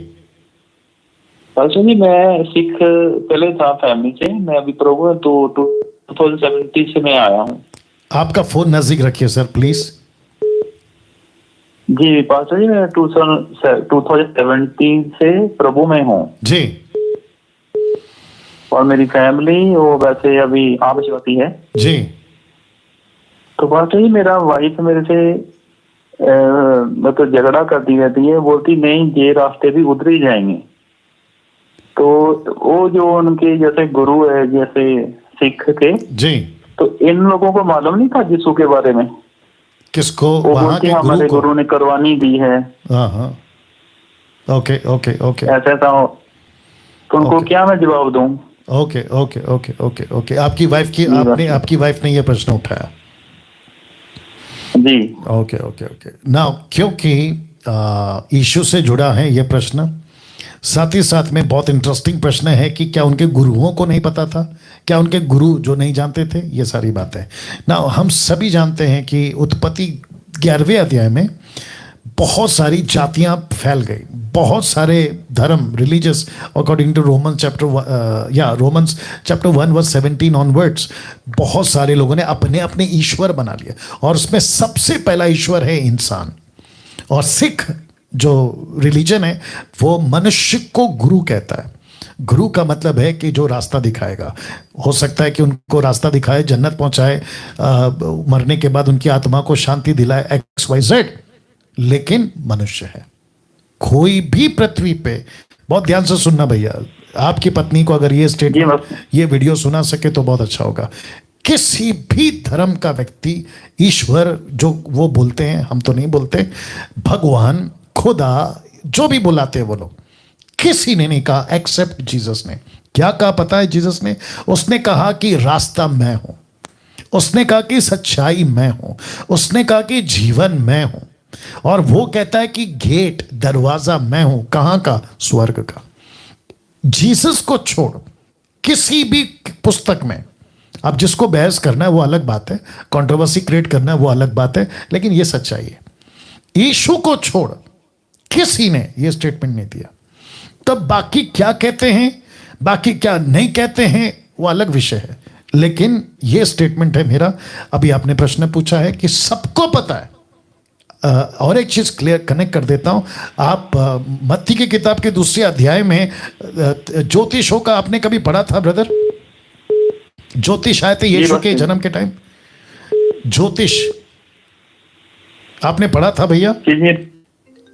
पास्टर जी मैं सिख पहले था फैमिली से, मैं अभी प्रभु 2017 से मैं आया हूँ। आपका फोन नजदीक रखिए सर प्लीज। जी पास्टर जी, मैं 2017 से प्रभु में हूँ जी, और मेरी फैमिली वो वैसे अभी आविश्वासी है जी। तो पास्टर जी मेरा वाइफ मेरे से मतलब झगड़ा करती रहती है, बोलती नहीं ये रास्ते भी उधर ही जाएंगे। तो वो जो उनके जैसे गुरु है जैसे सिख के जी, तो इन लोगों को मालूम नहीं था यीशु के बारे में। किसको? वो बोलते हमारे गुरु ने करवानी दी है। हाँ ओके ओके ओके, ऐसा था। तो उनको क्या मैं जवाब दूं? Okay okay okay okay okay, आपकी वाइफ ने ये प्रश्न उठाया जी। Okay okay okay. नाउ क्योंकि यीशु से जुड़ा है ये प्रश्न, साथ ही साथ में बहुत इंटरेस्टिंग प्रश्न है कि क्या उनके गुरुओं को नहीं पता था, क्या उनके गुरु जो नहीं जानते थे, ये सारी बातें। नाउ हम सभी जानते हैं कि उत्पत्ति 11वें अध्याय में बहुत सारी जातियां फैल गई, बहुत सारे धर्म religious according to Romans chapter 1 verse 17 onwards, बहुत सारे लोगों ने अपने अपने ईश्वर बना लिए और उसमें सबसे पहला ईश्वर है इंसान। और सिख जो रिलीजन है वो मनुष्य को गुरु कहता है। गुरु का मतलब है कि जो रास्ता दिखाएगा, हो सकता है कि उनको रास्ता दिखाए, जन्नत पहुंचाए, मरने के बाद उनकी आत्मा को शांति दिलाए, XYZ, लेकिन मनुष्य है। कोई भी पृथ्वी पे, बहुत ध्यान से सुनना भैया, आपकी पत्नी को अगर ये स्टेटमेंट ये वीडियो सुना सके तो बहुत अच्छा होगा। किसी भी धर्म का व्यक्ति ईश्वर जो वो बोलते हैं, हम तो नहीं बोलते, भगवान, खुदा, जो भी बुलाते हैं वो लोग, किसी ने नहीं कहा एक्सेप्ट जीसस ने। क्या कहा पता है जीसस ने? उसने कहा कि रास्ता मैं हूं, उसने कहा कि सच्चाई मैं हूं, उसने कहा कि जीवन मैं हूं, और वो कहता है कि गेट, दरवाजा मैं हूं। कहां का? स्वर्ग का। जीसस को छोड़ किसी भी पुस्तक में, अब जिसको बहस करना है वो अलग बात है, कंट्रोवर्सी क्रिएट करना है वो अलग बात है, लेकिन ये सच्चाई है। यीशु को छोड़ किसी ने ये स्टेटमेंट नहीं दिया। तब बाकी क्या कहते हैं, बाकी क्या नहीं कहते हैं, वो अलग विषय है, लेकिन ये स्टेटमेंट है मेरा। अभी आपने प्रश्न पूछा है कि सबको पता है। और एक चीज क्लियर कनेक्ट कर देता हूं, आप मत्ती की किताब के 2 अध्याय में ज्योतिषों का आपने कभी पढ़ा था ब्रदर? ज्योतिष आए थे यीशु के जन्म के टाइम, ज्योतिष आपने पढ़ा था भैया?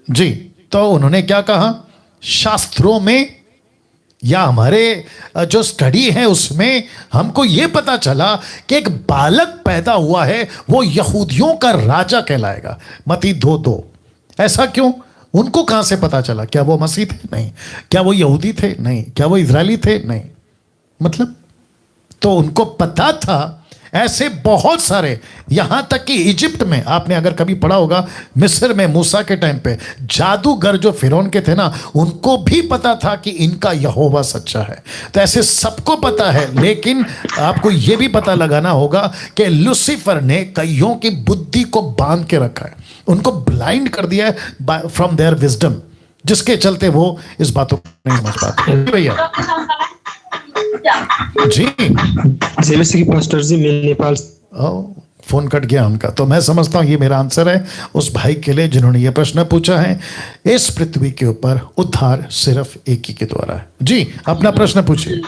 जी। तो उन्होंने क्या कहा? शास्त्रों में या हमारे जो स्टडी है उसमें हमको यह पता चला कि एक बालक पैदा हुआ है, वो यहूदियों का राजा कहलाएगा। मत्ती 2:2। ऐसा क्यों? उनको कहां से पता चला? क्या वो मसीह थे? नहीं। क्या वो यहूदी थे? नहीं। क्या वो इजरायली थे? नहीं। मतलब तो उनको पता था। ऐसे बहुत सारे, यहां तक कि इजिप्ट में आपने अगर कभी पढ़ा होगा, मिस्र में मूसा के टाइम पे जादूगर जो फिरौन के थे ना, उनको भी पता था कि इनका यहोवा सच्चा है। तो ऐसे सबको पता है, लेकिन आपको यह भी पता लगाना होगा कि लूसीफर ने कईयों की बुद्धि को बांध के रखा है, उनको ब्लाइंड कर दिया है फ्रॉम देयर विजडम। जिसके चलते वो इस बातों को नहीं समझ पाते। भैया जी जैसे कि पास्टर जी मैं नेपाल, फोन कट गया उनका, तो मैं समझता हूं ये मेरा आंसर है उस भाई के लिए जिन्होंने ये प्रश्न पूछा है। इस पृथ्वी के ऊपर उद्धार सिर्फ एक ही के द्वारा है। जी अपना प्रश्न पूछिए।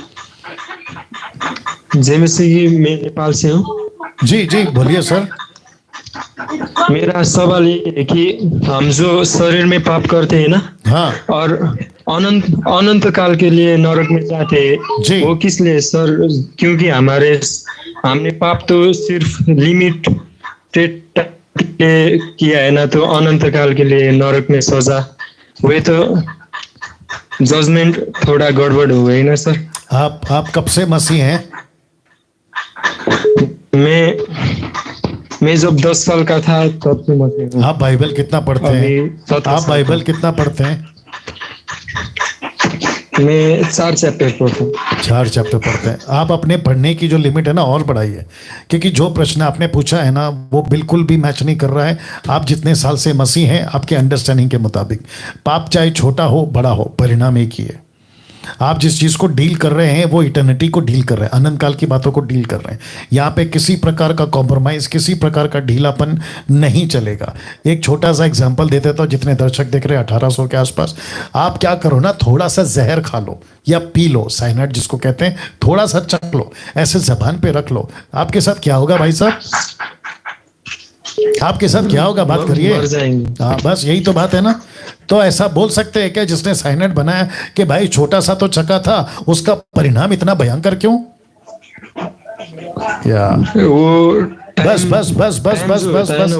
जैसे कि मैं नेपाल से हूँ। जी जी बोलिए सर। मेरा सवाल ये है कि हम जो शरीर में पाप करते हैं ना, हाँ, और अनंत काल के लिए नरक में जाते हैं, वो किस लिए सर? क्योंकि हमने पाप तो सिर्फ लिमिटेड किया है ना, तो अनंत काल के लिए नरक में सजा, वही तो जजमेंट थोड़ा गड़बड़ हो गई ना सर। आप कब से मसीह हैं? मैं जब 10 साल का था तब से मसीह हूँ। आप बाइबल कितना पढ़ते हैं? आप बाइबल कितना पढ़ते हैं? मैं 4 चैप्टर पढ़ता हूँ। 4 चैप्टर पढ़ते हैं। आप अपने पढ़ने की जो लिमिट है ना और बढ़ाइए, क्योंकि जो प्रश्न आपने पूछा है ना वो बिल्कुल भी मैच नहीं कर रहा है। आप जितने साल से मसीह हैं आपके अंडरस्टैंडिंग के मुताबिक पाप चाहे छोटा हो बड़ा हो परिणाम एक ही है। आप जिस चीज को डील कर रहे हैं वो इटर्निटी को डील कर रहे हैं, अनंत काल की बातों को डील कर रहे हैं। यहाँ पे किसी प्रकार का कॉम्प्रोमाइज, किसी प्रकार का ढीलापन नहीं चलेगा। एक छोटा सा एग्जांपल दे देता हूँ, जितने दर्शक देख रहे हैं 1800 के आसपास, आप क्या करो ना, थोड़ा सा जहर खा लो या पी लो, साइनाइड जिसको कहते हैं, थोड़ा सा चख लो, ऐसे जबान पे रख लो, आपके साथ क्या होगा भाई साहब? आपके साथ क्या होगा? बात करिए। हाँ बस यही तो बात है ना। तो ऐसा बोल सकते हैं क्या जिसने साइनाइड बनाया कि भाई छोटा सा तो चका था, उसका परिणाम इतना भयंकर क्यों? या वो बस बस बस बस बस बस बस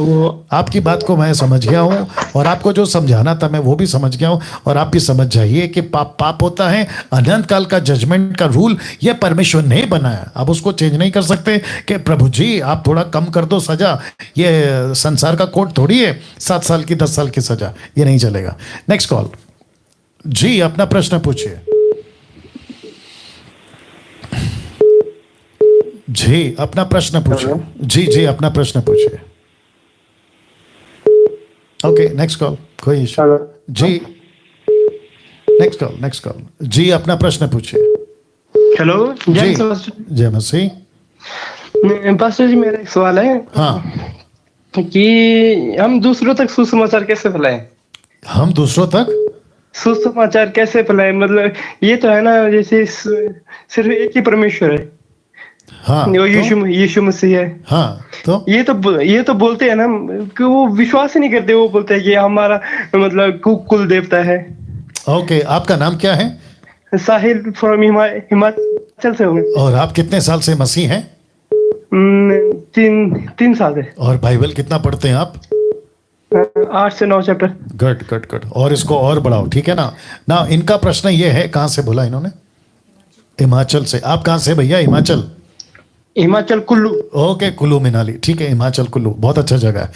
आपकी बात को मैं समझ गया हूँ, और आपको जो समझाना था मैं वो भी समझ गया हूँ, और आप भी समझ जाइए कि पाप पाप होता है। अनंत काल का जजमेंट का रूल ये परमेश्वर ने बनाया, आप उसको चेंज नहीं कर सकते कि प्रभु जी आप थोड़ा कम कर दो सजा। ये संसार का कोड थोड़ी है 7 साल की 10 साल की सजा, ये नहीं चलेगा। Next call. जी अपना प्रश्न पूछिए। जी अपना प्रश्न पूछिए। जी जी अपना प्रश्न पूछिए। Okay next call. कोई इशू? जी नेक्स्ट कॉल। Next call. जी अपना प्रश्न पूछिए। हेलो जय मसीह। पास्टर जी मेरा एक सवाल है। हाँ कि हम दूसरों तक सुसमाचार कैसे फैलाएं? हम दूसरों तक सुसमाचार कैसे फैलाएं? मतलब ये तो है ना जैसे सिर्फ एक ही परमेश्वर है। हाँ, यीशु मसीह है। हाँ, तो ये तो बोलते हैं ना कि वो विश्वास ही नहीं करते। वो बोलते हैं कि हमारा मतलब कुल देवता है। ओके आपका नाम क्या है? साहिल फ्रॉम हिमाचल से हूँ। और आप कितने साल से मसीह हैं? 3 साल से। और बाइबल कितना पढ़ते हैं आप? 8 से 9 चैप्टर। Good good good. और इसको और बढ़ाओ, ठीक है ना। इनका प्रश्न ये है, कहाँ से बोला इन्होंने? हिमाचल से। आप कहाँ से भैया? हिमाचल कुल्लू। ओके कुल्लू मनाली, ठीक है। हिमाचल कुल्लू बहुत अच्छा जगह है।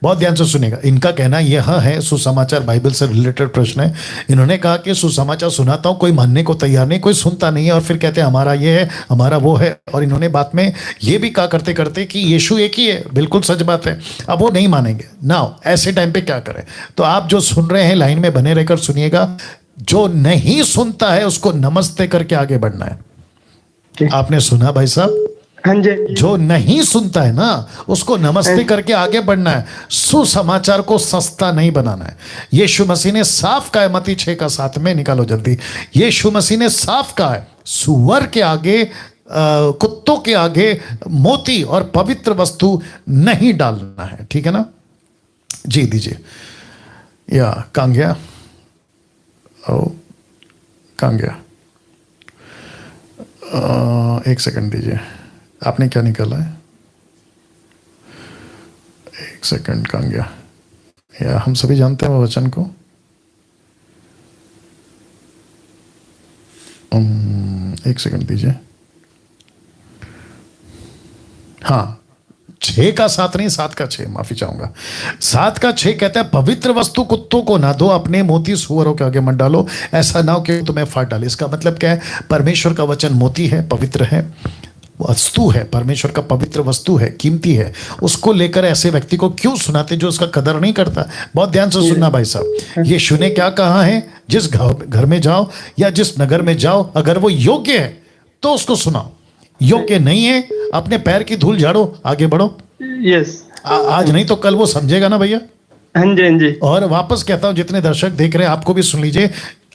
बहुत ध्यान से सुनेगा। इनका कहना यह है, सुसमाचार बाइबल से रिलेटेड प्रश्न है। इन्होंने कहा कि सुसमाचार सुनाता हूं, कोई मानने को तैयार नहीं, कोई सुनता नहीं है, और फिर कहते हैं हमारा ये है हमारा वो है। और इन्होंने बात में ये भी कहा करते करते कि यीशु एक ही है। बिल्कुल सच बात है। अब वो नहीं मानेंगे ना, ऐसे टाइम पे क्या करें? तो आप जो सुन रहे हैं लाइन में बने रहकर सुनिएगा। जो नहीं सुनता है उसको नमस्ते करके आगे बढ़ना है। आपने सुना भाई साहब? हाँ जी। जो नहीं सुनता है ना उसको नमस्ते करके आगे बढ़ना है। सुसमाचार को सस्ता नहीं बनाना है। यीशु मसीह ने साफ कहा है, मत्ती 6:7 में निकालो जल्दी। यीशु मसीह ने साफ कहा है, सुअर के आगे कुत्तों के आगे मोती और पवित्र वस्तु नहीं डालना है, ठीक है ना जी? दीजिए। या कहाँ गया? कहाँ गया? 1 सेकंड दीजिए। आपने क्या निकाला है? 1 सेकंड। कहाँ गया? या हम सभी जानते हैं वो वचन को। 1 सेकंड दीजिए। हाँ 6:7 नहीं, 7:6, माफी चाहूंगा। 7:6 कहता है पवित्र वस्तु कुत्तों को ना दो, अपने मोती सुअरों के आगे मत डालो, ऐसा ना हो कि तुम्हें फाड़ डाले। इसका मतलब क्या है? परमेश्वर का वचन मोती है, पवित्र है। वस्तु है, परमेश्वर का पवित्र वस्तु है, कीमती है, उसको लेकर ऐसे व्यक्ति को क्यों सुनाते जो उसका कदर नहीं करता? बहुत ध्यान से सुनना भाई साहब। यीशु ने क्या कहा है? जिस घर में जाओ या जिस नगर में जाओ, अगर वो योग्य है तो उसको सुनाओ, योग्य नहीं है अपने पैर की धूल झाड़ो, आगे बढ़ो। यस, आज नहीं तो कल वो समझेगा ना भैया। हाँ जी, हाँ जी। और वापस कहता हूं, जितने दर्शक देख रहे हैं आपको भी सुन लीजिए,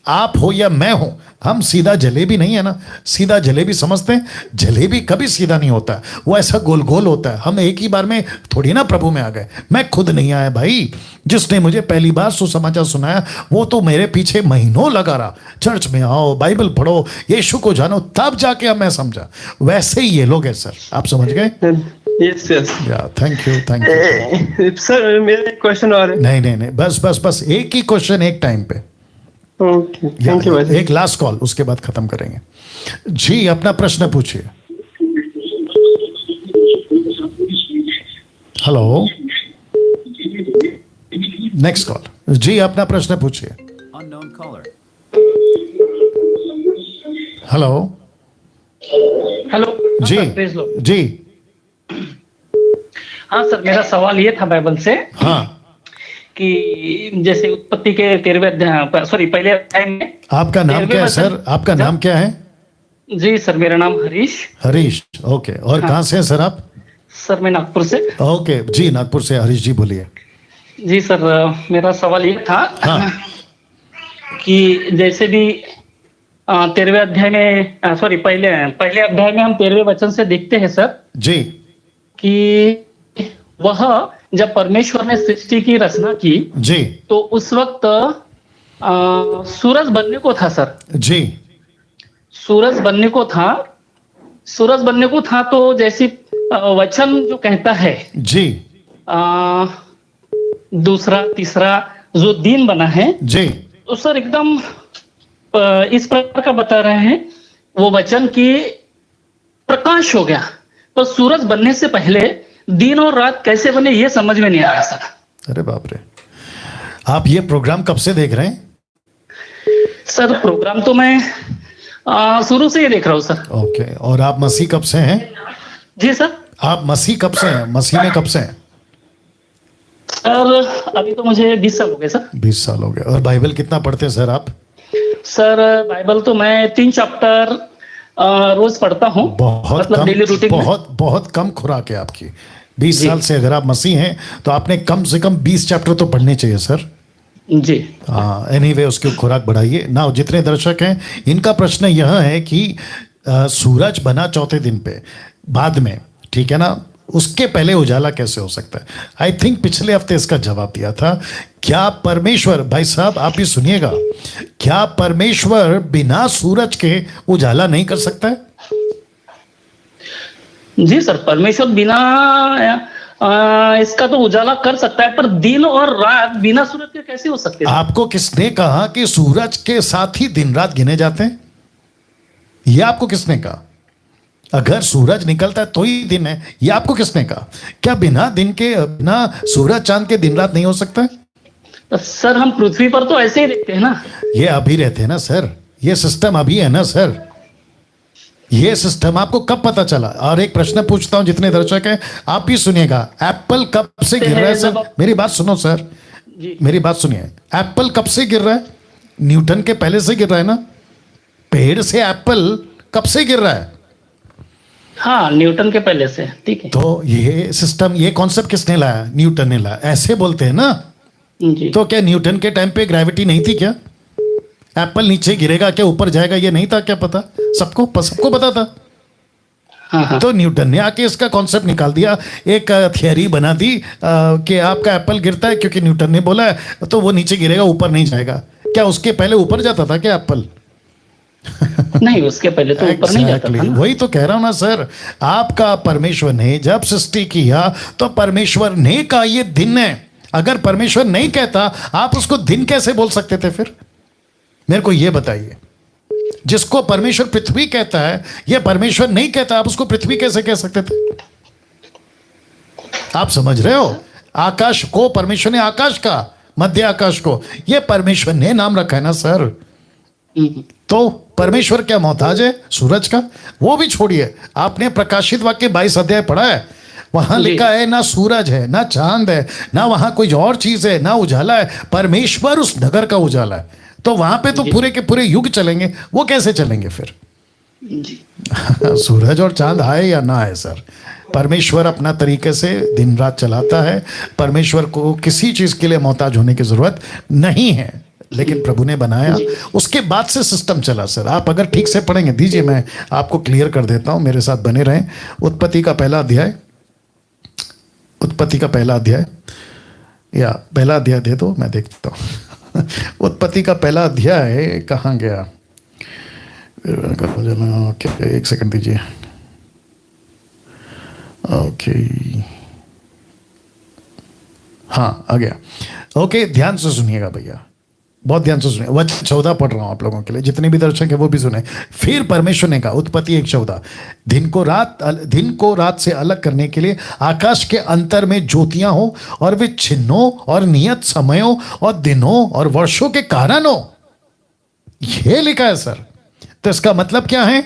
आप हो या मैं हो, हम सीधा जलेबी नहीं है ना। सीधा जलेबी समझते हैं? जलेबी कभी सीधा नहीं होता, वो ऐसा गोल गोल होता है। हम एक ही बार में थोड़ी ना प्रभु में आ गए। मैं खुद नहीं आया भाई, जिसने मुझे पहली बार सुसमाचार सुनाया वो तो मेरे पीछे महीनों लगा रहा, चर्च में आओ, बाइबल पढ़ो, यीशु को जानो, तब जाके अब मैं समझा। वैसे ही ये लोग हैं सर, आप समझ गए? Yes yes, thank you sir. मेरा एक क्वेश्चन और है। नहीं, बस एक ही क्वेश्चन एक टाइम पे। Okay, thank you. एक लास्ट कॉल, उसके बाद खत्म करेंगे। जी, अपना प्रश्न पूछिए। Hello, next call. जी, अपना प्रश्न पूछिए। हेलो हेलो, जी जी। हाँ सर, मेरा सवाल ये था बाइबल से। हाँ, कि जैसे उत्पत्ति के 13वें अध्याय, सॉरी पहले अध्याय में। आपका नाम क्या है सर? आपका नाम क्या है? जी सर, मेरा नाम हरीश। हरीश, ओके। और हाँ। कहाँ से हैं सर आप? सर मैं नागपुर से। ओके जी, नागपुर से। हरीश जी बोलिए। जी सर, मेरा सवाल ये था। हाँ। कि जैसे भी 13वें अध्याय में, सॉरी पहले अध्याय में हम 13वें वचन से देखते हैं सर जी, कि वह जब परमेश्वर ने सृष्टि की रचना की जी, तो उस वक्त सूरज बनने को था सर। जी, सूरज बनने को था तो जैसे वचन जो कहता है जी, दूसरा तीसरा जो दिन बना है जी, तो सर एकदम इस प्रकार का बता रहे हैं, वो वचन की प्रकाश हो गया। पर सूरज बनने से पहले दिन और रात कैसे बने ये समझ में नहीं आ रहा सर। अरे बाप रे, आप ये प्रोग्राम कब से देख रहे हैं? सर प्रोग्राम तो मैं शुरू से ही देख रहा हूँ सर। ओके, और आप मसीह कब से हैं? जी सर। आप मसीह कब से हैं? मसीह में कब से हैं? सर अभी तो मुझे 20 साल हो गए सर। 20 साल हो गए। और बाइबल कितना पढ़ते हैं सर आप? सर बाइबल तो मैं 3 चैप्टर रोज पढ़ता हूँ। बहुत मतलब कम, डेली रूटीन बहुत कम खुराक है आपकी। 20 साल से अगर आप मसीह हैं तो आपने कम से कम 20 चैप्टर तो पढ़ने चाहिए सर। जी हाँ, एनीवे उसकी खुराक बढ़ाइए ना। जितने दर्शक हैं इनका प्रश्न यह है कि सूरज बना चौथे दिन पे, बाद में, ठीक है ना, उसके पहले उजाला कैसे हो सकता है? आई थिंक पिछले हफ्ते इसका जवाब दिया था। क्या परमेश्वर, भाई साहब आप भी सुनिएगा, क्या परमेश्वर बिना सूरज के उजाला नहीं कर सकता है? जी सर, परमेश्वर बिना इसका तो उजाला कर सकता है, पर दिन और रात बिना सूरज के कैसे हो सकते हैं? आपको किसने कहा कि सूरज के साथ ही दिन रात गिने जाते हैं? यह आपको किसने कहा? अगर सूरज निकलता है तो ही दिन है, यह आपको किसने कहा? क्या बिना दिन के, बिना सूरज चांद के दिन रात नहीं हो सकता है? तो सर हम पृथ्वी पर तो ऐसे ही देखते हैं ना। ये अभी रहते हैं ना सर, ये सिस्टम अभी है ना सर। ये सिस्टम आपको कब पता चला? और एक प्रश्न पूछता हूं, जितने दर्शक हैं आप भी सुनिएगा। एप्पल कब से गिर रहा है सर? मेरी बात सुनो सर, मेरी बात सुनिए। एप्पल कब से गिर रहा है? न्यूटन के पहले से गिर रहा है ना? पेड़ से एप्पल कब से गिर रहा है? हाँ, न्यूटन के पहले से, ठीक है। तो ये सिस्टम, ये कॉन्सेप्ट किसने लाया? न्यूटन ने लाया। ऐसे बोलते हैं ना। जी। तो क्या न्यूटन के टाइम पे ग्रेविटी नहीं थी क्या? एप्पल नीचे गिरेगा क्या ऊपर जाएगा ये नहीं था क्या पता? सबको पता था। हाँ। तो न्यूटन ने आके इसका कॉन्सेप्ट निकाल दिया, एक थियरी बना दी कि आपका एप्पल गिरता है क्योंकि न्यूटन ने बोला है, तो वो नीचे गिरेगा ऊपर नहीं जाएगा। क्या उसके पहले ऊपर जाता था क्या एप्पल? नहीं, उसके पहले तो ऊपर नहीं जाता था ना। वही तो कह रहा हूं ना सर, आपका परमेश्वर ने जब सृष्टि किया तो परमेश्वर ने कहा ये दिन है। अगर परमेश्वर नहीं कहता आप उसको दिन कैसे बोल सकते थे फिर? मेरे को ये बताइए। जिसको परमेश्वर पृथ्वी कहता है, ये परमेश्वर नहीं कहता, आप उसको पृथ्वी कैसे कह सकते थे? आप समझ रहे हो? आकाश को परमेश्वर ने आकाश का, मध्य आकाश को, ये परमेश्वर ने नाम रखा है ना सर। तो परमेश्वर क्या मोहताज है सूरज का? वो भी छोड़िए, आपने प्रकाशित वाक्य 22 अध्याय पढ़ा है, वहां लिखा है ना सूरज है ना चांद है ना वहां कोई और चीज है ना उजाला है, परमेश्वर उस नगर का उजाला है। तो वहां पे तो पूरे के पूरे युग चलेंगे, वो कैसे चलेंगे फिर? सूरज और चांद आए या ना आए सर, परमेश्वर अपना तरीके से दिन रात चलाता है। परमेश्वर को किसी चीज के लिए मोहताज होने की जरूरत नहीं है, लेकिन प्रभु ने बनाया, उसके बाद से सिस्टम चला सर। आप अगर ठीक से पढ़ेंगे, दीजिए मैं आपको क्लियर कर देता हूं, मेरे साथ बने रहें। उत्पत्ति का पहला अध्याय, उत्पत्ति का पहला अध्याय, या पहला अध्याय दे दो मैं देखता हूं। उत्पत्ति का पहला अध्याय कहाँ गया? ओके एक सेकंड दीजिए। ओके हाँ आ गया। ओके ध्यान से सुनिएगा भैया, बहुत ध्यान से सुनिए। वचन 14 पढ़ रहा हूं आप लोगों के लिए, जितने भी दर्शक है वो भी सुने। फिर परमेश्वर ने कहा, उत्पत्ति 1:14, दिन को रात से अलग करने के लिए आकाश के अंतर में ज्योतियां हो और वे चिन्हों और नियत समयों और दिनों और वर्षों के कारण हो। यह लिखा है सर। तो इसका मतलब क्या है?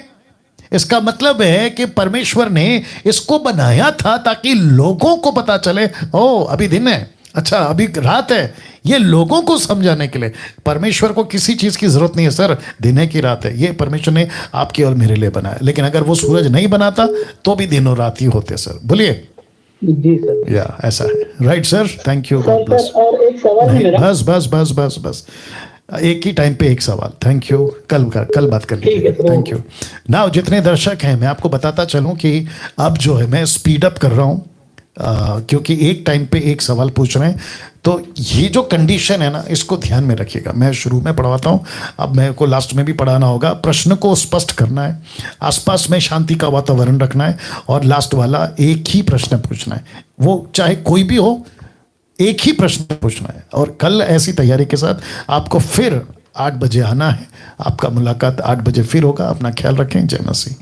इसका मतलब है कि परमेश्वर ने इसको बनाया था ताकि लोगों को पता चले, ओ अभी दिन है, अच्छा अभी रात है, ये लोगों को समझाने के लिए। परमेश्वर को किसी चीज की जरूरत नहीं है सर, दिन है कि रात है, ये परमेश्वर ने आपके और मेरे लिए बनाया। लेकिन अगर वो सूरज नहीं बनाता तो भी दिन और रात ही होते सर। बोलिए जी सर। या ऐसा है, right sir, thank you, God bless. और एक सवाल है मेरा। बस बस बस बस बस एक ही टाइम पे एक सवाल। थैंक यू, कल बात कर लीजिए। Thank you. नाउ जितने दर्शक हैं, मैं आपको बताता चलूं कि अब जो है मैं स्पीड अप कर रहा हूं, क्योंकि एक टाइम पे एक सवाल पूछ रहे हैं। तो ये जो कंडीशन है ना, इसको ध्यान में रखिएगा। मैं शुरू में पढ़वाता हूँ, अब मेरे को लास्ट में भी पढ़ाना होगा। प्रश्न को स्पष्ट करना है, आसपास में शांति का वातावरण रखना है, और लास्ट वाला एक ही प्रश्न पूछना है, वो चाहे कोई भी हो, एक ही प्रश्न पूछना है। और कल ऐसी तैयारी के साथ आपको फिर 8 बजे आना है। आपका मुलाकात 8 बजे फिर होगा। अपना ख्याल रखें। जय मसीह।